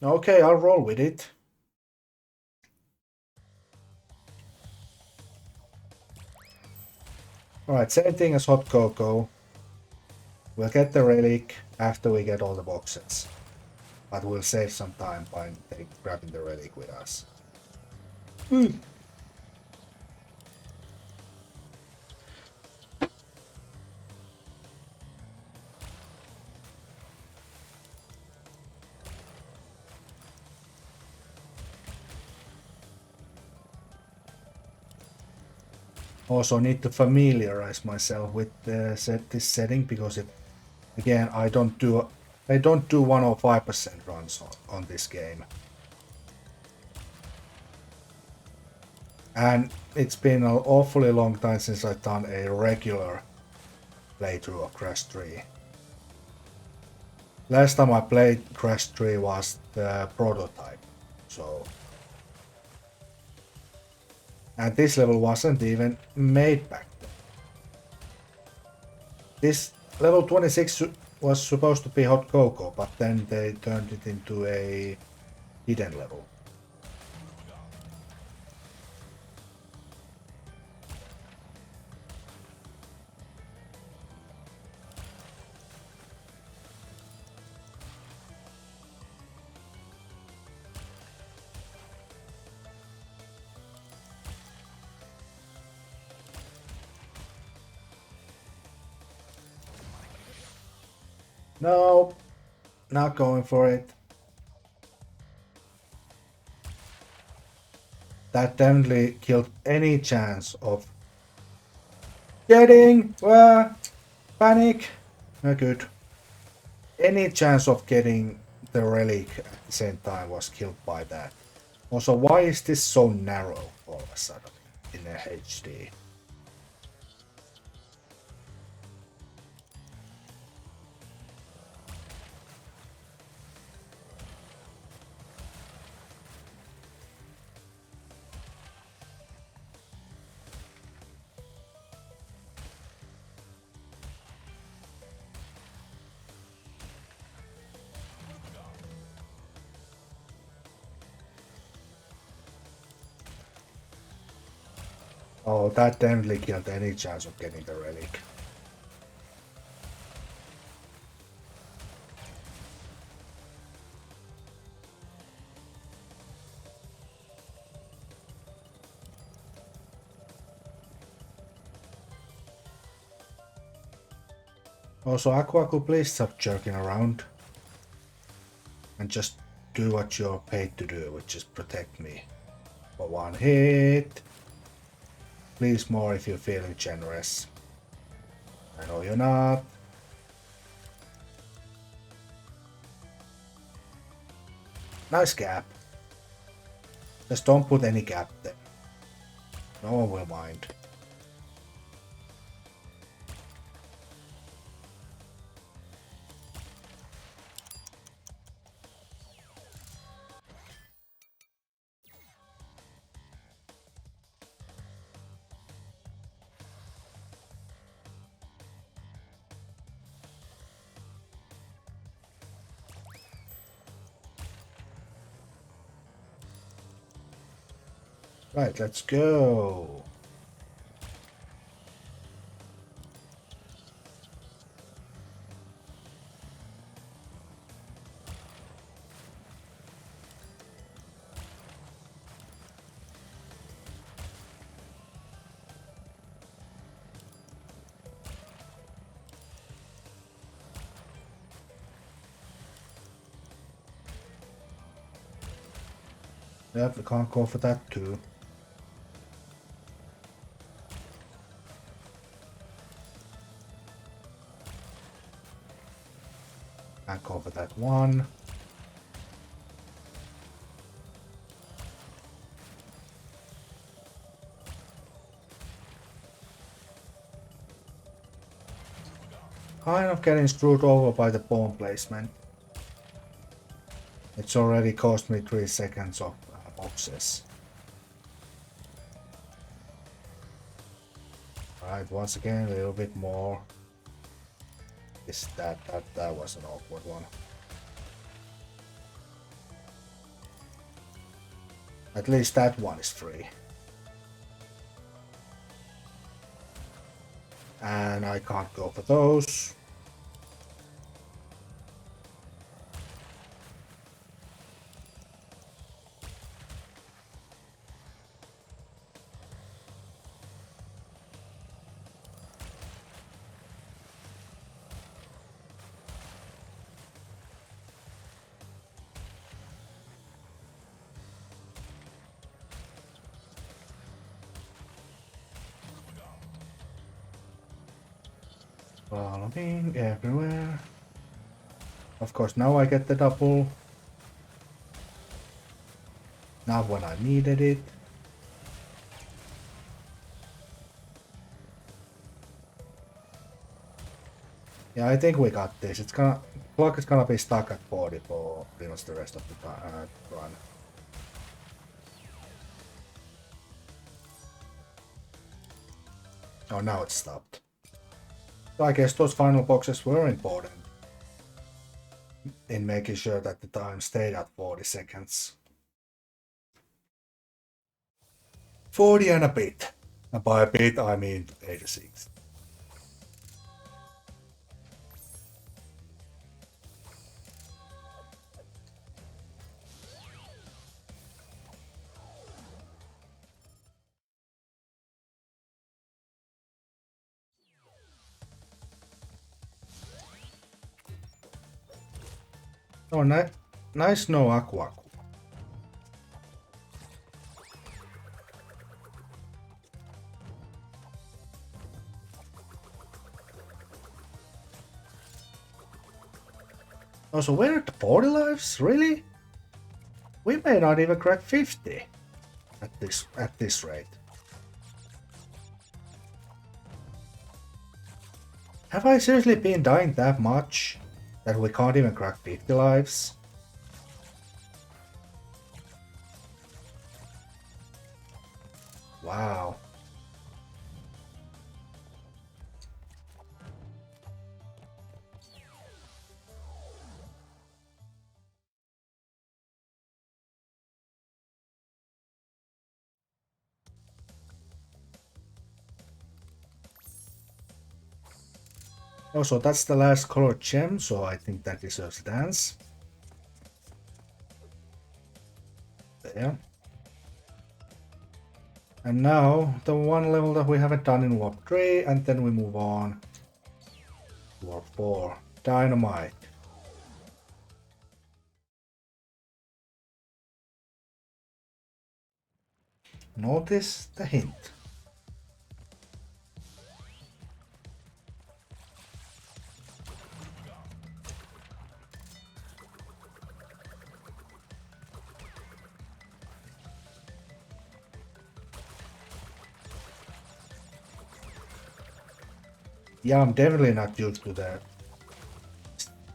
Okay, I'll roll with it. Alright, same thing as hot cocoa. We'll get the relic after we get all the boxes. But we'll save some time by grabbing the relic with us. Also need to familiarize myself with this setting, because again I don't do 105% runs on this game. And it's been an awfully long time since I've done a regular playthrough of Crash 3. Last time I played Crash 3 was the prototype, so... And this level wasn't even made back then. This level 26 was supposed to be Hot Cocoa, but then they turned it into a hidden level. No, not going for it. That definitely killed any chance of getting panic. Not good. Any chance of getting the relic at the same time was killed by that. Also, why is this so narrow all of a sudden in a HD? Oh, that definitely killed any chance of getting the relic. Also, Aquaku, please stop jerking around and just do what you're paid to do, which is protect me. For one hit. Please more if you're feeling generous. I know you're not. Nice gap. Just don't put any gap there. No one will mind. Right, let's go. Yep, we can't go for that too. Can't go for that one. Kind of getting screwed over by the bomb placement. It's already cost me 3 seconds of boxes. Alright, once again a little bit more. That was an awkward one. At least that one is free. And I can't go for those. Following everywhere. Of course, now I get the double. Not when I needed it. Yeah, I think we got this. It's gonna clock is gonna be stuck at 40 for pretty much the rest of the run. Oh, now it's stopped. So I guess those final boxes were important in making sure that the time stayed at 40 seconds. 40 and a bit. And by a bit, I mean 86. Oh, nice no aqua. Oh, so we're at the 40 lives? Really? We may not even crack 50 at this rate. Have I seriously been dying that much that we can't even crack 50 lives? Wow. Also, that's the last colored gem, so I think that deserves a dance. There. And now, the one level that we haven't done in Warp 3, and then we move on to Warp 4. Dynamite. Notice the hint. Yeah, I'm definitely not used to that.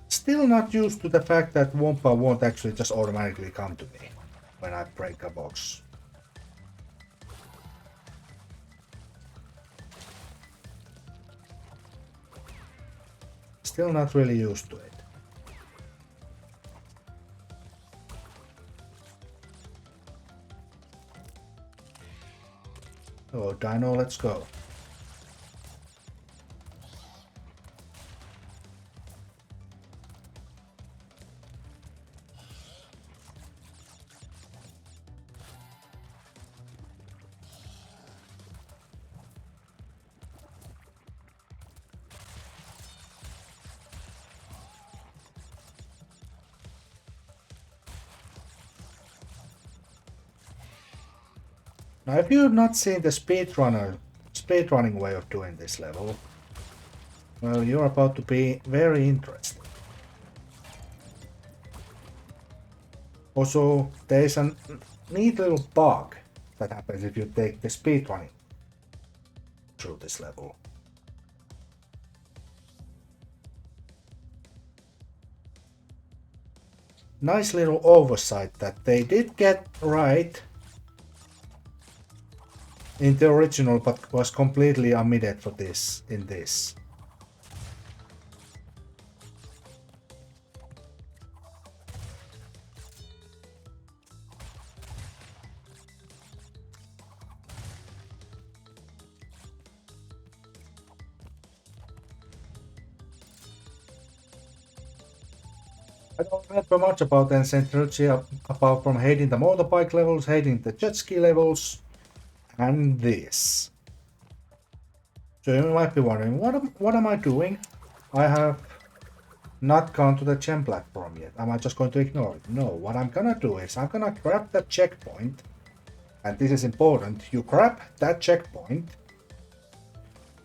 Still not used to the fact that Wumpa won't actually just automatically come to me when I break a box. Still not really used to it. So, Dino, let's go. Now, if you've not seen the speedrunning way of doing this level, well, you're about to be very interested. Also, there's a neat little bug that happens if you take the speedrunning through this level. Nice little oversight that they did get right in the original, but was completely omitted for this in this. I don't remember much about Insane Trilogy apart from hating the motorbike levels, hating the jet ski levels, and this. So you might be wondering, what am I doing? I have not gone to the gem platform yet. Am I just going to ignore it? No, what I'm gonna do is I'm gonna grab that checkpoint, and this is important. You grab that checkpoint,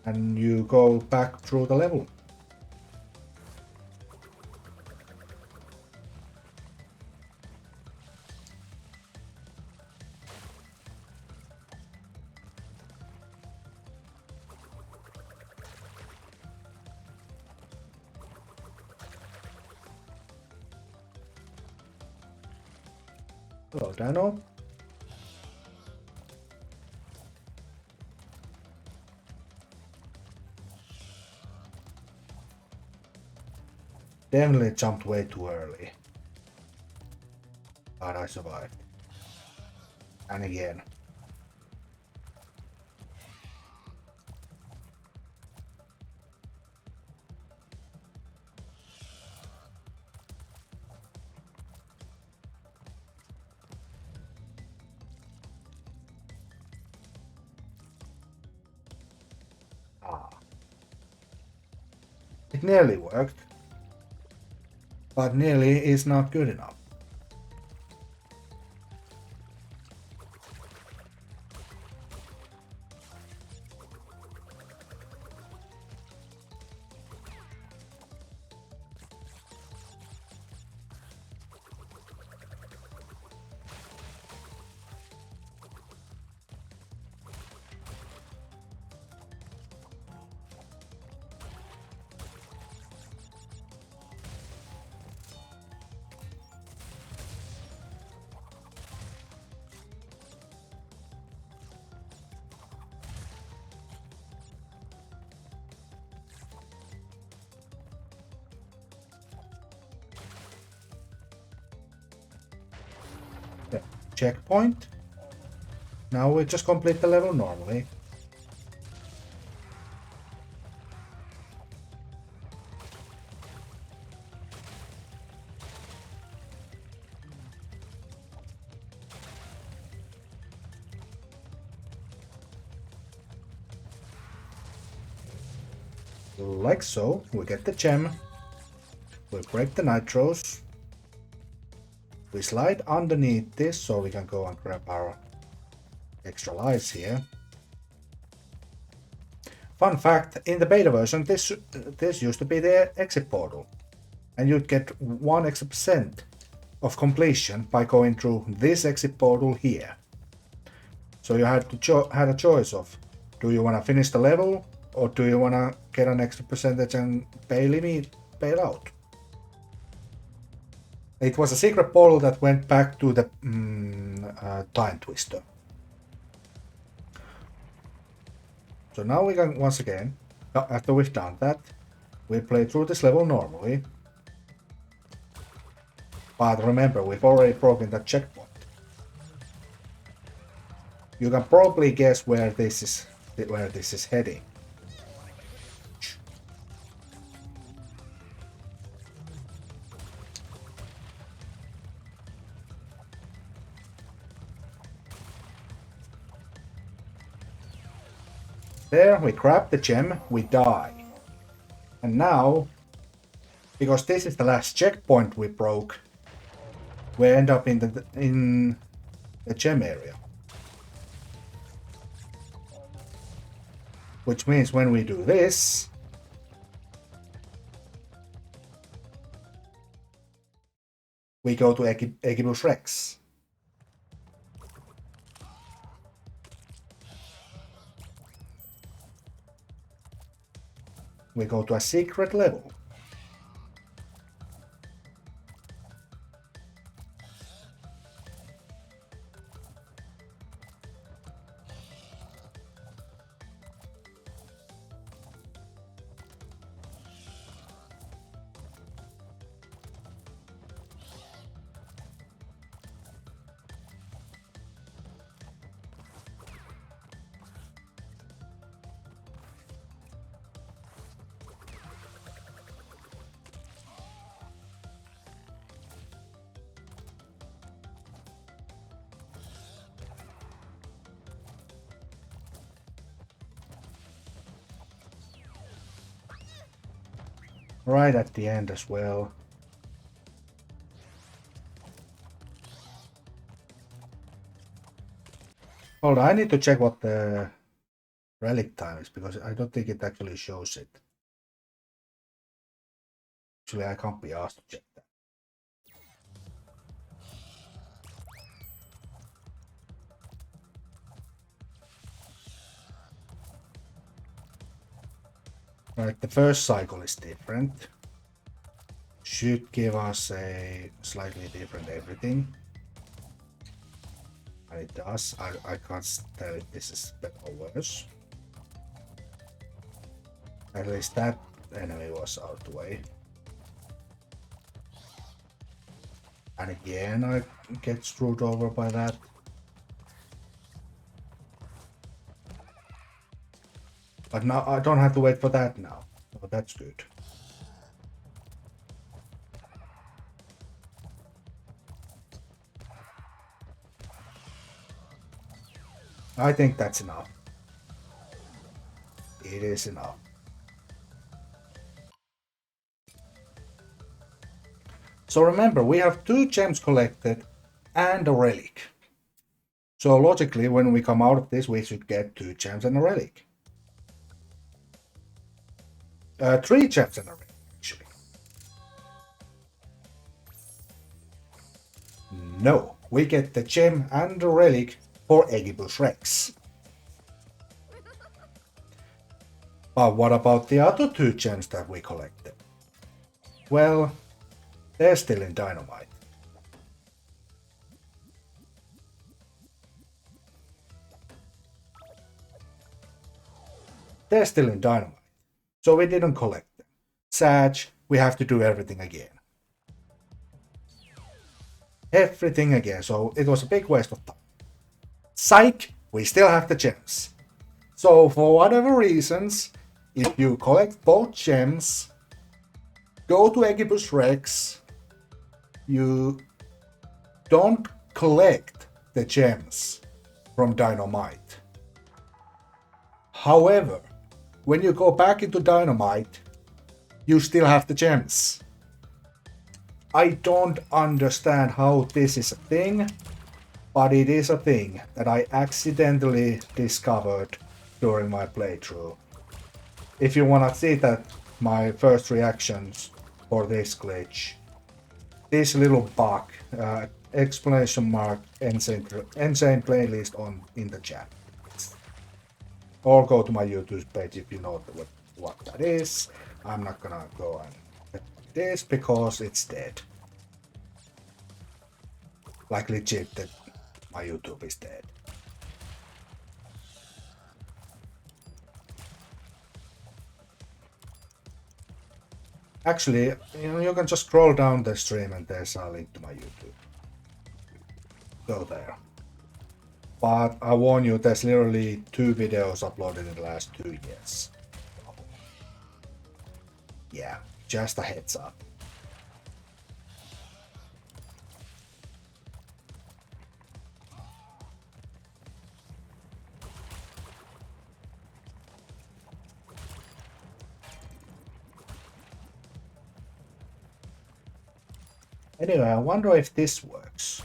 and you go back through the level. Hello, Dino. Definitely jumped way too early. But I survived. And again. Ah. It nearly worked. But nearly is not good enough. Yeah. Checkpoint. Now we just complete the level normally. Like so. We get the gem. We break the nitros. We slide underneath this so we can go and grab our extra lives here. Fun fact, in the beta version, this used to be the exit portal. And you'd get 1 extra percent of completion by going through this exit portal here. So you had a choice of, do you want to finish the level or do you want to get an extra percentage and bail out? It was a secret portal that went back to the time twister. So now we can once again, after we've done that, we play through this level normally. But remember, we've already broken that checkpoint. You can probably guess where this is heading. There, we grab the gem, we die. And now, because this is the last checkpoint we broke, we end up in the gem area. Which means when we do this, we go to Equibus Rex. We go to a secret level. Right at the end as well. Hold on, I need to check what the relic time is because I don't think it actually shows it. Actually, I can't be asked to check that. Right, the first cycle is different. Should give us a slightly different everything. And it does. I can't tell if this is better or worse. At least that enemy was out of the way. And again I get screwed over by that. But now I don't have to wait for that now. So that's good. I think that's enough. It is enough. So remember, we have 2 gems collected and a relic. So logically, when we come out of this, we should get 2 gems and a relic. 3 gems and a relic, actually. No, we get the gem and the relic for Eggibus Rex. But what about the other 2 gems that we collected? Well, they're still in Dynamite. They're still in Dynamite. So we didn't collect them. Sad, we have to do everything again. Everything again, so it was a big waste of time. Psych, we still have the gems. So for whatever reasons, if you collect both gems, go to Eggibus Rex, you don't collect the gems from Dynamite. However, when you go back into Dynamite, you still have the gems. I don't understand how this is a thing, but it is a thing that I accidentally discovered during my playthrough. If you wanna see that, my first reactions for this glitch, this little bug, exclamation mark, insane playlist on in the chat. Or go to my YouTube page if you know what that is. I'm not gonna go and this because it's dead. Like legit that my YouTube is dead. Actually, you can just scroll down the stream and there's a link to my YouTube. Go there. But I warn you, there's literally 2 videos uploaded in the last 2 years. Yeah, just a heads up. Anyway, I wonder if this works.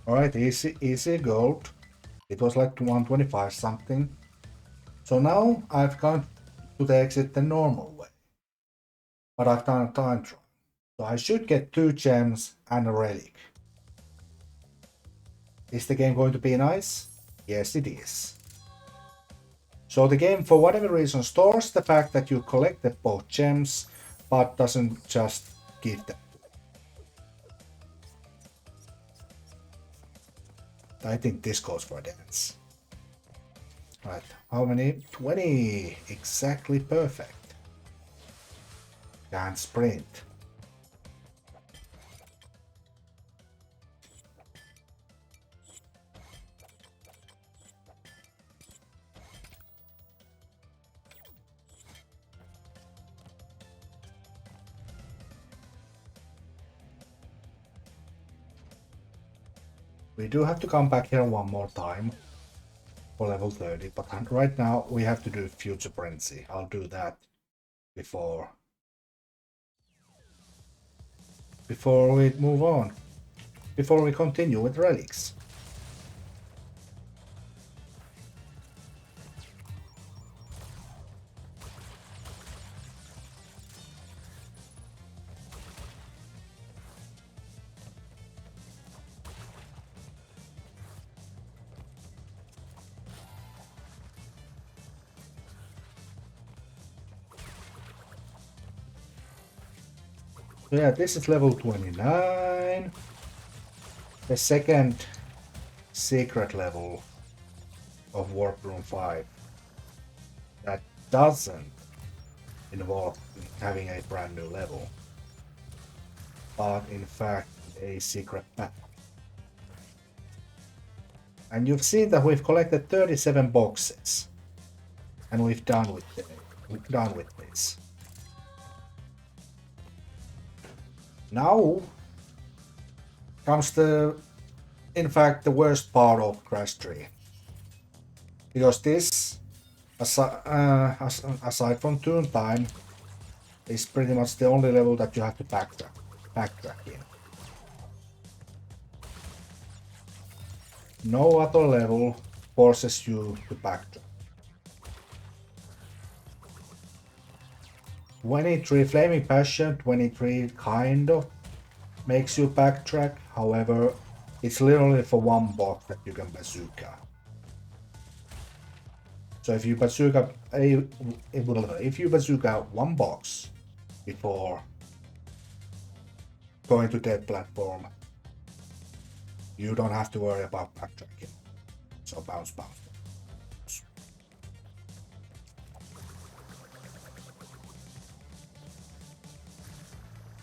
Alright, easy gold. It was like 125 something. So now I've gone to the exit the normal way. But I've done a time trial. So I should get 2 gems and a relic. Is the game going to be nice? Yes, it is. So the game, for whatever reason, stores the fact that you collected both gems, but doesn't just give them. I think this goes for a dance. Right, how many? 20! Exactly perfect. Can't sprint. We do have to come back here one more time for level 30, but right now we have to do Future Frenzy. I'll do that before we move on, before we continue with relics. So yeah, this is level 29. The second secret level of Warp Room 5 that doesn't involve having a brand new level, but in fact a secret path. And you've seen that we've collected 37 boxes, and we've done with this. Now comes in fact, the worst part of Crash 3, because this, aside from Toon Time, is pretty much the only level that you have to backtrack in. No other level forces you to backtrack. 23 Flaming Passion, 23 kind of makes you backtrack, however, it's literally for one box that you can bazooka. So if you bazooka one box before going to that platform, you don't have to worry about backtracking. So bounce.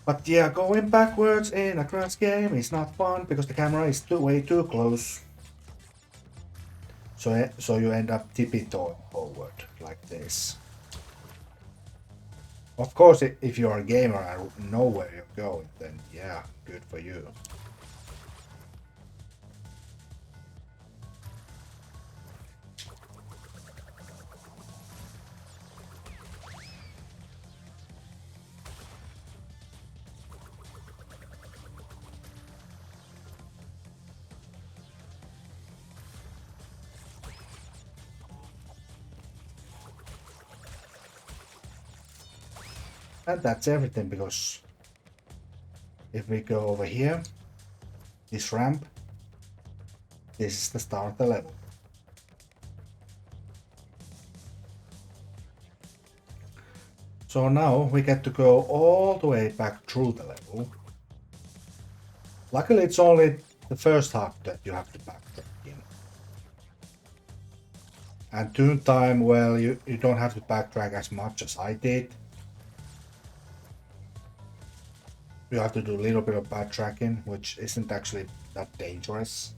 But yeah, going backwards in a Crash game is not fun because the camera is way too close. So you end up tippy-toeing forward like this. Of course, if you're a gamer and know where you're going, then yeah, good for you. And that's everything, because if we go over here, this ramp, this is the start of the level. So now we get to go all the way back through the level. Luckily it's only the first half that you have to backtrack in. And Toon Time, well, you don't have to backtrack as much as I did. You have to do a little bit of backtracking, which isn't actually that dangerous.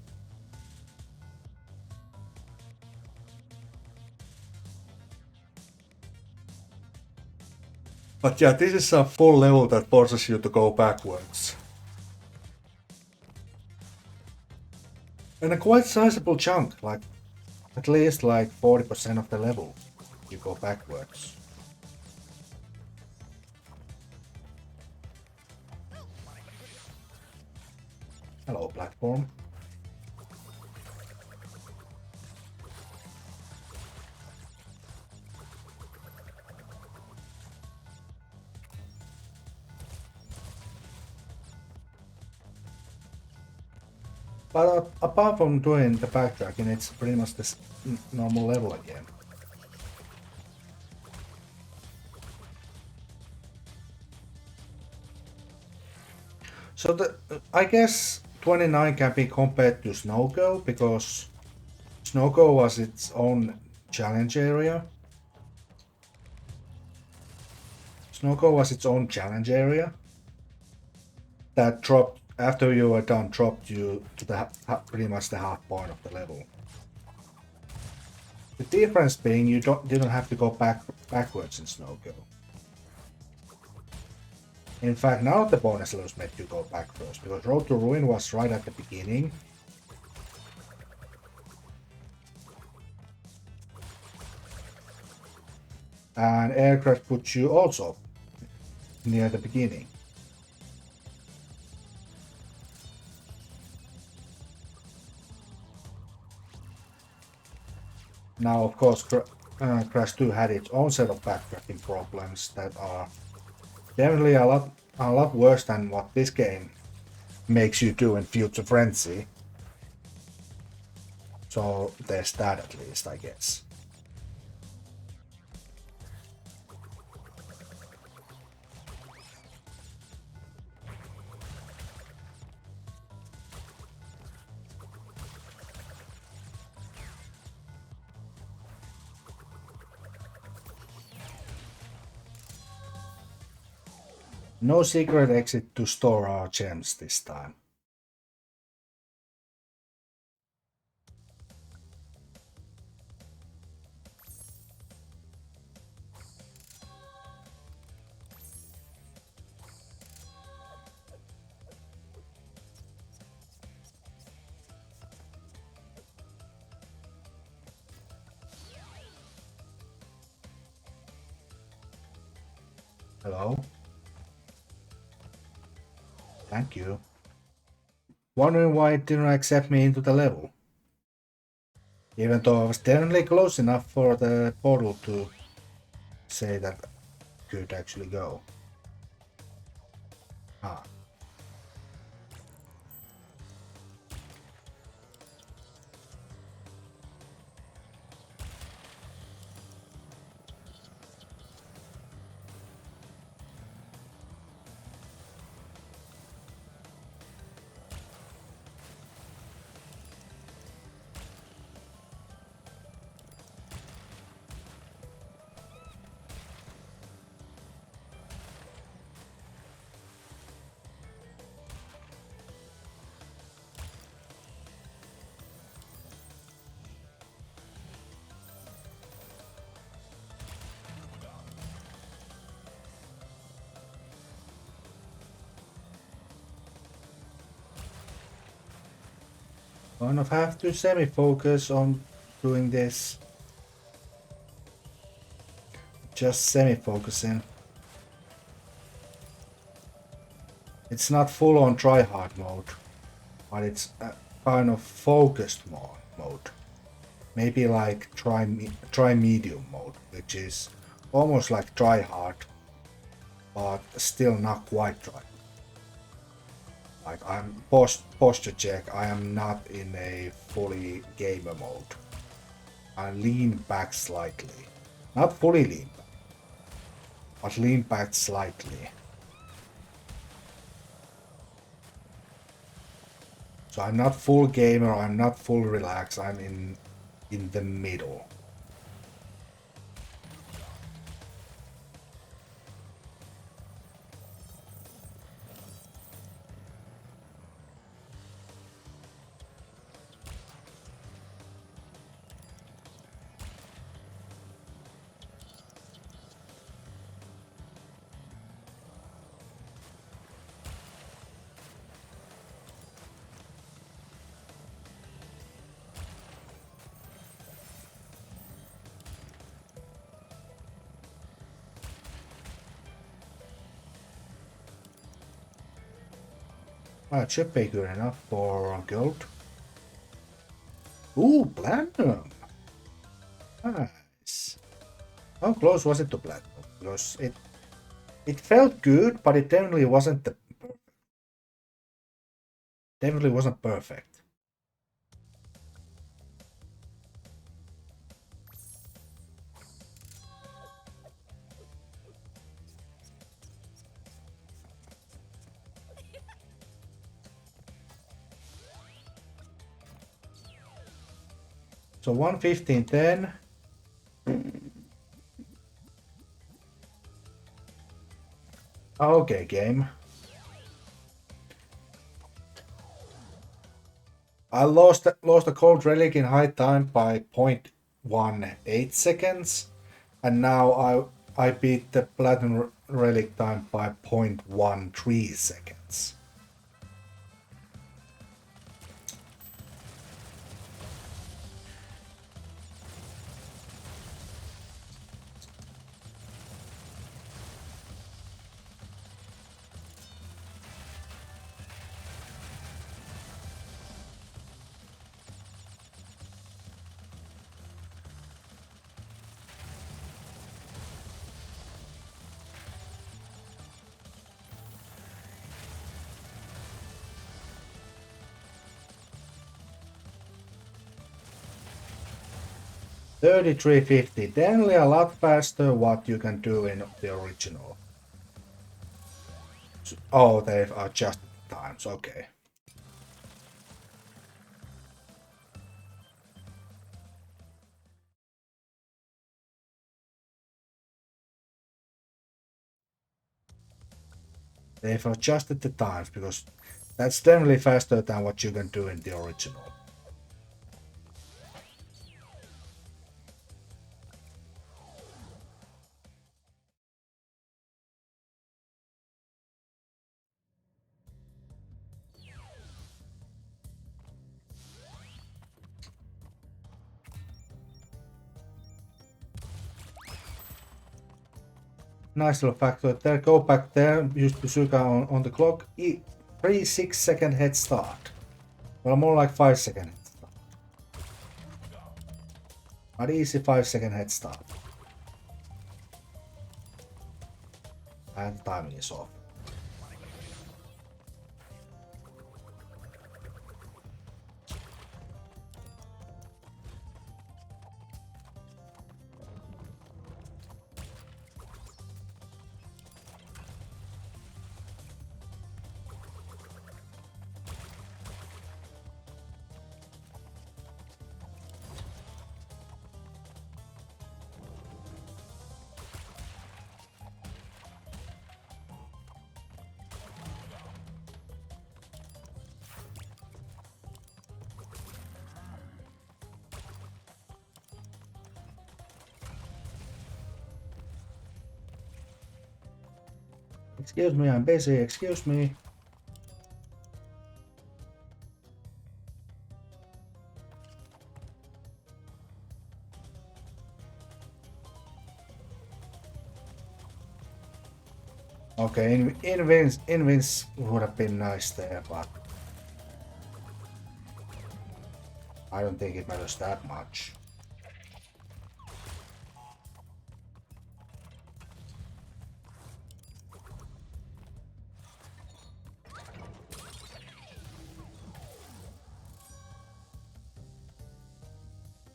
But yeah, this is a full level that forces you to go backwards. And a quite sizable chunk, like at least like 40% of the level, you go backwards. Hello, platform. But apart from doing the backtracking, it's pretty much this normal level again. So I guess 29 can be compared to Snow Go, because Snow Go was its own challenge area. That dropped, after you were done, dropped you to the pretty much the half point of the level. The difference being you didn't have to go backwards in Snow Go. In fact, none of the bonus levels made you go back first, because Road to Ruin was right at the beginning. And Aircraft puts you also near the beginning. Now, of course, Crash 2 had its own set of backtracking problems that are definitely a lot worse than what this game makes you do in Future Frenzy. So there's that, at least, I guess. No secret exit to store our gems this time. Hello? Thank you. Wondering why it didn't accept me into the level. Even though I was definitely close enough for the portal to say that I could actually go. Ah. Kind of have to semi-focus on doing this. Just semi-focusing. It's not full-on try-hard mode, but it's a kind of focused mode. Maybe like try medium mode, which is almost like try-hard, but still not quite try. Like I'm posture check, I am not in a fully gamer mode. I lean back slightly. Not fully lean back, but lean back slightly. So I'm not full gamer, I'm not full relaxed, I'm in the middle. It should be good enough for gold. Ooh, platinum! Nice. How close was it to platinum? Because it felt good, but it definitely wasn't perfect. So 115.10. Okay, game. I lost a cold relic in high time by 0.18 seconds, and now I beat the platinum relic time by 0.13 seconds. $33.50, definitely a lot faster what you can do in the original. Oh, they've adjusted the times, okay. They've adjusted the times because that's definitely faster than what you can do in the original. Nice little factoid there. Go back there. Use Bazooka on the clock. 3-6 second head start. Well, more like 5 second head start. But easy 5 second head start. And the timing is off. Excuse me, I'm busy. Excuse me. Okay, Invince would have been nice there, but I don't think it matters that much.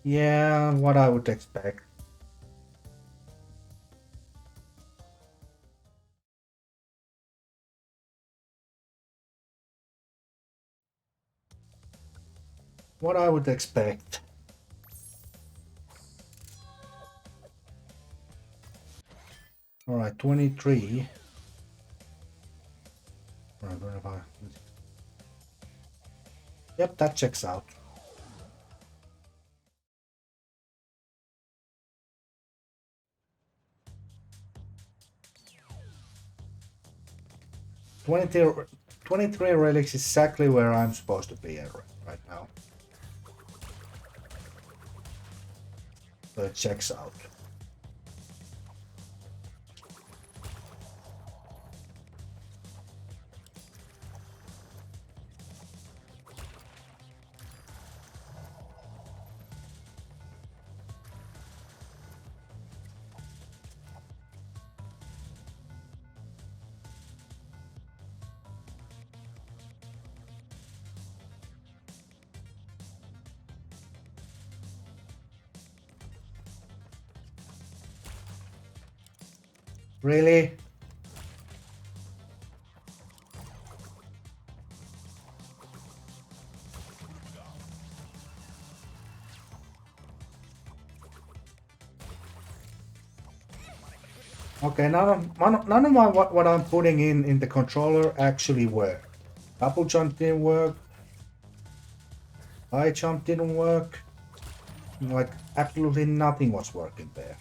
Yeah, what I would expect. What I would expect. Alright, 23. Alright, 25. Yep, that checks out. Twenty 23 relics is exactly where I'm supposed to be at right now. So it checks out. Really? Okay, none of my what I'm putting in the controller actually work. Double jump didn't work. High jump didn't work. Like absolutely nothing was working there.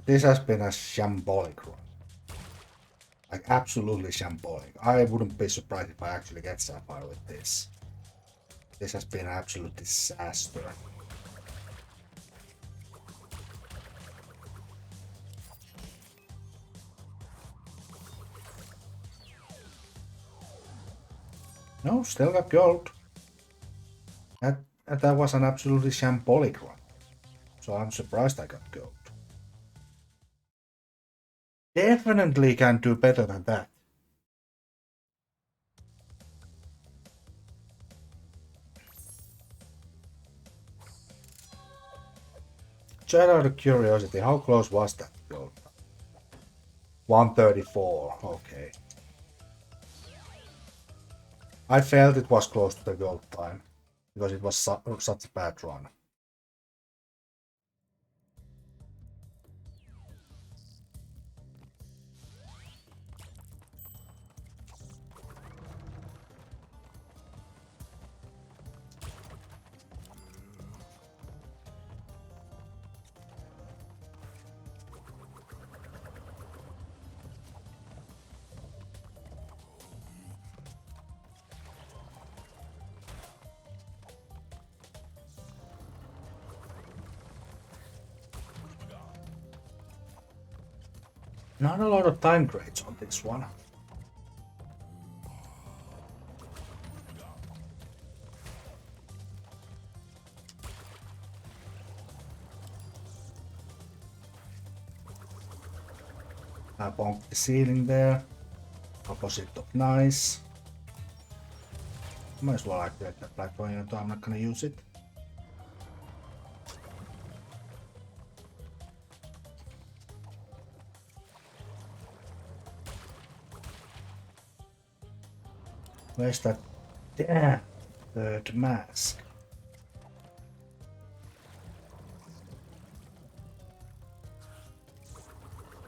This has been a shambolic run. Like absolutely shambolic. I wouldn't be surprised if I actually get Sapphire with this. This has been an absolute disaster. No, still got gold. That was an absolutely shambolic run. So I'm surprised I got gold. Definitely can do better than that. Just out of curiosity, how close was that gold? 134, okay. I felt it was close to the gold time, because it was such a bad run. Not a lot of time grades on this one. I bonked the ceiling there. Opposite of nice. Might as well activate that black one, even though I'm not gonna use it. Where's that damn third mask?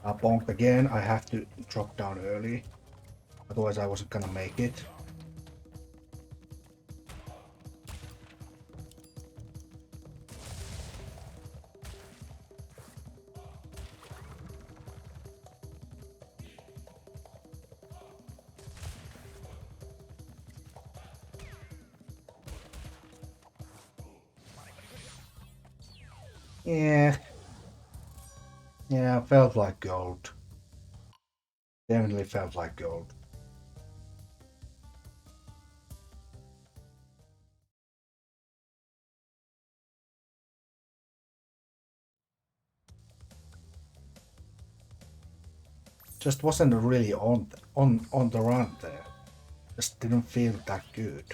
I bonked again. I have to drop down early. Otherwise I wasn't gonna make it. Yeah. Yeah, felt like gold. Definitely felt like gold. Just wasn't really on the run there. Just didn't feel that good.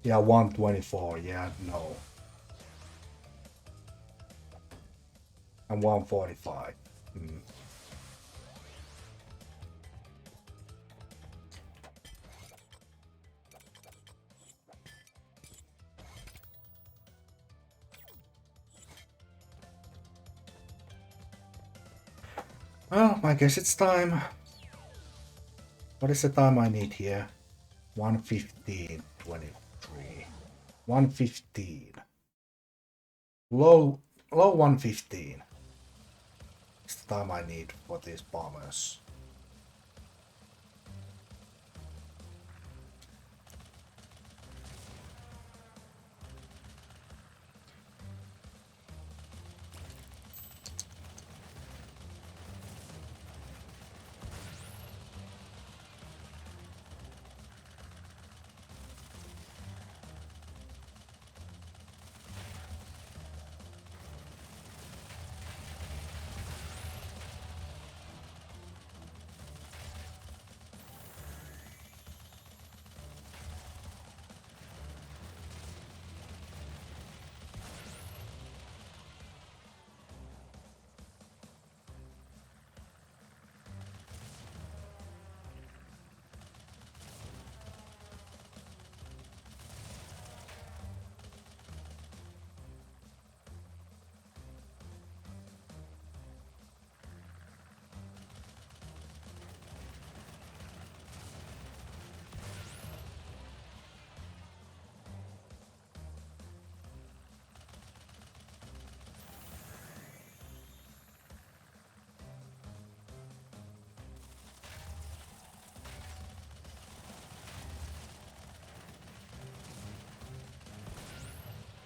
Yeah, 124. Yeah, no. And 145. Well, I guess it's time. What is the time I need here? 1:15:23. 1:15. Low 1:15. It's the time I need for these bombers.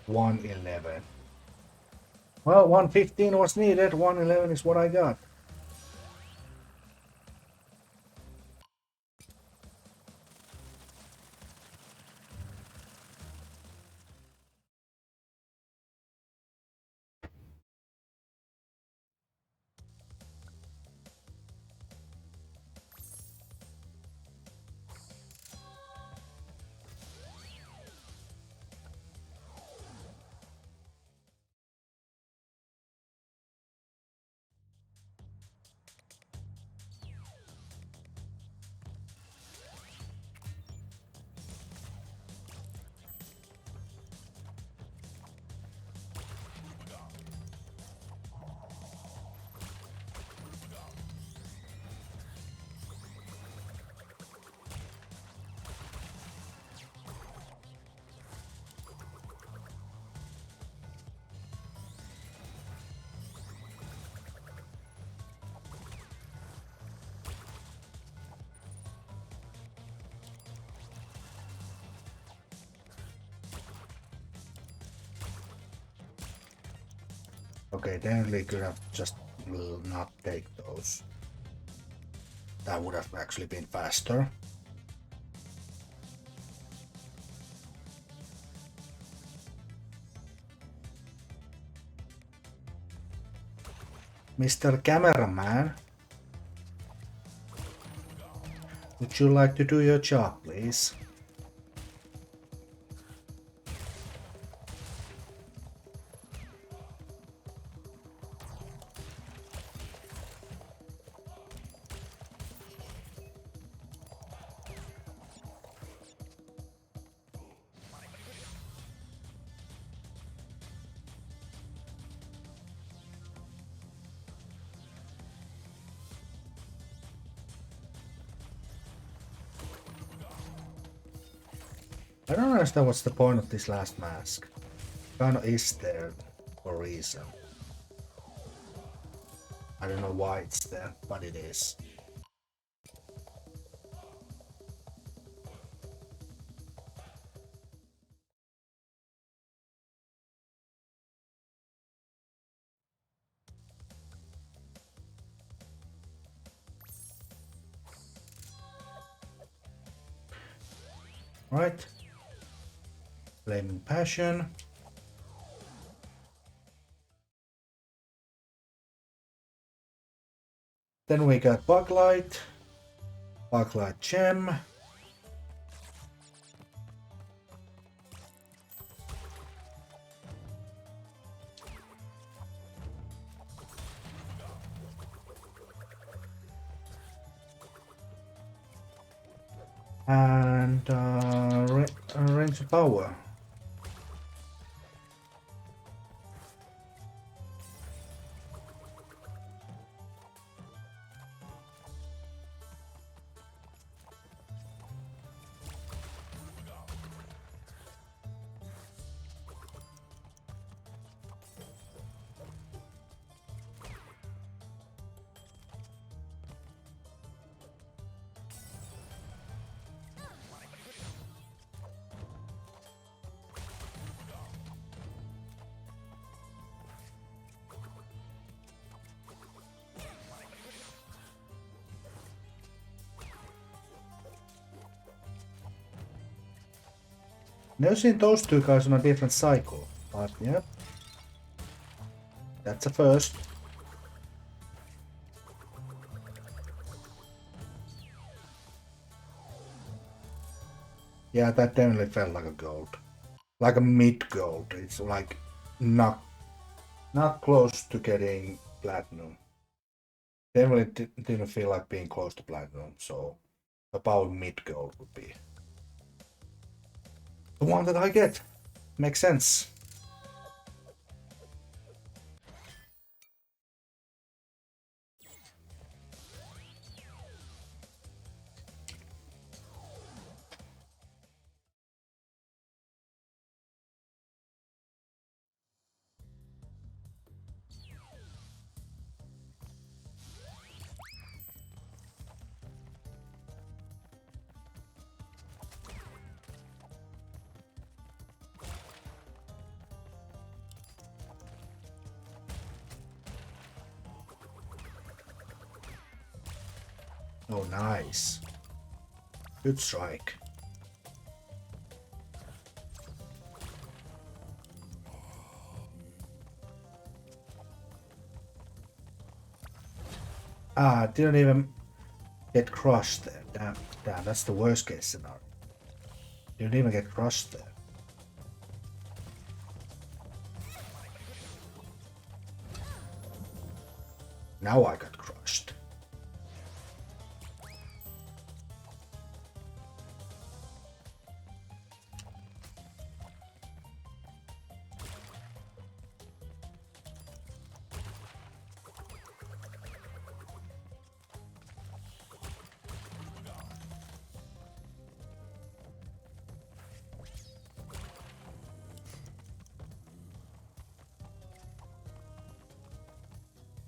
$111. Well, 1:15 was needed. 1:11 is what I got. Okay, definitely could have just will not take those. That would have actually been faster. Mr. Cameraman, would you like to do your job, please? I don't understand what's the point of this last mask. Kind of is there for a reason. I don't know why it's there, but it is. Right. Flaming Passion. Then we got Buglight Gem. And range of power. Never seen those two guys on a different cycle, but yeah, that's a first. Yeah, that definitely felt like a gold, like a mid gold. It's like not close to getting platinum. Definitely didn't feel like being close to platinum, so about mid gold would be the one that I get. Makes sense. Oh, nice. Good strike. Ah, didn't even get crushed there. Damn, that's the worst case scenario. Didn't even get crushed there. Now I got crushed.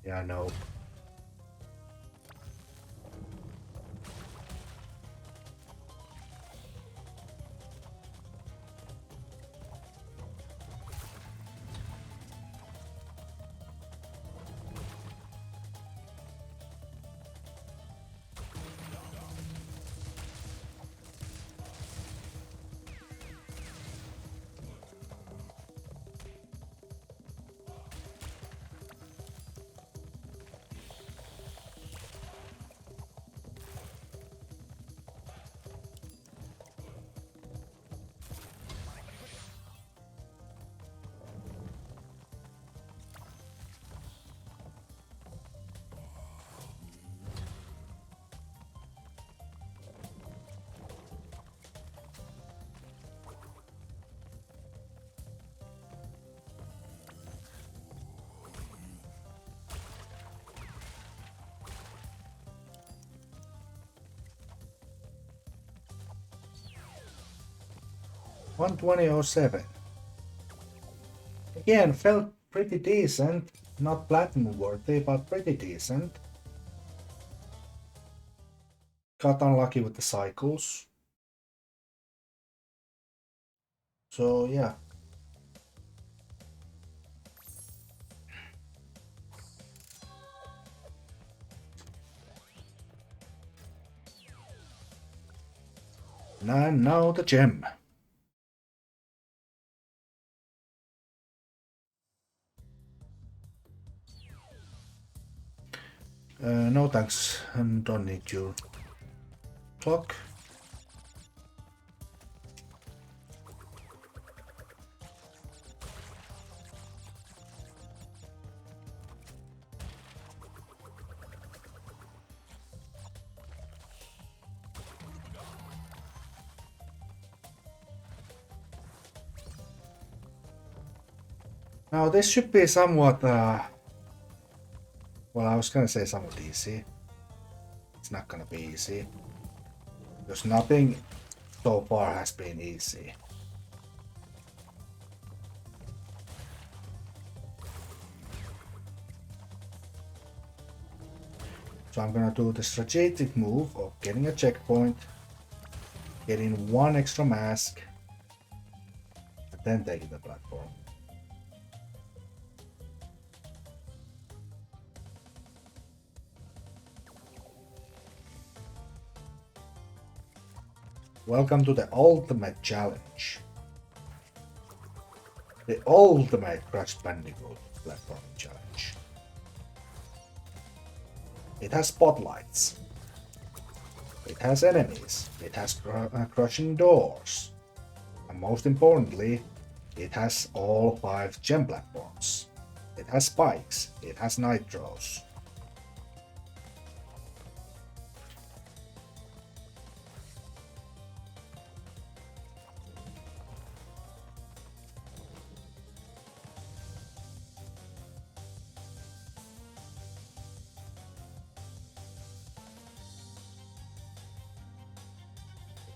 Yeah, I know. 120.07. Again, felt pretty decent. Not platinum worthy, but pretty decent. Got unlucky with the cycles. So yeah. And now the gem. No thanks, and don't need your clock. Now this should be somewhat, well, I was gonna say somewhat easy. It's not gonna be easy. Because nothing so far has been easy. So I'm gonna do the strategic move of getting a checkpoint, getting one extra mask, and then taking the platform. Welcome to the ultimate challenge. The ultimate Crash Bandicoot platforming challenge. It has spotlights. It has enemies. It has crushing doors. And most importantly, it has all 5 gem platforms. It has spikes. It has nitros.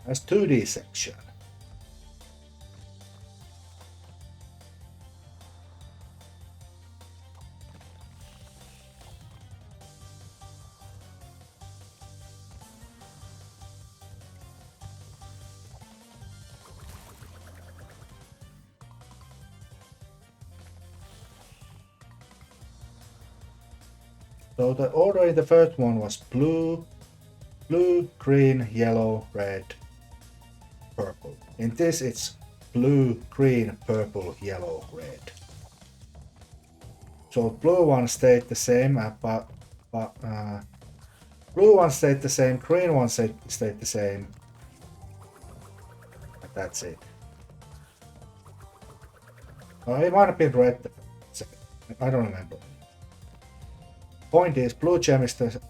Has 2D section. So the order in the first one was blue, green, yellow, red, purple. In this it's blue, green, purple, yellow, red. So blue one stayed the same, but blue one stayed the same, green one stayed the same. And that's it. It might have been red. I don't remember. Point is, blue gem is the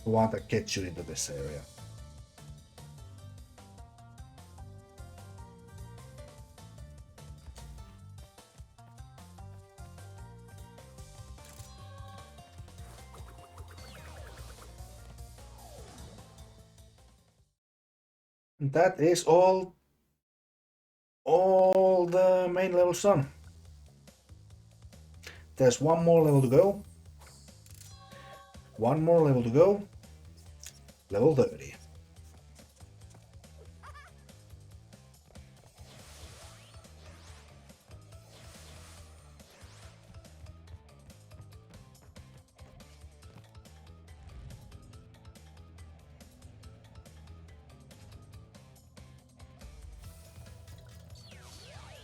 one that gets you into this area. And that is all the main levels done. There's one more level to go. One more level to go. Level 30.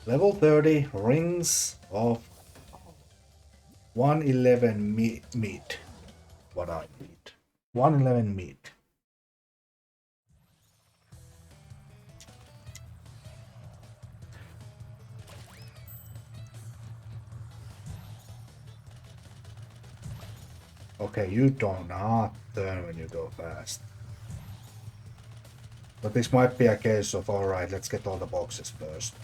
Level 30, Rings of 111 meat. What I need. 111 meat. Okay, you do not turn when you go fast. But this might be a case of, alright, let's get all the boxes first.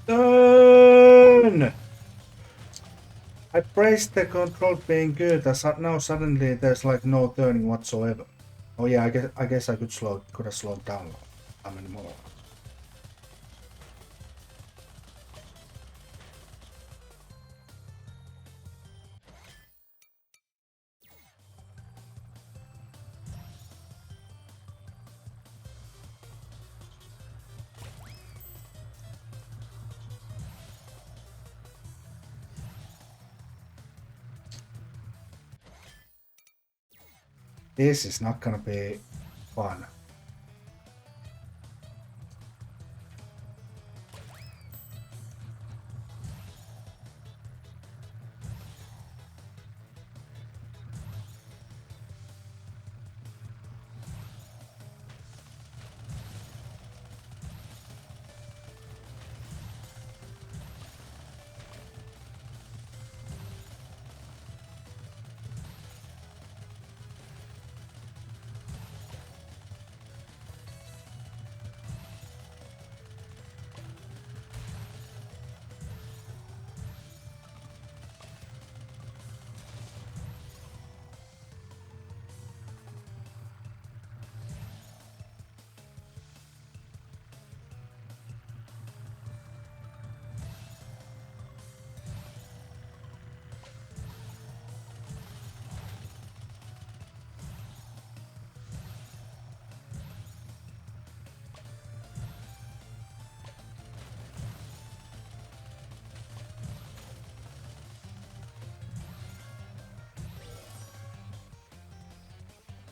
Turn! I praised the control being good, and now suddenly there's like no turning whatsoever. Oh yeah, I guess I could have slowed down how many more. This is not gonna be fun.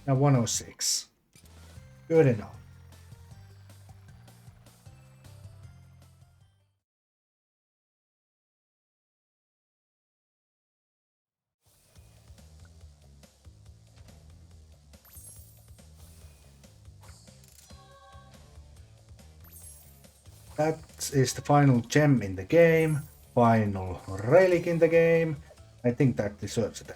Now 106. Good enough. That is the final gem in the game, final relic in the game. I think that deserves it.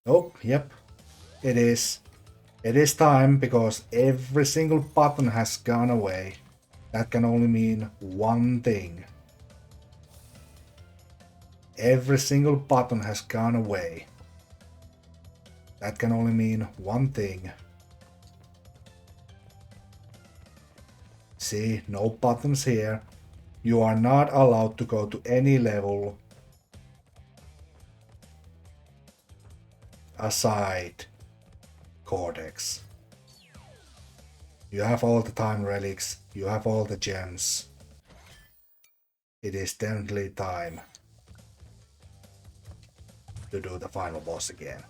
Oh, yep, it is. It is time because every single button has gone away. That can only mean one thing. Every single button has gone away. That can only mean one thing. See, no buttons here. You are not allowed to go to any level aside Cortex. You have all the time relics, you have all the gems. It is definitely time to do the final boss again.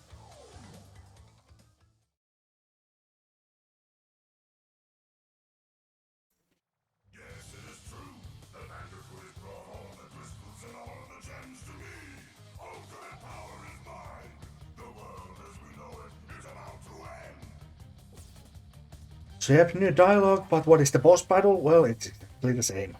Yes, it is true. The Vanderfoot has brought all the crystals and all of the gems to me. Ultimate power is mine. The world as we know it is about to end. So you have new dialogue, but what is the boss battle? Well, it's exactly the same.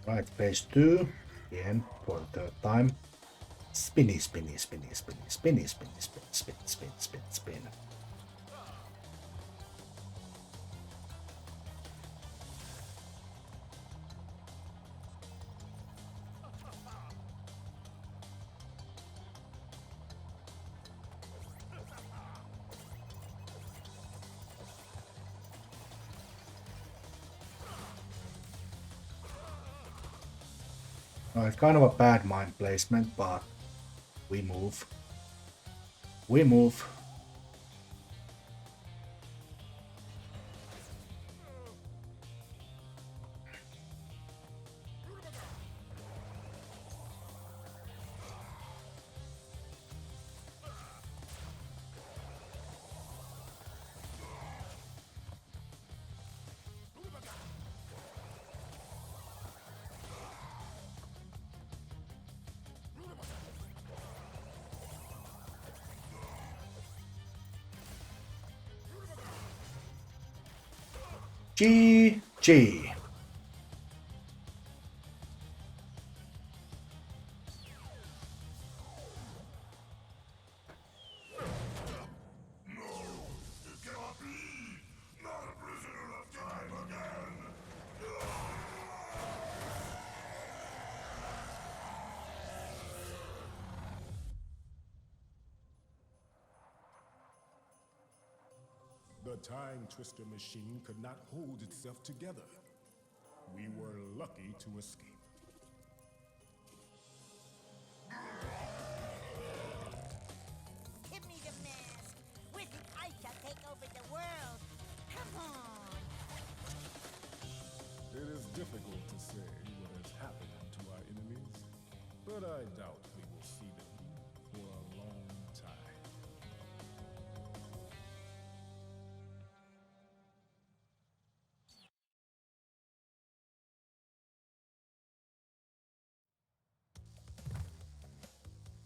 Right, phase 2. Again, for the third time. Spinny, spinny, spinny, spinny, spinny, spinny, spin, spin, spin, spin, spin. It's kind of a bad mind placement, but we move. We move. GG. The Time Twister machine could not hold itself together. We were lucky to escape. Give me the mask. With it, I shall take over the world. Come on. It is difficult to say what has happened to our enemies, but I doubt we will see them for a long time.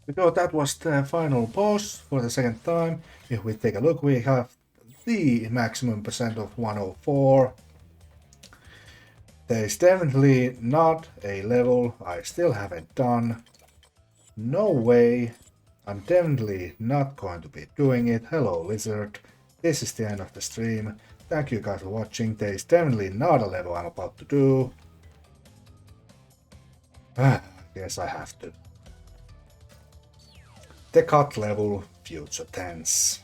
Because that was the final boss for the second time. If we take a look, we have the maximum percent of 104. There is definitely not a level I still haven't done. No way. I'm definitely not going to be doing it. Hello, Lizard. This is the end of the stream. Thank you guys for watching. There is definitely not a level I'm about to do. Guess I have to. The cut level, future tense.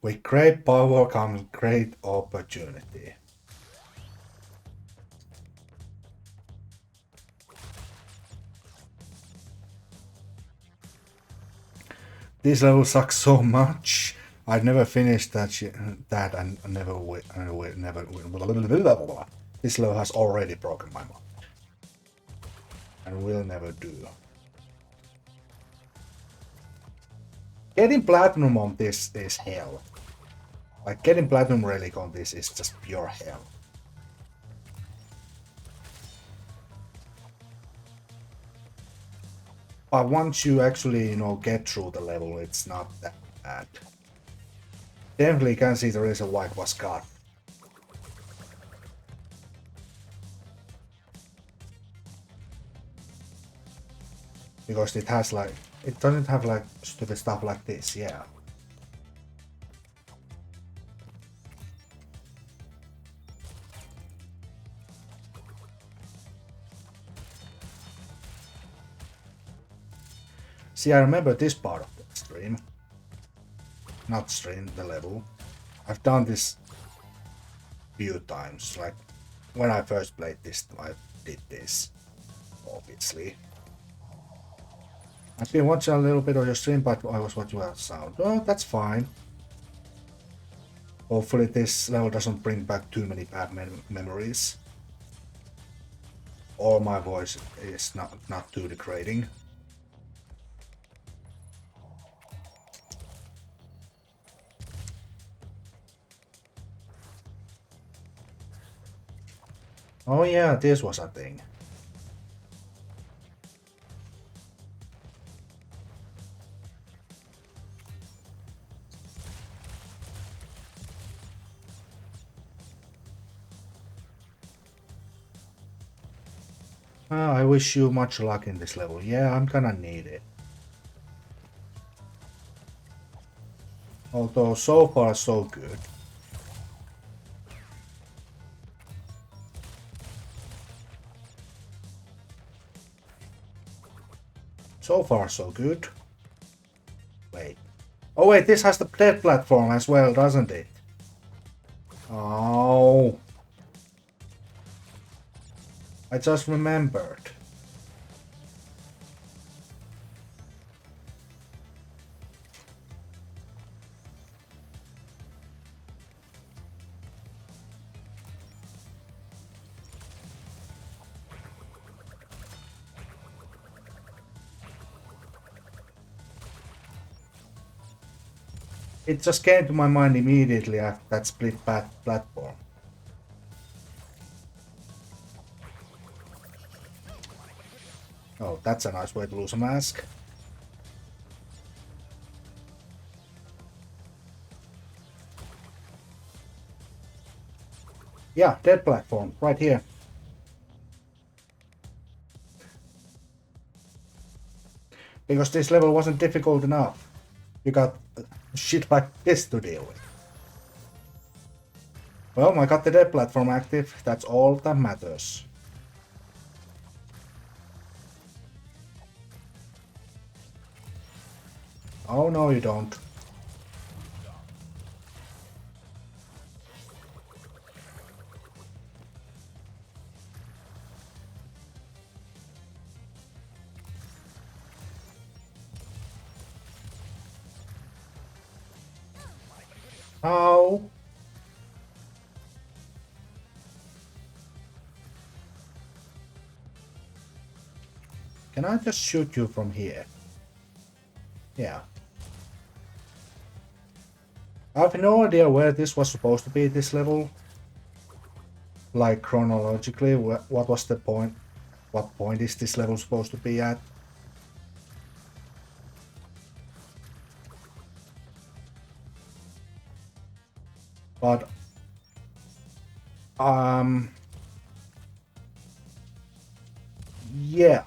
With great power comes great opportunity. This level sucks so much. I've never finished that and never will. This level has already broken my mind. And will never do. Getting platinum on this is hell. Like, getting platinum relic on this is just pure hell. But once you actually, get through the level, it's not that bad. Definitely can see the reason why it was cut. Because it has like, it doesn't have like stupid stuff like this, yeah. See, I remember this part of the stream. Not stream, the level. I've done this few times, like when I first played this, I did this, obviously. I've been watching a little bit of your stream, but I was watching without sound. Oh, that's fine. Hopefully this level doesn't bring back too many bad memories. Or my voice is not too degrading. Oh yeah, this was a thing. I wish you much luck in this level. Yeah, I'm gonna need it. Although so far so good. So far so good. Wait. Oh wait, this has the dead platform as well, doesn't it? Oh. I just remembered. It just came to my mind immediately after that split platform. Oh, that's a nice way to lose a mask. Yeah, dead platform, right here. Because this level wasn't difficult enough. You got shit like this to deal with. Well, I got the dead platform active, that's all that matters. Oh no you don't. How? Can I just shoot you from here? Yeah. I have no idea where this was supposed to be, this level. Like chronologically, what was the point? What point is this level supposed to be at? But yeah.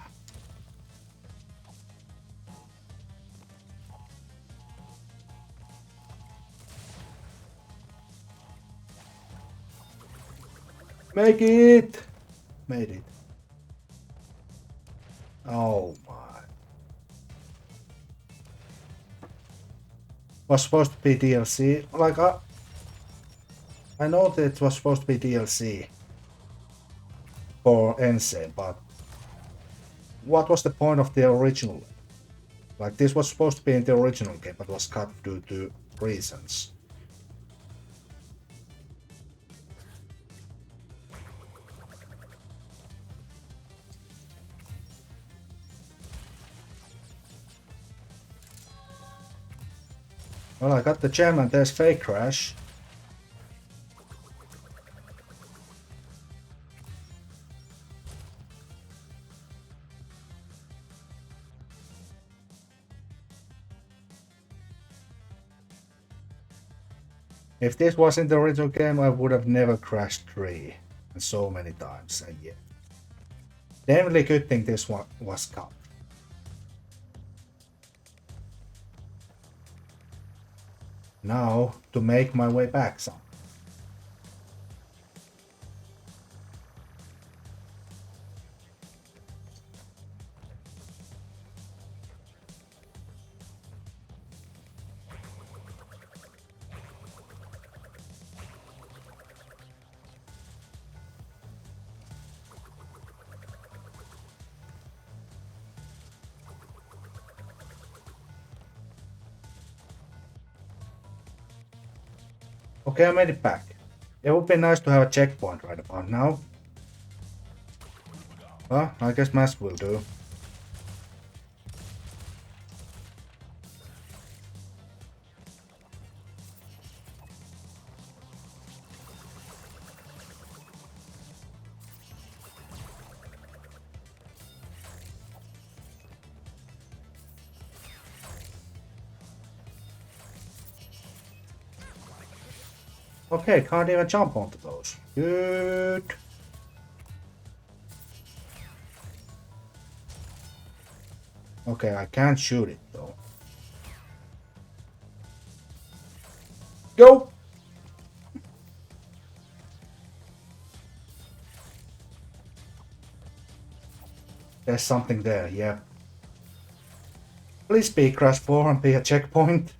Make it! Made it. Oh my. Was supposed to be DLC. Like, I know that it was supposed to be DLC for Insane, but what was the point of the original? Like, this was supposed to be in the original game, but was cut due to reasons. Well, I got the gem and there's fake crash. If this was in the original game, I would have never crashed 3 and so many times, and yeah. Definitely good thing this one was cut. Now, to make my way back some. Okay, I made it back. It would be nice to have a checkpoint right about now. Well, I guess mask will do. Okay, can't even jump onto those. Good. Okay, I can't shoot it though. Go! There's something there, yeah. Please be Crash 4 and be a checkpoint.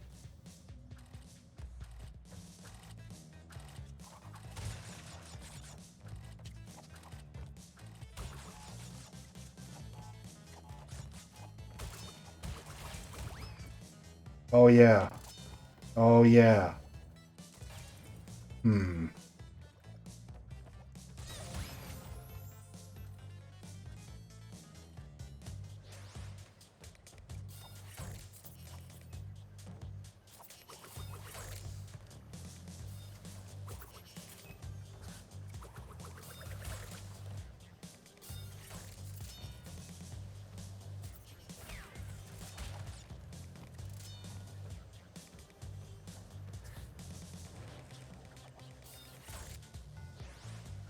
Oh yeah. Oh yeah. Hmm.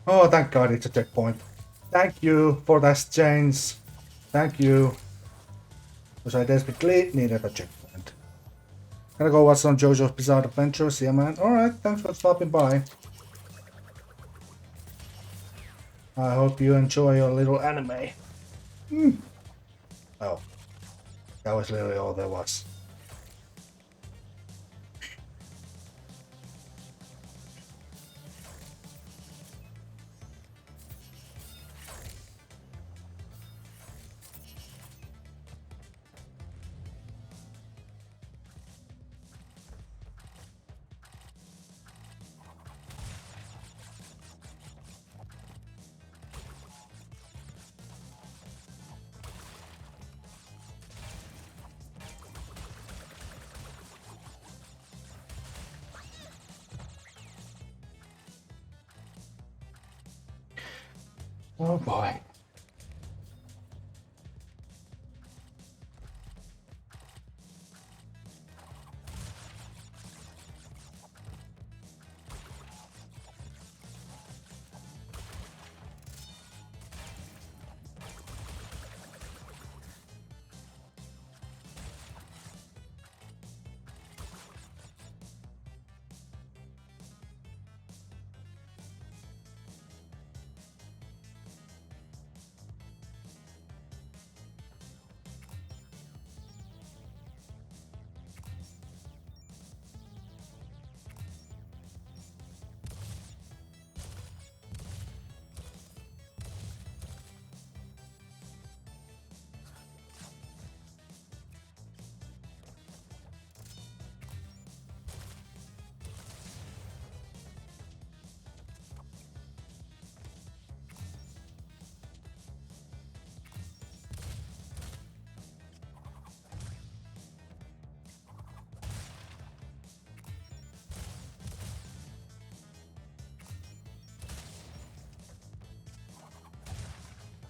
Oh, thank God it's a checkpoint. Thank you for that change. Thank you. Because I desperately needed a checkpoint. Gonna go watch some JoJo's Bizarre Adventures. Yeah, man. Alright, thanks for stopping by. I hope you enjoy your little anime. Oh, that was literally all there was. Oh boy.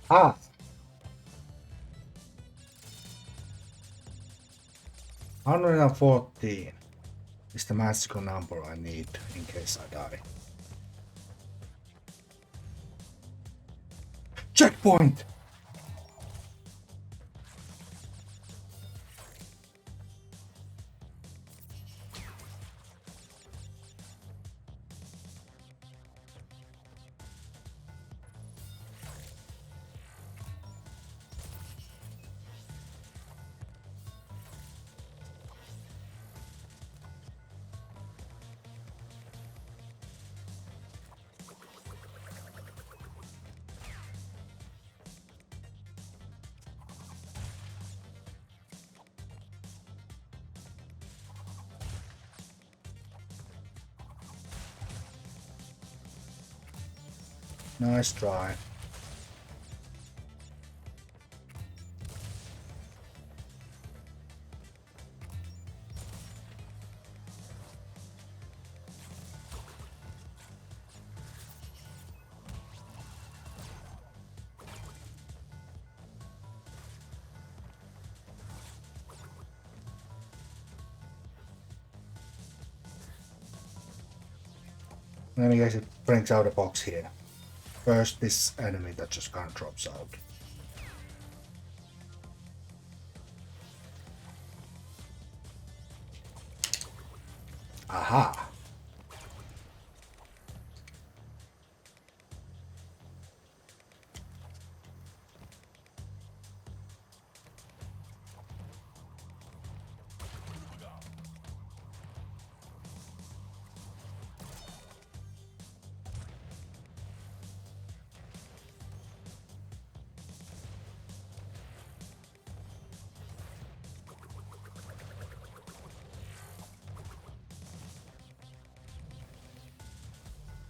Ah, 114 is the magical number I need in case I die. Checkpoint! Nice try. Let me guess, it brings out a box here. First, this enemy that just kind of drops out. Aha!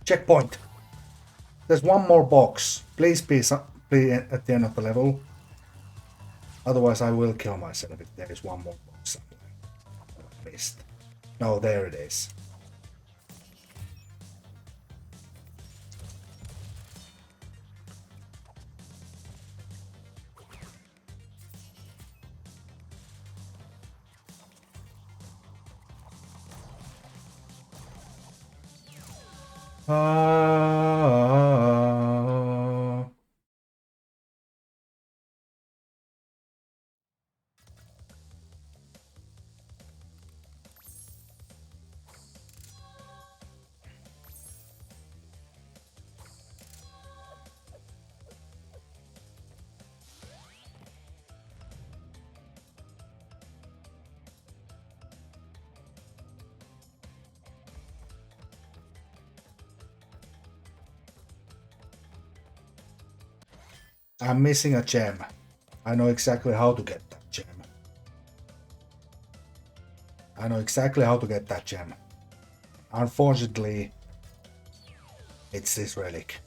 Checkpoint! There's one more box. Please be at the end of the level. Otherwise I will kill myself if there is one more box somewhere. I missed. No, there it is. Ah. I'm missing a gem. I know exactly how to get that gem. I know exactly how to get that gem. Unfortunately, it's this relic.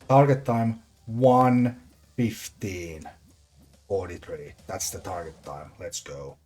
Target time 1:15:43. That's the target time. Let's go.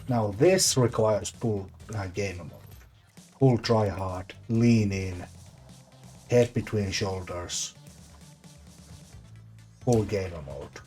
Now this requires full game mode. Full try hard, lean in, head between shoulders, full gamer mode.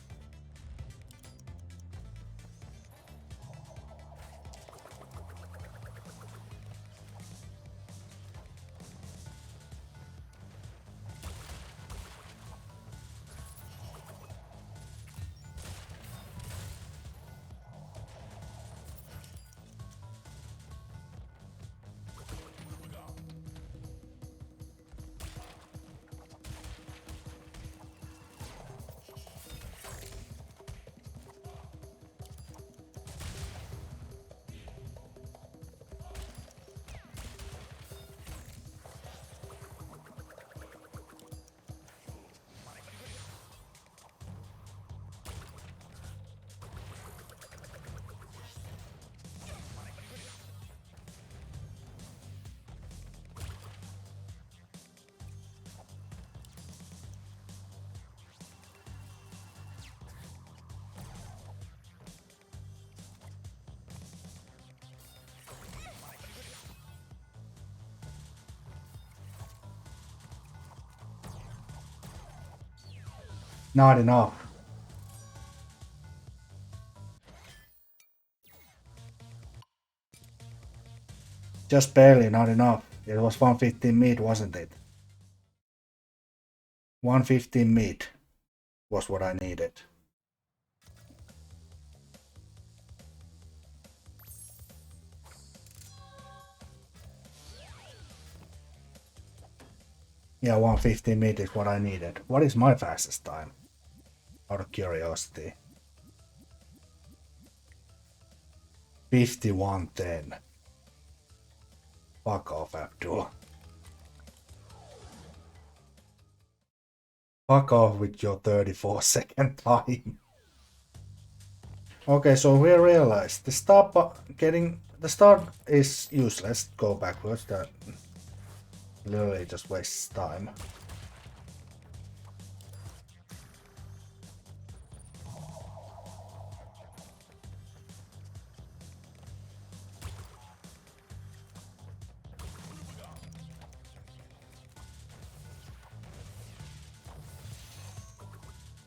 Not enough. Just barely not enough. It was 115 mid, wasn't it? 115 mid was what I needed. Yeah, 115 mid is what I needed. What is my fastest time? Out of curiosity. 51:10. Fuck off, Abdul. Fuck off with your 34-second time. Okay, so we realized the start is useless. Go backwards. That literally just wastes time.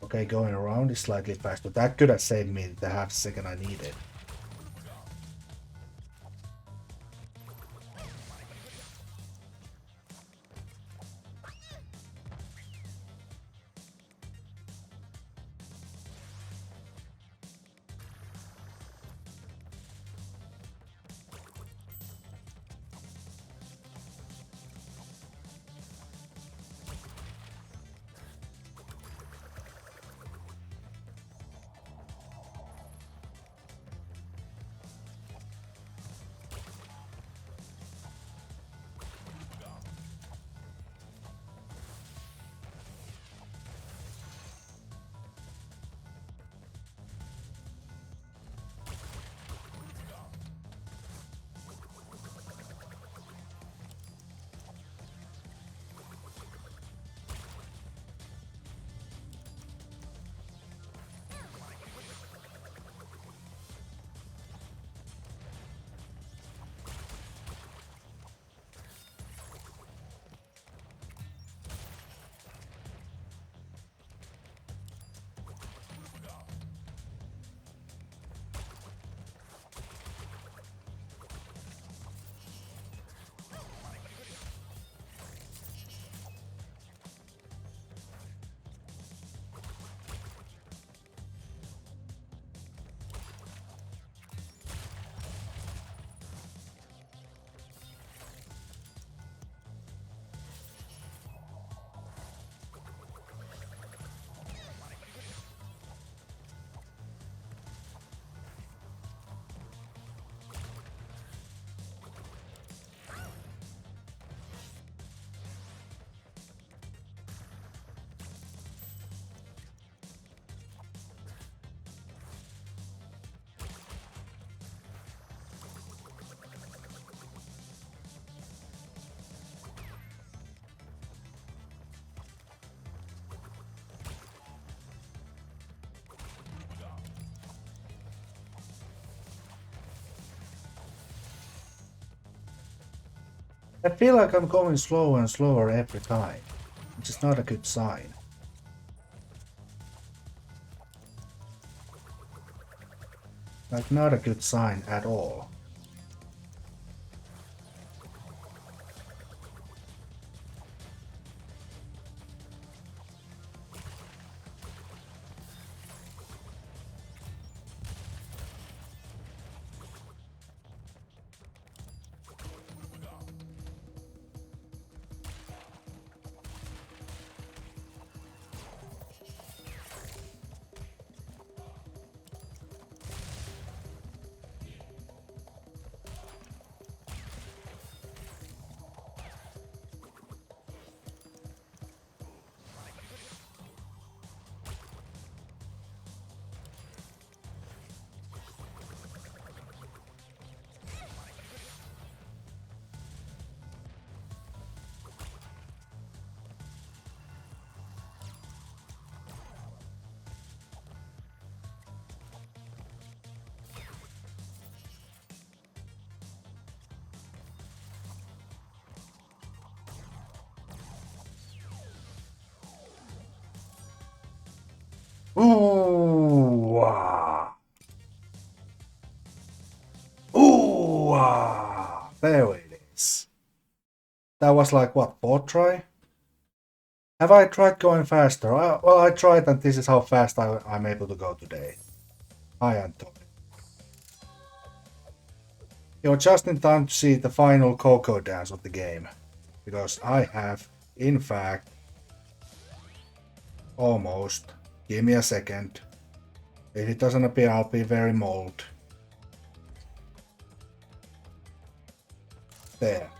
Okay, going around is slightly faster. That could have saved me the half second I needed. I feel like I'm going slower and slower every time, which is not a good sign. Like, not a good sign at all. Ooh, ah. Ooh, ah. There it is. That was like, what, 4th try? Have I tried going faster? Well, I tried, and this is how fast I'm able to go today. Hi, Anthony. You're just in time to see the final Coco dance of the game. Because I have, in fact, almost. Give me a second. If it doesn't appear, I'll be very mauled. There.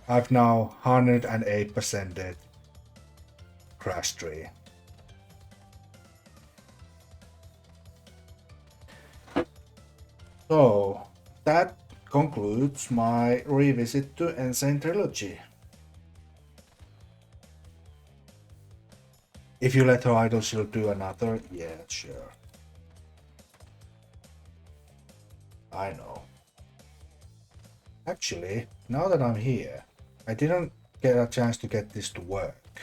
I've now 108%ed Crash Tree. So, that concludes my revisit to Insane Trilogy. If you let her idle, she'll do another? Yeah, sure. I know. Actually, now that I'm here, I didn't get a chance to get this to work.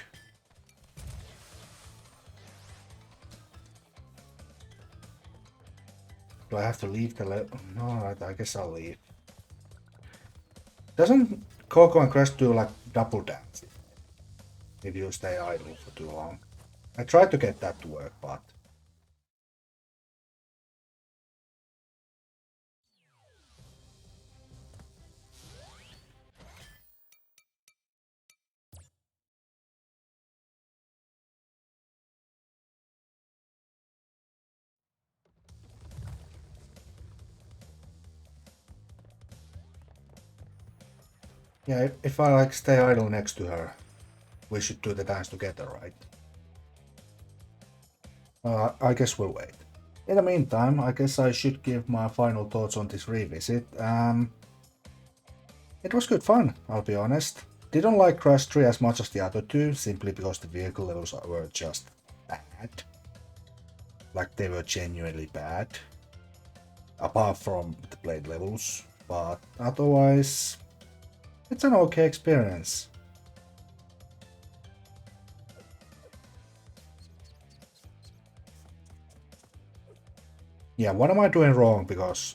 Do I have to leave the level? No, I guess I'll leave. Doesn't Coco and Crash do like double dance if you stay idle for too long? I tried to get that to work, but... Yeah, if I like stay idle next to her, we should do the dance together, right? I guess we'll wait. In the meantime, I guess I should give my final thoughts on this revisit. It was good fun, I'll be honest. Didn't like Crash 3 as much as the other two, simply because the vehicle levels were just bad. Like, they were genuinely bad. Apart from the blade levels. But otherwise, it's an okay experience. Yeah, what am I doing wrong? Because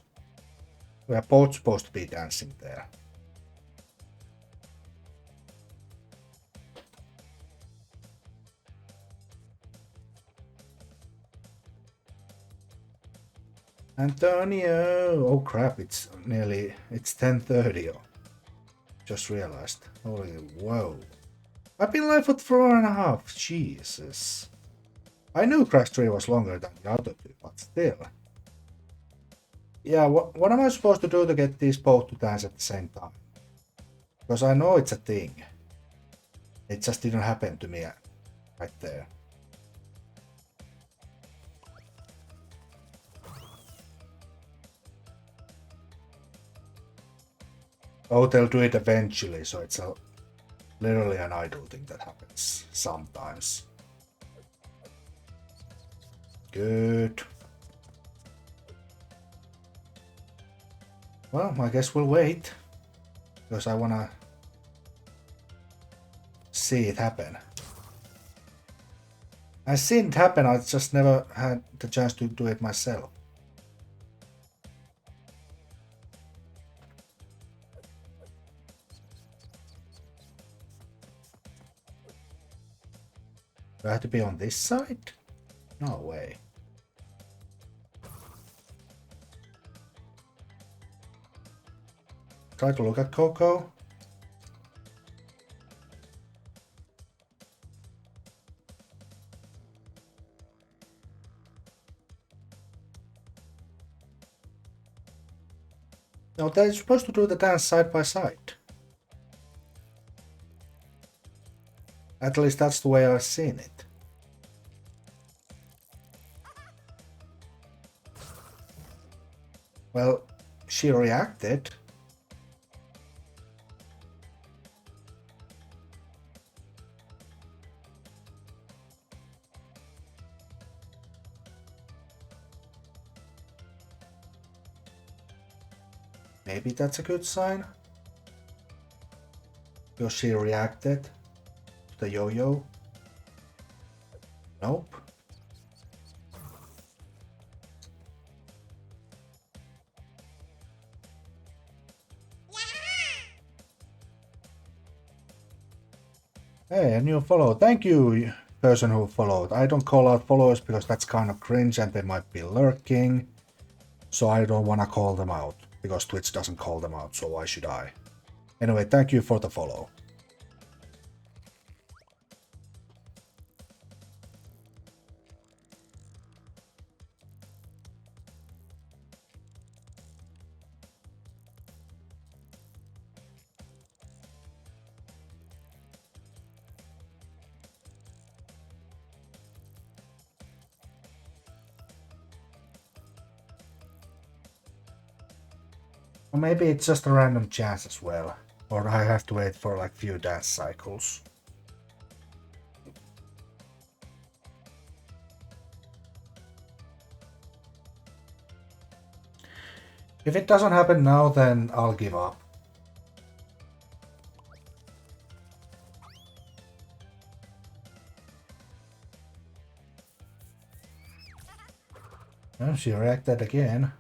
we are both supposed to be dancing there. Antonio! Oh crap, it's 10:30. Just realized. Holy, whoa. I've been live for 4.5. Jesus. I knew Crash 3 was longer than the other two, but still. Yeah, what am I supposed to do to get these both to dance at the same time? Because I know it's a thing. It just didn't happen to me right there. Oh, they'll do it eventually, so it's literally an idle thing that happens sometimes. Good. Well, I guess we'll wait. Because I wanna see it happen. I've seen it happen, I just never had the chance to do it myself. Do I have to be on this side? No way. Try to look at Coco. No, they're supposed to do the dance side by side. At least that's the way I've seen it. Well, she reacted. Maybe that's a good sign. Because she reacted to the yo-yo. Nope. Hey, a new follow. Thank you, person who followed. I don't call out followers because that's kind of cringe and they might be lurking. So I don't want to call them out. Because Twitch doesn't call them out, so why should I? Anyway, thank you for the follow. Or maybe it's just a random chance as well. Or I have to wait for like few dance cycles. If it doesn't happen now, then I'll give up. Oh, she reacted again.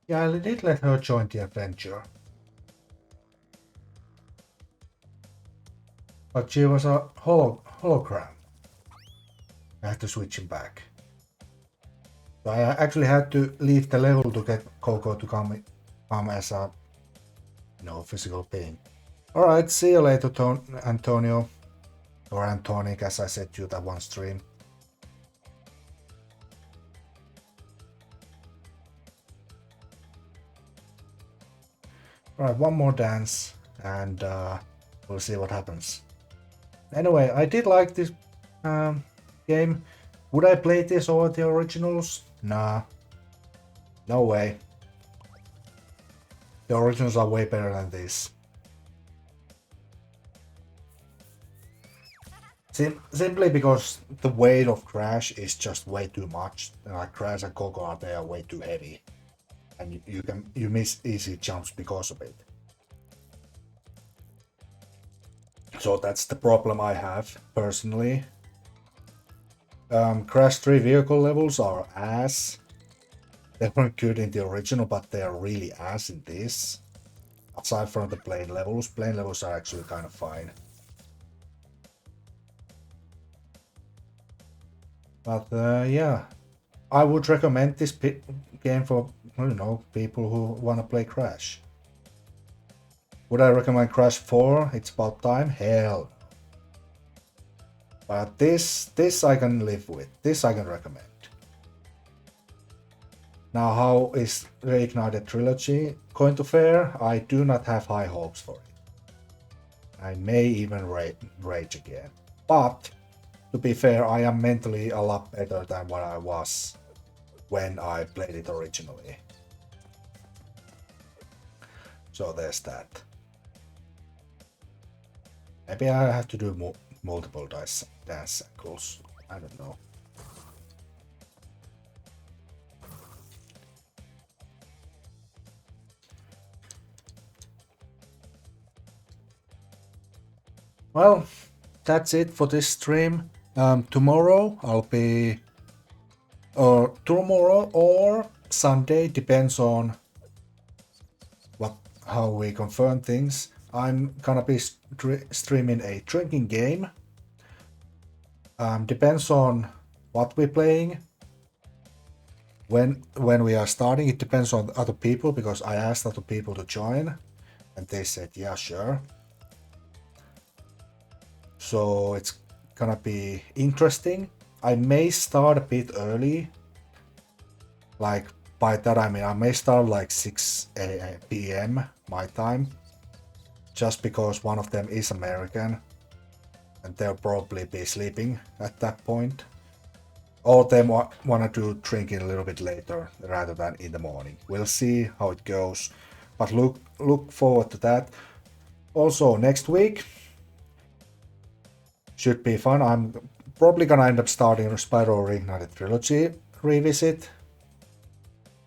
Yeah, I did let her join the adventure. But she was a hologram. I had to switch him back. So I actually had to leave the level to get Coco to come as a physical being. Alright, see you later, Antonio. Or Antonic, as I said to you that one stream. Alright, one more dance, and we'll see what happens. Anyway, I did like this game. Would I play this over the originals? Nah. No way. The originals are way better than this. Simply because the weight of Crash is just way too much. Like Crash and Coco are they are way too heavy. And you miss easy jumps because of it. So that's the problem I have personally. Crash 3 vehicle levels are ass. They weren't good in the original, but they are really ass in this. Aside from the plane levels are actually kind of fine. But yeah, I would recommend this game for people who want to play Crash. Would I recommend Crash 4? It's about time? Hell. But this I can live with. This I can recommend. Now, how is Reignited Trilogy going to fare? I do not have high hopes for it. I may even rage again. But to be fair, I am mentally a lot better than what I was when I played it originally. So there's that. Maybe I have to do multiple dance cycles. I don't know. Well, that's it for this stream. Tomorrow I'll be, or tomorrow or Sunday, depends on how we confirm things. I'm gonna be streaming a drinking game. Depends on what we're playing. When we are starting, it depends on other people, because I asked other people to join, and they said yeah, sure. So it's gonna be interesting. I may start a bit early. Like, by that I mean I may start like 6 p.m. my time, just because one of them is American and they'll probably be sleeping at that point. Or they want to do drinking a little bit later rather than in the morning. We'll see how it goes, but look forward to that. Also, next week should be fun. I'm probably gonna end up starting a Spyro Reignited Trilogy revisit.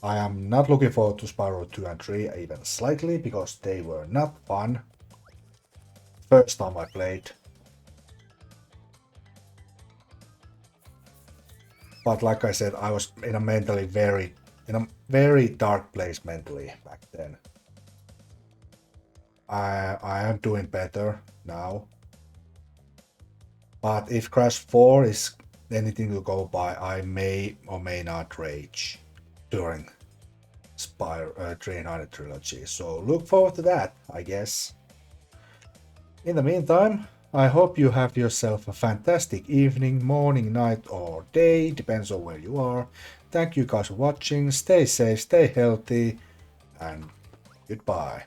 I am not looking forward to Spyro 2 and 3 even slightly, because they were not fun. First time I played. But like I said, I was in a very dark place mentally back then. I am doing better now. But if Crash 4 is anything to go by, I may or may not rage during Spyro 300 Trilogy. So look forward to that, I guess. In the meantime, I hope you have yourself a fantastic evening, morning, night, or day, depends on where you are. Thank you guys for watching, stay safe, stay healthy, and goodbye.